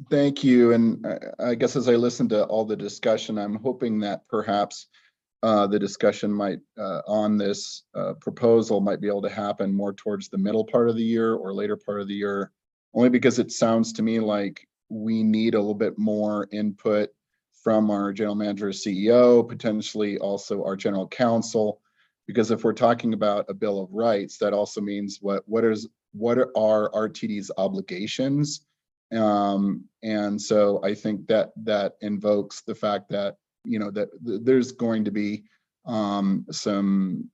Thank you. And I guess as I listen to all the discussion, I'm hoping that perhaps the discussion might on this proposal might be able to happen more towards the middle part of the year or later part of the year, only because it sounds to me like we need a little bit more input from our general manager, CEO, potentially also our general counsel, because if we're talking about a Bill of Rights, that also means what are RTD's obligations. And so I think that invokes the fact that, that there's going to be some,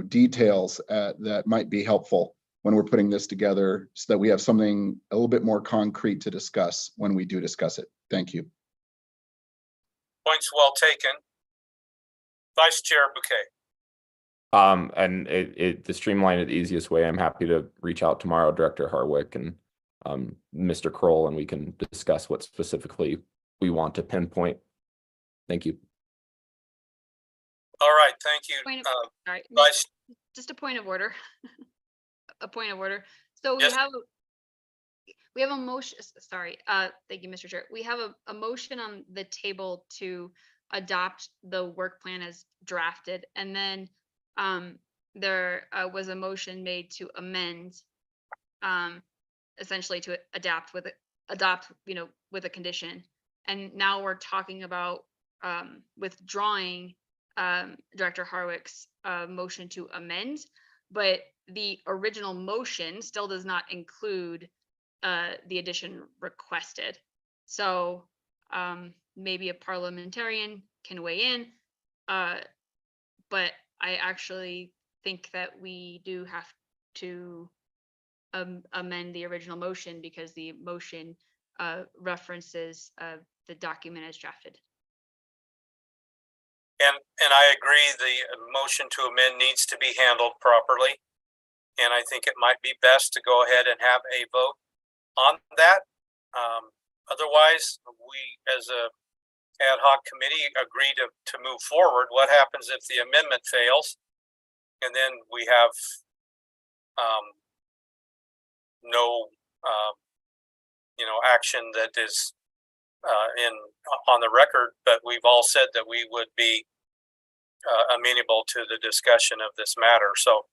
details that might be helpful when we're putting this together so that we have something a little bit more concrete to discuss when we do discuss it. Thank you.
Points well taken. Vice Chair Bouquet.
And to streamline it the easiest way, I'm happy to reach out tomorrow, Director Harwick and Mr. Kroll, and we can discuss what specifically we want to pinpoint. Thank you.
All right, thank you.
All right,
Vice.
just a point of order. A point of order. So
Yes.
we have a motion. Sorry. Thank you, Mr. Chair. We have a motion on the table to adopt the work plan as drafted, and then there was a motion made to amend, essentially to adopt with a condition. And now we're talking about withdrawing Director Harwick's motion to amend, but the original motion still does not include the addition requested. So maybe a parliamentarian can weigh in, but I actually think that we do have to amend the original motion because the motion references the document as drafted.
And I agree the motion to amend needs to be handled properly. And I think it might be best to go ahead and have a vote on that. Otherwise, we as a ad hoc committee agree to move forward. What happens if the amendment fails? And then we have no action that is on the record, but we've all said that we would be amenable to the discussion of this matter. So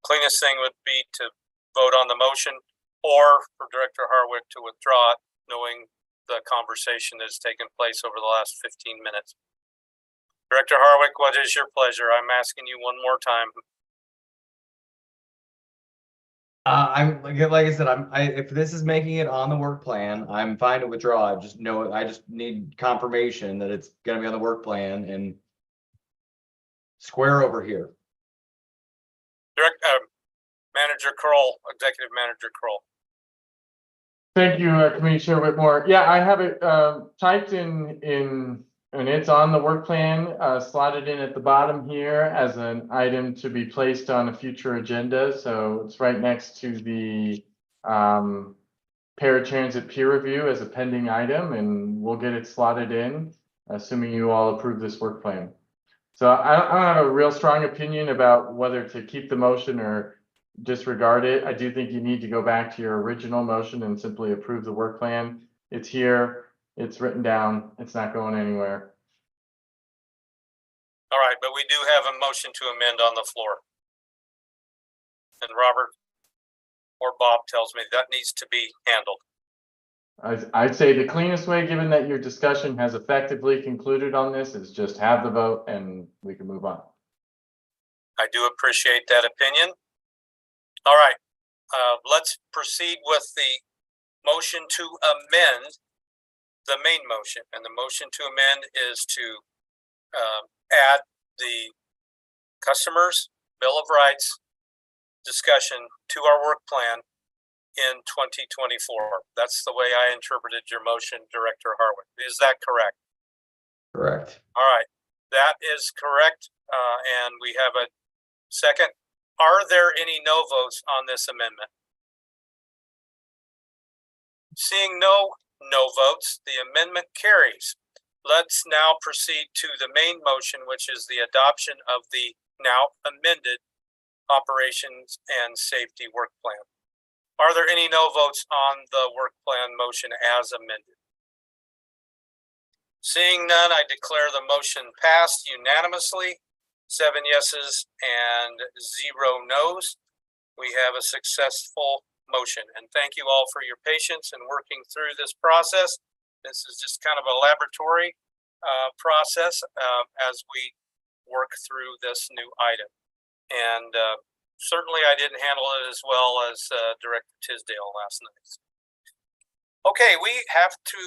Cleanest thing would be to vote on the motion or for Director Harwick to withdraw it, knowing the conversation that has taken place over the last 15 minutes. Director Harwick, what is your pleasure? I'm asking you one more time.
I'm like I said, if this is making it on the work plan, I'm fine to withdraw. I just need confirmation that it's gonna be on the work plan and square over here.
Manager Kroll, Executive Manager Kroll.
Thank you, Committee Chair Whitmore. Yeah, I have it typed in, and it's on the work plan, slotted in at the bottom here as an item to be placed on a future agenda. So it's right next to the paratransit peer review as a pending item, and we'll get it slotted in, assuming you all approve this work plan. So I don't have a real strong opinion about whether to keep the motion or disregard it. I do think you need to go back to your original motion and simply approve the work plan. It's here, it's written down, it's not going anywhere.
All right, but we do have a motion to amend on the floor. And Robert or Bob tells me that needs to be handled.
I'd say the cleanest way, given that your discussion has effectively concluded on this, is just have the vote and we can move on.
I do appreciate that opinion. All right, let's proceed with the motion to amend the main motion. And the motion to amend is to add the customers' Bill of Rights discussion to our work plan in 2024. That's the way I interpreted your motion, Director Harwick. Is that correct?
Correct.
All right, that is correct. And we have a second. Are there any no votes on this amendment? Seeing no votes, the amendment carries. Let's now proceed to the main motion, which is the adoption of the now amended Operations and Safety Work Plan. Are there any no votes on the work plan motion as amended? Seeing none, I declare the motion passed unanimously. 7 yeses and 0 no's. We have a successful motion, and thank you all for your patience in working through this process. This is just kind of a laboratory process as we work through this new item. And certainly I didn't handle it as well as Director Tisdale last night. Okay, we have to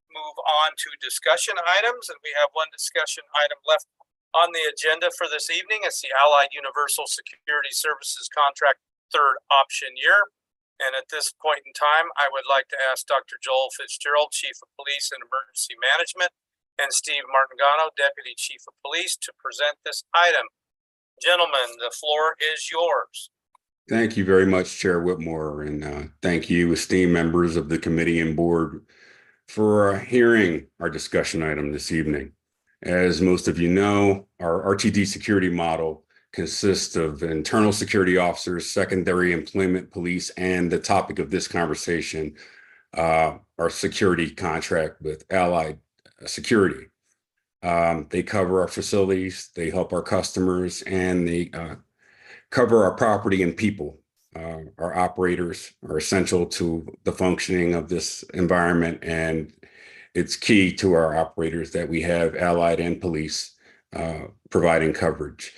move on to discussion items, and we have one discussion item left on the agenda for this evening. It's the Allied Universal Security Services Contract third option year. And at this point in time, I would like to ask Dr. Joel Fitzgerald, Chief of Police and Emergency Management, and Steve Martingano, Deputy Chief of Police, to present this item. Gentlemen, the floor is yours.
Thank you very much, Chair Whitmore, and thank you, esteemed members of the committee and board, for hearing our discussion item this evening. As most of you know, our RTD security model consists of internal security officers, secondary employment police, and the topic of this conversation, our security contract with Allied Security. They cover our facilities, they help our customers, and they cover our property and people. Our operators are essential to the functioning of this environment, and it's key to our operators that we have Allied and police providing coverage.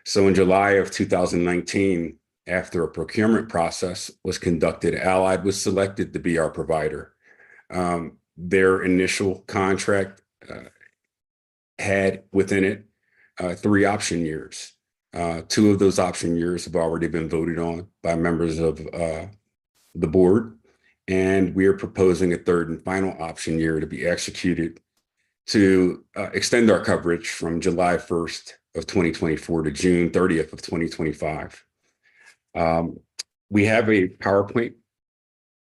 So in July of 2019, after a procurement process was conducted, Allied was selected to be our provider. Their initial contract had within it 3 option years. 2 of those option years have already been voted on by members of the board. And we are proposing a 3rd and final option year to be executed to extend our coverage from July 1st of 2024 to June 30th of 2025. We have a PowerPoint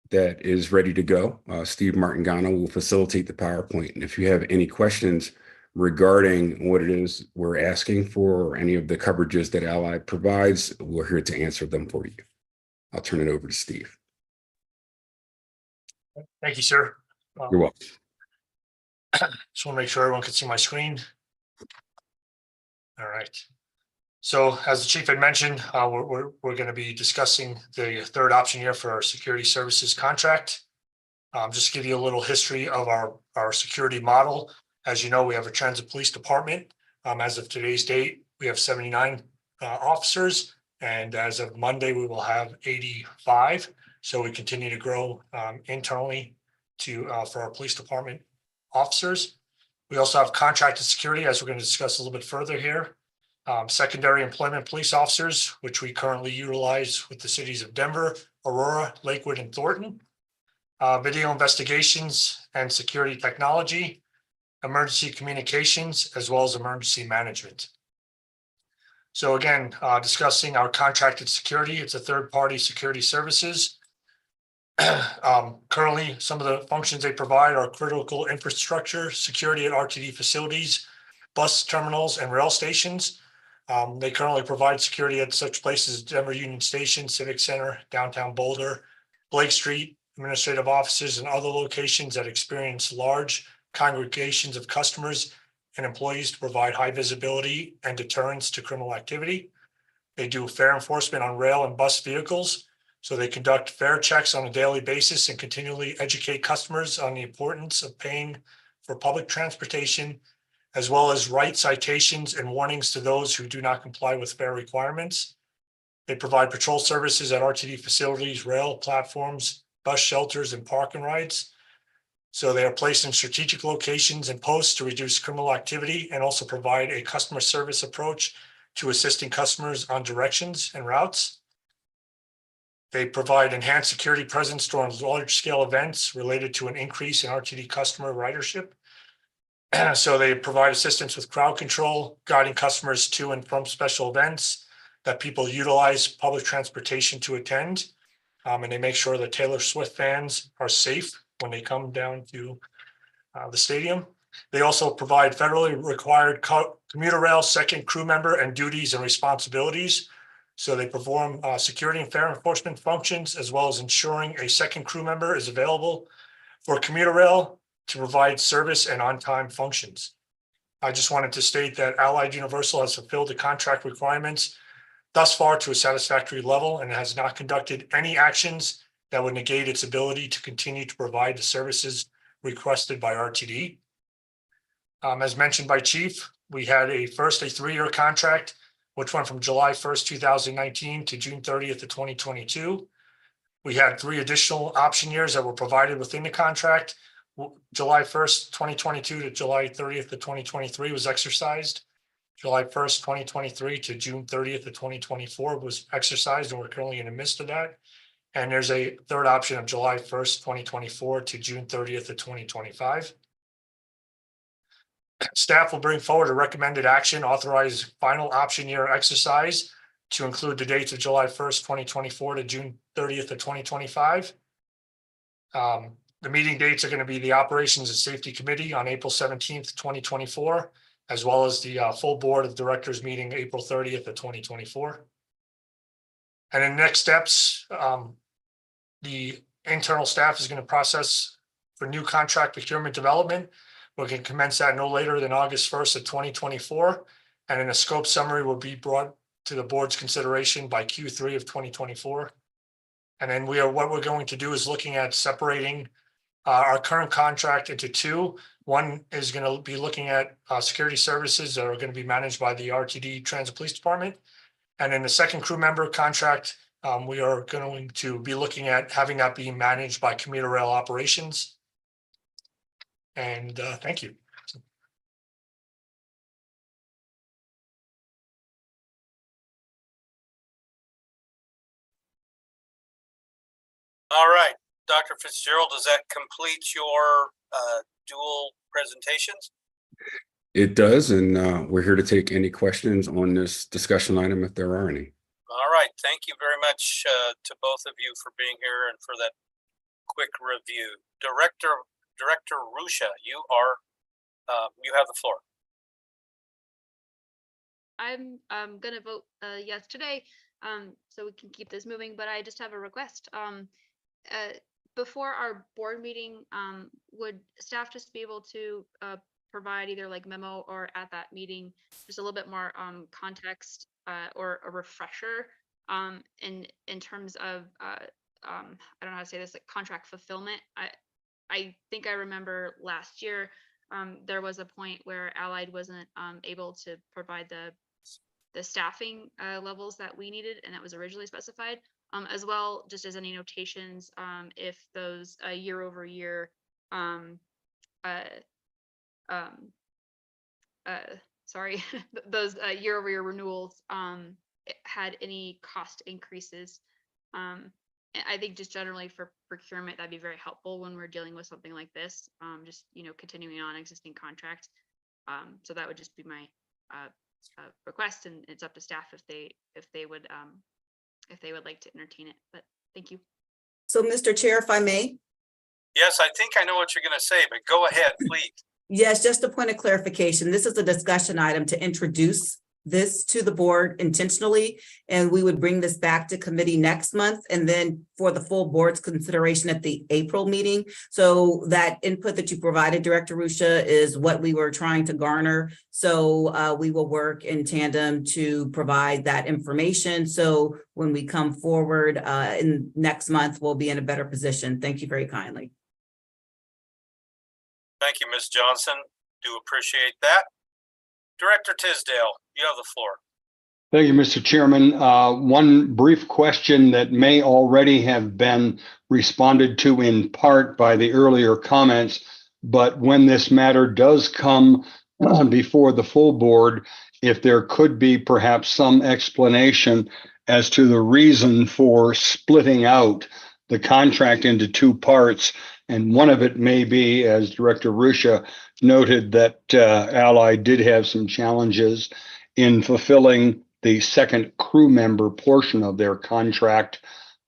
that is ready to go. Steve Martingano will facilitate the PowerPoint. And if you have any questions regarding what it is we're asking for or any of the coverages that Allied provides, we're here to answer them for you. I'll turn it over to Steve.
Thank you, sir.
You're welcome.
Just want to make sure everyone can see my screen. All right.
So as the chief had mentioned, we're going to be discussing the third option year for our security services contract. Just to give you a little history of our security model. As you know, we have a transit police department. As of today's date, we have 79 officers, and as of Monday, we will have 85. So we continue to grow internally for our police department officers. We also have contracted security, as we're going to discuss a little bit further here. Secondary employment police officers, which we currently utilize with the cities of Denver, Aurora, Lakewood, and Thornton. Video investigations and security technology, emergency communications, as well as emergency management. So again, discussing our contracted security, it's a third-party security services. Currently, some of the functions they provide are critical infrastructure, security at RTD facilities, bus terminals, and rail stations. They currently provide security at such places as Denver Union Station, Civic Center, downtown Boulder, Blake Street, administrative offices, and other locations that experience large congregations of customers and employees to provide high visibility and deterrence to criminal activity. They do fare enforcement on rail and bus vehicles. So they conduct fare checks on a daily basis and continually educate customers on the importance of paying for public transportation, as well as write citations and warnings to those who do not comply with fare requirements. They provide patrol services at RTD facilities, rail platforms, bus shelters, and park and rides. So they are placed in strategic locations and posts to reduce criminal activity and also provide a customer service approach to assisting customers on directions and routes. They provide enhanced security presence during large-scale events related to an increase in RTD customer ridership. So they provide assistance with crowd control, guiding customers to and from special events that people utilize public transportation to attend. And they make sure that Taylor Swift fans are safe when they come down to the stadium. They also provide federally required commuter rail second crew member and duties and responsibilities. So they perform security and fare enforcement functions, as well as ensuring a second crew member is available for commuter rail to provide service and on-time functions. I just wanted to state that Allied Universal has fulfilled the contract requirements thus far to a satisfactory level and has not conducted any actions that would negate its ability to continue to provide the services requested by RTD. As mentioned by Chief, we had a 3-year contract, which went from July 1st, 2019 to June 30th of 2022. We had 3 additional option years that were provided within the contract. July 1st, 2022 to July 30th of 2023 was exercised. July 1st, 2023 to June 30th of 2024 was exercised, and we're currently in the midst of that. And there's a third option of July 1st, 2024 to June 30th of 2025. Staff will bring forward a recommended action, authorize final option year exercise to include the dates of July 1st, 2024 to June 30th of 2025. The meeting dates are going to be the Operations and Safety Committee on April 17th, 2024, as well as the full Board of Directors meeting April 30th of 2024. And in next steps, the internal staff is going to process for new contract procurement development. We can commence that no later than August 1st of 2024. And then a scope summary will be brought to the board's consideration by Q3 of 2024. And then what we're going to do is looking at separating our current contract into 2. One is going to be looking at security services that are going to be managed by the RTD Transit Police Department. And then the second crew member contract, we are going to be looking at having that be managed by commuter rail operations. And thank you.
All right, Dr. Fitzgerald, does that complete your dual presentations?
It does, and we're here to take any questions on this discussion item if there are any.
All right, thank you very much to both of you for being here and for that quick review. Director Rusha, you have the floor.
I'm gonna vote yes today, so we can keep this moving. But I just have a request. Before our board meeting, would staff just be able to provide either like memo or at that meeting just a little bit more context or a refresher in terms of I don't know how to say this, like contract fulfillment. I think I remember last year there was a point where Allied wasn't able to provide the staffing levels that we needed and that was originally specified, as well just as any notations if those year over year sorry, those year over year renewals had any cost increases. I think just generally for procurement, that'd be very helpful when we're dealing with something like this, just, continuing on existing contracts. So that would just be my request, and it's up to staff if they would like to entertain it, but thank you.
So, Mr. Chair, if I may.
Yes, I think I know what you're going to say, but go ahead, please.
Yes, just a point of clarification. This is a discussion item to introduce this to the board intentionally, and we would bring this back to committee next month and then for the full board's consideration at the April meeting. So that input that you provided, Director Rusha, is what we were trying to garner. So we will work in tandem to provide that information. So when we come forward in next month, we'll be in a better position. Thank you very kindly.
Thank you, Ms. Johnson. Do appreciate that. Director Tisdale, you have the floor.
Thank you, Mr. Chairman. One brief question that may already have been responded to in part by the earlier comments, but when this matter does come before the full board, if there could be perhaps some explanation as to the reason for splitting out the contract into two parts. And one of it may be, as Director Rusha noted, that Allied did have some challenges in fulfilling the second crew member portion of their contract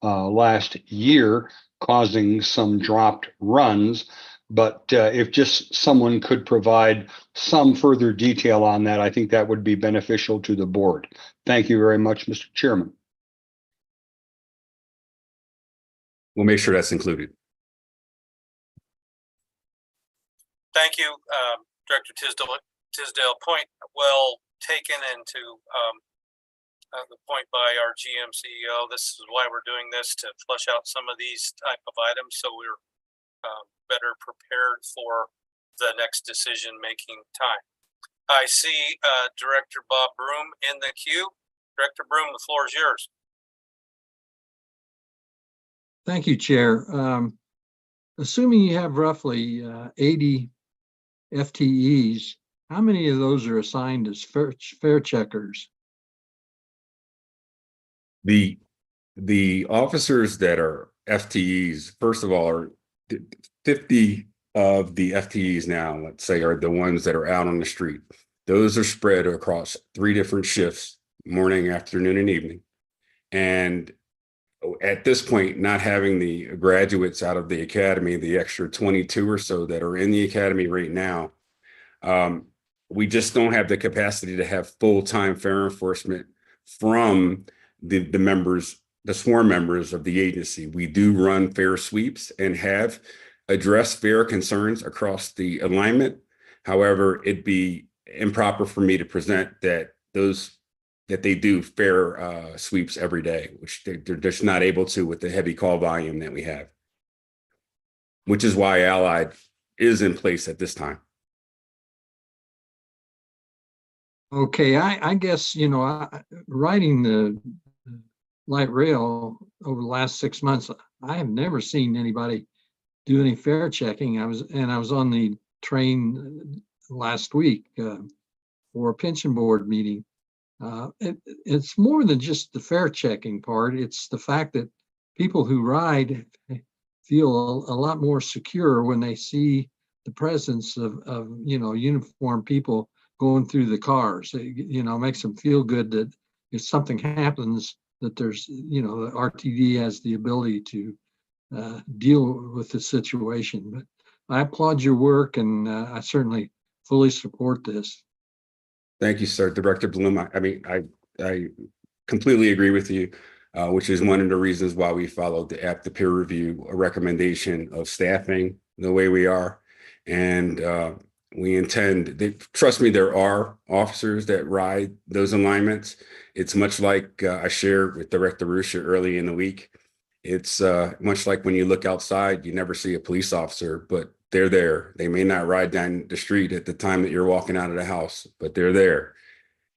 last year, causing some dropped runs. But if just someone could provide some further detail on that, I think that would be beneficial to the board. Thank you very much, Mr. Chairman.
We'll make sure that's included.
Thank you, Director Tisdale. Point well taken, and to the point by our GM CEO. This is why we're doing this, to flesh out some of these type of items so we're better prepared for the next decision-making time. I see Director Bob Broom in the queue. Director Broom, the floor is yours.
Thank you, Chair. Assuming you have roughly 80 FTEs, how many of those are assigned as fare checkers?
The officers that are FTEs, first of all, are 50 of the FTEs now, let's say, are the ones that are out on the street. Those are spread across 3 different shifts, morning, afternoon, and evening. And at this point, not having the graduates out of the academy, the extra 22 or so that are in the academy right now, we just don't have the capacity to have full-time fare enforcement from the members, the sworn members of the agency. We do run fare sweeps and have addressed fare concerns across the alignment. However, it'd be improper for me to present that they do fare sweeps every day, which they're just not able to with the heavy call volume that we have, which is why Allied is in place at this time.
Okay, I guess, riding the light rail over the last 6 months, I have never seen anybody do any fare checking. I was on the train last week for a pension board meeting. It's more than just the fare checking part. It's the fact that people who ride feel a lot more secure when they see the presence of uniformed people going through the cars. It makes them feel good that if something happens, that there's, the RTD has the ability to deal with the situation. But I applaud your work, and I certainly fully support this.
Thank you, sir. Director Bloom. I completely agree with you, which is one of the reasons why we followed the peer review recommendation of staffing the way we are. And we intend, trust me, there are officers that ride those alignments. It's much like I shared with Director Rusha early in the week. It's much like when you look outside, you never see a police officer, but they're there. They may not ride down the street at the time that you're walking out of the house, but they're there.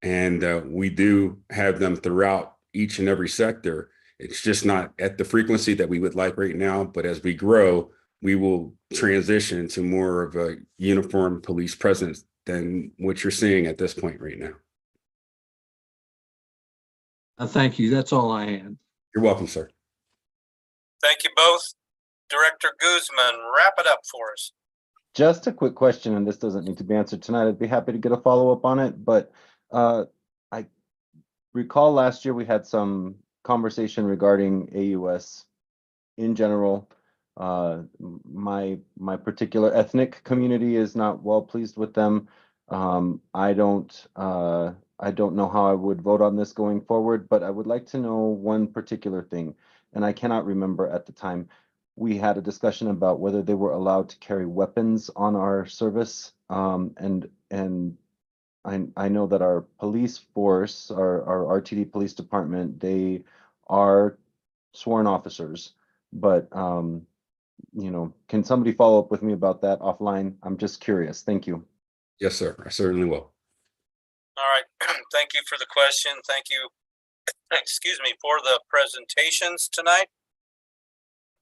And we do have them throughout each and every sector. It's just not at the frequency that we would like right now, but as we grow, we will transition to more of a uniform police presence than what you're seeing at this point right now.
Thank you. That's all I had.
You're welcome, sir.
Thank you both. Director Guzman, wrap it up for us.
Just a quick question, and this doesn't need to be answered tonight. I'd be happy to get a follow-up on it, but I recall last year we had some conversation regarding AUS in general. My particular ethnic community is not well pleased with them. I don't know how I would vote on this going forward, but I would like to know one particular thing, and I cannot remember at the time. We had a discussion about whether they were allowed to carry weapons on our service, and I know that our police force, our RTD police department, they are sworn officers, but can somebody follow up with me about that offline? I'm just curious. Thank you.
Yes, sir. I certainly will.
All right. Thank you for the question. Thank you, excuse me, for the presentations tonight.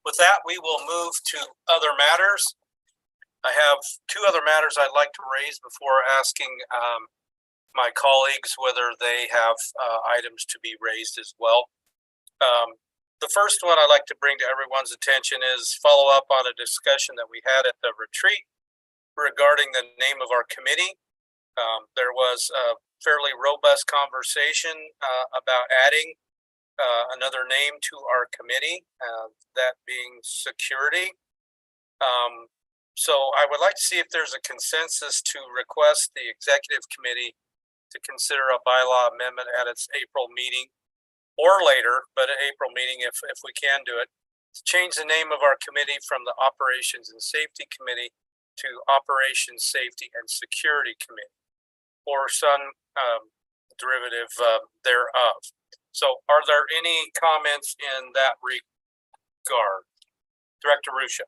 With that, we will move to other matters. I have two other matters I'd like to raise before asking my colleagues whether they have items to be raised as well. The first one I'd like to bring to everyone's attention is follow up on a discussion that we had at the retreat regarding the name of our committee. There was a fairly robust conversation about adding another name to our committee, that being security. So I would like to see if there's a consensus to request the executive committee to consider a bylaw amendment at its April meeting or later, but an April meeting if we can do it, to change the name of our committee from the Operations and Safety Committee to Operations, Safety, and Security Committee, or some derivative thereof. So are there any comments in that regard? Director Rusha.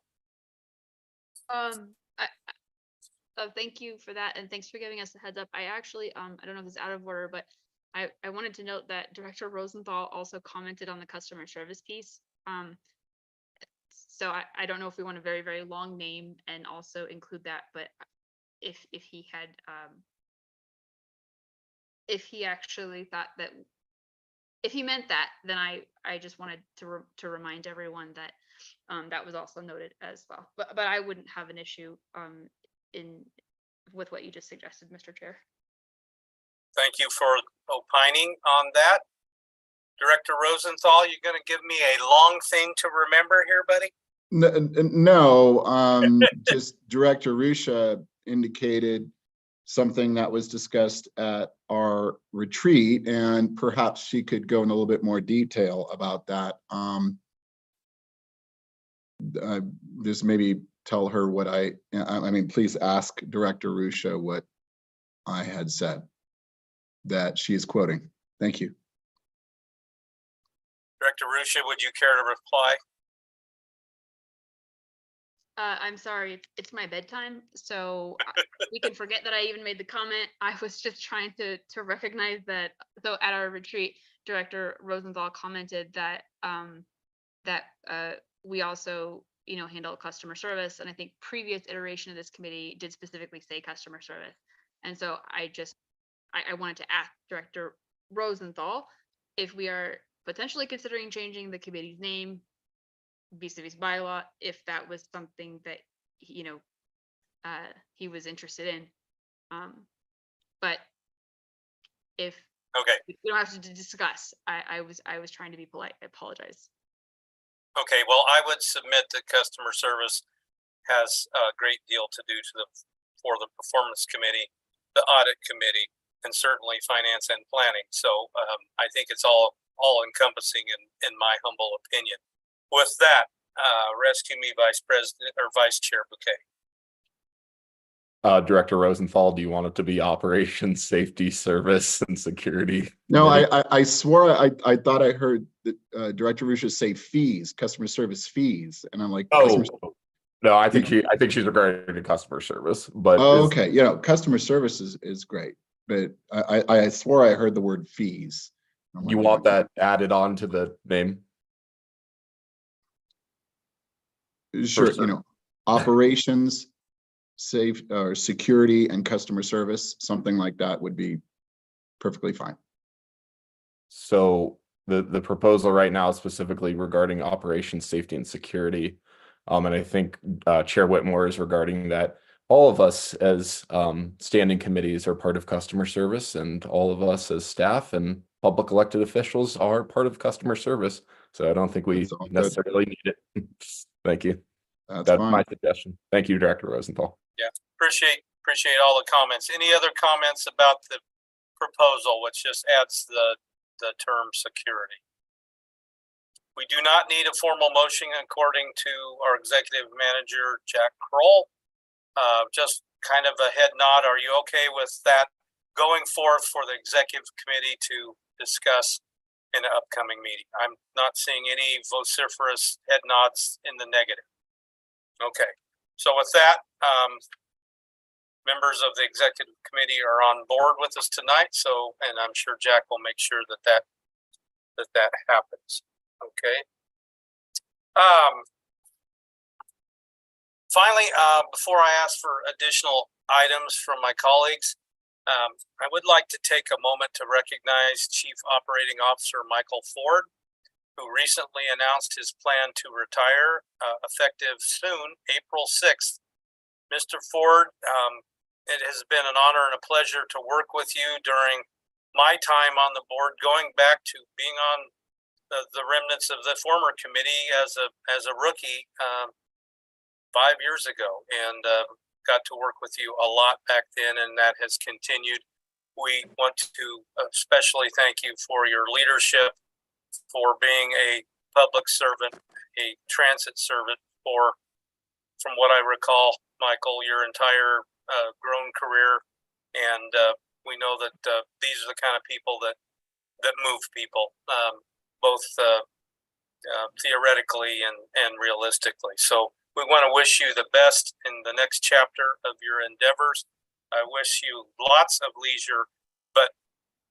Thank you for that, and thanks for giving us the heads up. I actually, I don't know if it's out of order, but I wanted to note that Director Rosenthal also commented on the customer service piece. So I don't know if we want a very, very long name and also include that, but if he had, if he actually thought that, if he meant that, then I just wanted to remind everyone that that was also noted as well. But I wouldn't have an issue with what you just suggested, Mr. Chair.
Thank you for opining on that. Director Rosenthal, you're going to give me a long thing to remember here, buddy?
No, just Director Rusha indicated something that was discussed at our retreat, and perhaps she could go in a little bit more detail about that. Just maybe tell her what I mean, please ask Director Rusha what I had said that she is quoting. Thank you.
Director Rusha, would you care to reply?
I'm sorry, it's my bedtime, so we can forget that I even made the comment. I was just trying to recognize that. So at our retreat, Director Rosenthal commented that we also, handle customer service, and I think previous iteration of this committee did specifically say customer service. And so I wanted to ask Director Rosenthal if we are potentially considering changing the committee's name vis-a-vis bylaw, if that was something that he was interested in. But if we don't have to discuss, I was trying to be polite. I apologize.
Okay, well, I would submit that customer service has a great deal to do for the performance committee, the audit committee, and certainly finance and planning. So I think it's all encompassing in my humble opinion. With that, rescue me, Vice President or Vice Chair Bouquet.
Director Rosenthal, do you want it to be Operations, Safety, Service, and Security?
No,
Committee?
I swore I thought I heard that Director Rusha say fees, customer service fees, and I'm like,
Oh, no, I think she's regarding to customer service, but
oh, okay, you know, customer service is great, but I swore I heard the word fees. I'm
you
like,
want that added on to the name?
sure, you know, operations, safe, or security and customer service, something like that would be perfectly fine.
So the proposal right now is specifically regarding operations, safety, and security. And I think Chair Whitmore is regarding that all of us as standing committees are part of customer service, and all of us as staff and public elected officials are part of customer service. So I don't think we necessarily need it. Thank you. That's my suggestion. Thank you, Director Rosenthal.
Yeah, appreciate all the comments. Any other comments about the proposal, which just adds the term security? We do not need a formal motion according to our executive manager, Jack Kroll. Just kind of a head nod. Are you okay with that going forth for the executive committee to discuss in an upcoming meeting? I'm not seeing any vociferous head nods in the negative. Okay, so with that, members of the executive committee are on board with us tonight. So, and I'm sure Jack will make sure that happens. Okay. Finally, before I ask for additional items from my colleagues, I would like to take a moment to recognize Chief Operating Officer Michael Ford, who recently announced his plan to retire effective soon, April 6th. Mr. Ford, it has been an honor and a pleasure to work with you during my time on the board, going back to being on the remnants of the former committee as a rookie 5 years ago, and got to work with you a lot back then, and that has continued. We want to especially thank you for your leadership, for being a public servant, a transit servant for, from what I recall, Michael, your entire grown career, and we know that these are the kind of people that move people, both theoretically and realistically. So we want to wish you the best in the next chapter of your endeavors. I wish you lots of leisure, but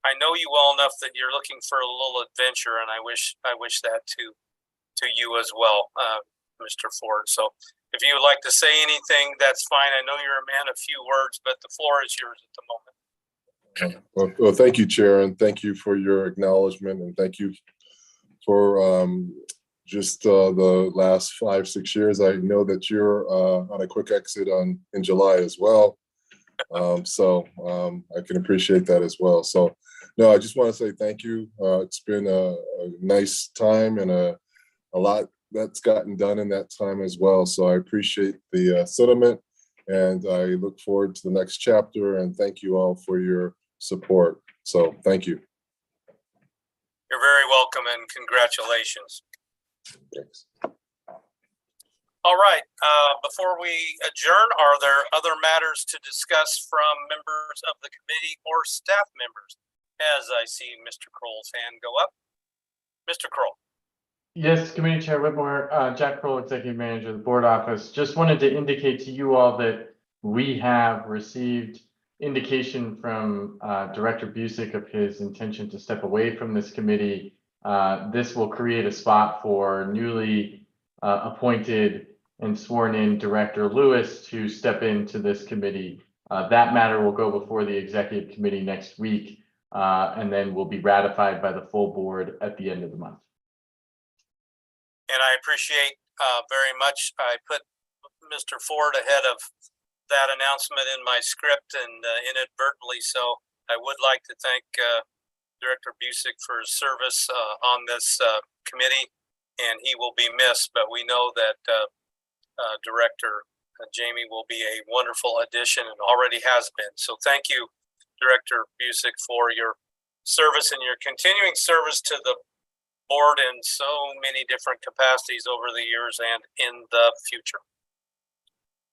I know you well enough that you're looking for a little adventure, and I wish that to you as well, Mr. Ford. So if you would like to say anything, that's fine. I know you're a man of few words, but the floor is yours at the moment.
Well, thank you, Chair, and thank you for your acknowledgement, and thank you for just the last 5-6 years. I know that you're on a quick exit in July as well. So I can appreciate that as well. So no, I just want to say thank you. It's been a nice time and a lot that's gotten done in that time as well. So I appreciate the sentiment, and I look forward to the next chapter, and thank you all for your support. So thank you.
You're very welcome, and congratulations.
Thanks.
All right, before we adjourn, are there other matters to discuss from members of the committee or staff members? As I see Mr. Kroll's hand go up. Mr. Kroll.
Yes, Committee Chair Whitmore, Jack Kroll, Executive Manager of the Board Office. Just wanted to indicate to you all that we have received indication from Director Busick of his intention to step away from this committee. This will create a spot for newly appointed and sworn in Director Lewis to step into this committee. That matter will go before the Executive Committee next week, and then will be ratified by the full board at the end of the month.
And I appreciate very much. I put Mr. Ford ahead of that announcement in my script, and inadvertently so. I would like to thank Director Busick for his service on this committee, and he will be missed, but we know that Director Jamie will be a wonderful addition and already has been. So thank you, Director Busick, for your service and your continuing service to the board in so many different capacities over the years and in the future.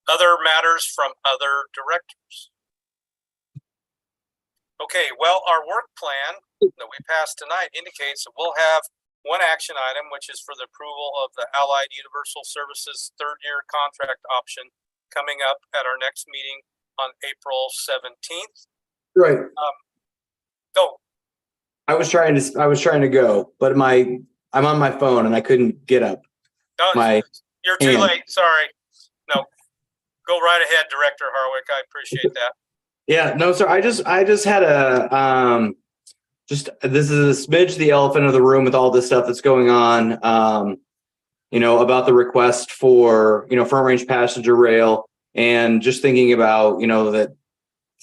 Other matters from other directors? Okay, well, our work plan that we passed tonight indicates that we'll have one action item, which is for the approval of the Allied Universal Services third-year contract option coming up at our next meeting on April 17th.
Right.
Go.
I was trying to go, but I'm on my phone and I couldn't get up.
No,
My
you're too
hand.
late. Sorry. No, go right ahead, Director Harwick. I appreciate that.
Yeah, no, sir. I just had a this is a smidge the elephant in the room with all this stuff that's going on. About the request for front range passenger rail, and just thinking about that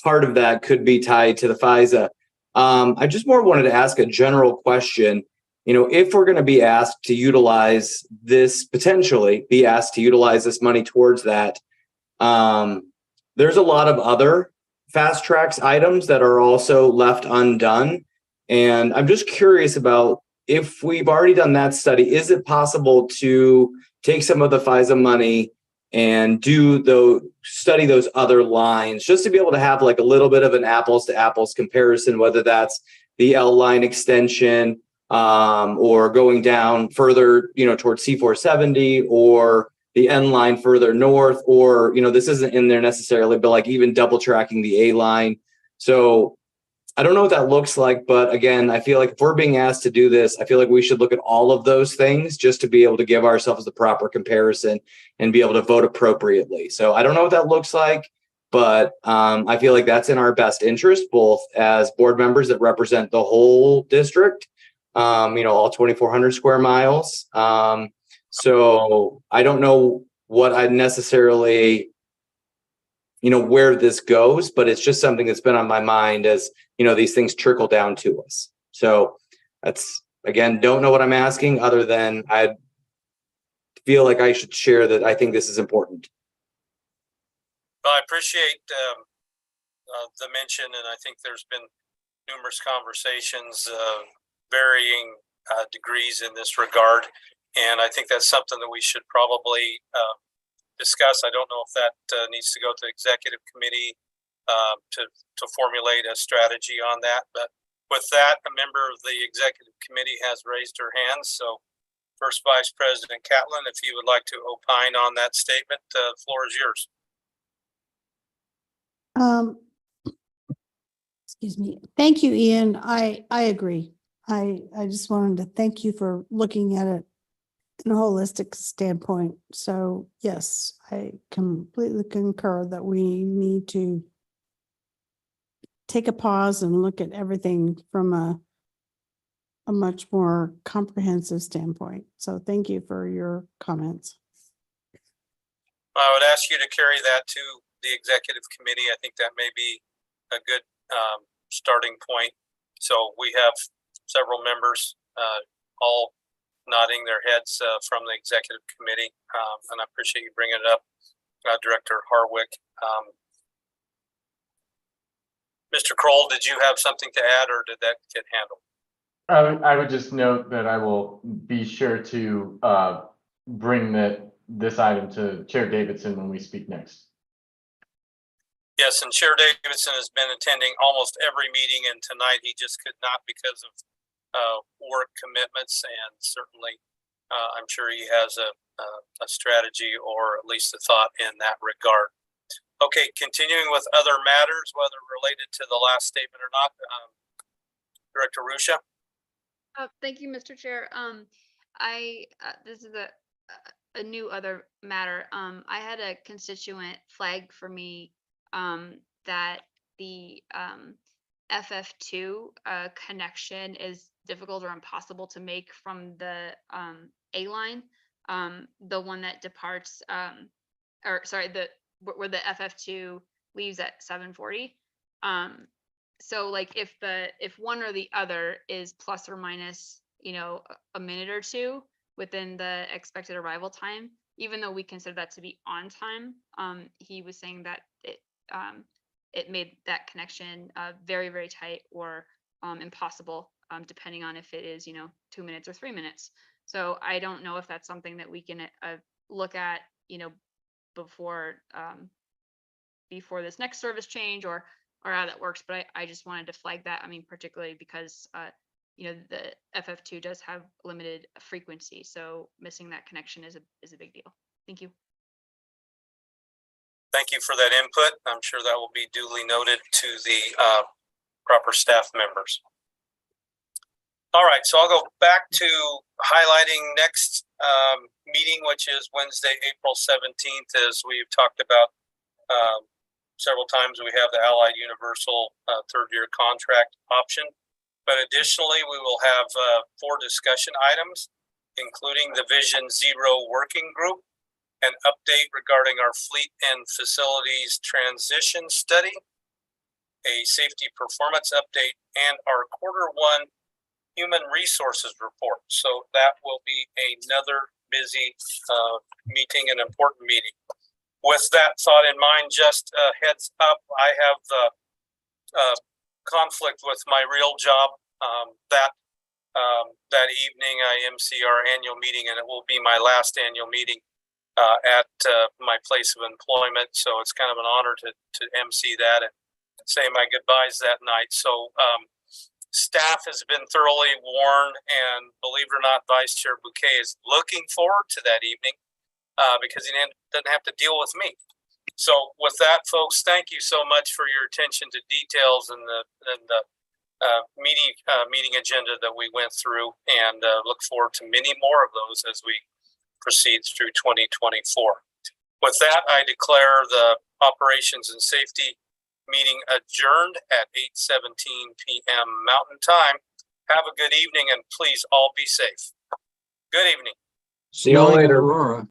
part of that could be tied to the FISA. I just more wanted to ask a general question. If we're going to be asked to utilize this, potentially be asked to utilize this money towards that, there's a lot of other fast tracks items that are also left undone. And I'm just curious about, if we've already done that study, is it possible to take some of the FISA money and study those other lines, just to be able to have like a little bit of an apples to apples comparison, whether that's the L line extension, or going down further, towards C470, or the N line further north, or, this isn't in there necessarily, but like even double tracking the A line. So I don't know what that looks like, but again, I feel like if we're being asked to do this, I feel like we should look at all of those things just to be able to give ourselves the proper comparison and be able to vote appropriately. So I don't know what that looks like, but I feel like that's in our best interest, both as board members that represent the whole district, all 2,400 square miles. So I don't know what I'd necessarily, where this goes, but it's just something that's been on my mind as, these things trickle down to us. So that's, again, don't know what I'm asking, other than I feel like I should share that I think this is important.
Well, I appreciate the mention, and I think there's been numerous conversations, varying degrees in this regard. And I think that's something that we should probably discuss. I don't know if that needs to go to the executive committee to formulate a strategy on that. But with that, a member of the executive committee has raised her hand. So First Vice President Catlin, if you would like to opine on that statement, the floor is yours.
Excuse me. Thank you, Ian. I agree. I just wanted to thank you for looking at it in a holistic standpoint. So yes, I completely concur that we need to take a pause and look at everything from a much more comprehensive standpoint. So thank you for your comments.
I would ask you to carry that to the executive committee. I think that may be a good starting point. So we have several members all nodding their heads from the executive committee, and I appreciate you bringing it up, Director Harwick. Mr. Kroll, did you have something to add, or did that get handled?
I would just note that I will be sure to bring this item to Chair Davidson when we speak next.
Yes, and Chair Davidson has been attending almost every meeting, and tonight he just could not because of work commitments, and certainly I'm sure he has a strategy, or at least a thought in that regard. Okay, continuing with other matters, whether related to the last statement or not, Director Ruscia.
Thank you, Mr. Chair. This is a new other matter. I had a constituent flag for me that the FF2 connection is difficult or impossible to make from the A line, the one that departs, where the FF2 leaves at 740. So like if one or the other is plus or minus, a minute or two within the expected arrival time, even though we consider that to be on time, he was saying that it made that connection very, very tight or impossible, depending on if it is, 2 minutes or 3 minutes. So I don't know if that's something that we can look at, before before this next service change or how that works. But I just wanted to flag that. I mean, particularly because you know, the FF2 does have limited frequency, so missing that connection is a big deal. Thank you.
Thank you for that input. I'm sure that will be duly noted to the proper staff members. All right, so I'll go back to highlighting next meeting, which is Wednesday, April 17th. As we've talked about several times, we have the Allied Universal third-year contract option. But additionally, we will have 4 discussion items, including the Vision Zero Working Group, an update regarding our fleet and facilities transition study, a safety performance update, and our Q1 human resources report. So that will be another busy meeting, an important meeting. With that thought in mind, just a heads up, I have the conflict with my real job that evening. I MC our annual meeting, and it will be my last annual meeting at my place of employment. So it's kind of an honor to MC that and say my goodbyes that night. So staff has been thoroughly warned, and believe it or not, Vice Chair Bouquet is looking forward to that evening because he doesn't have to deal with me. So with that, folks, thank you so much for your attention to details and the meeting agenda that we went through, and look forward to many more of those as we proceed through 2024. With that, I declare the Operations and Safety meeting adjourned at 8:17 p.m. Mountain Time. Have a good evening, and please all be safe. Good evening.
See you later, Aurora.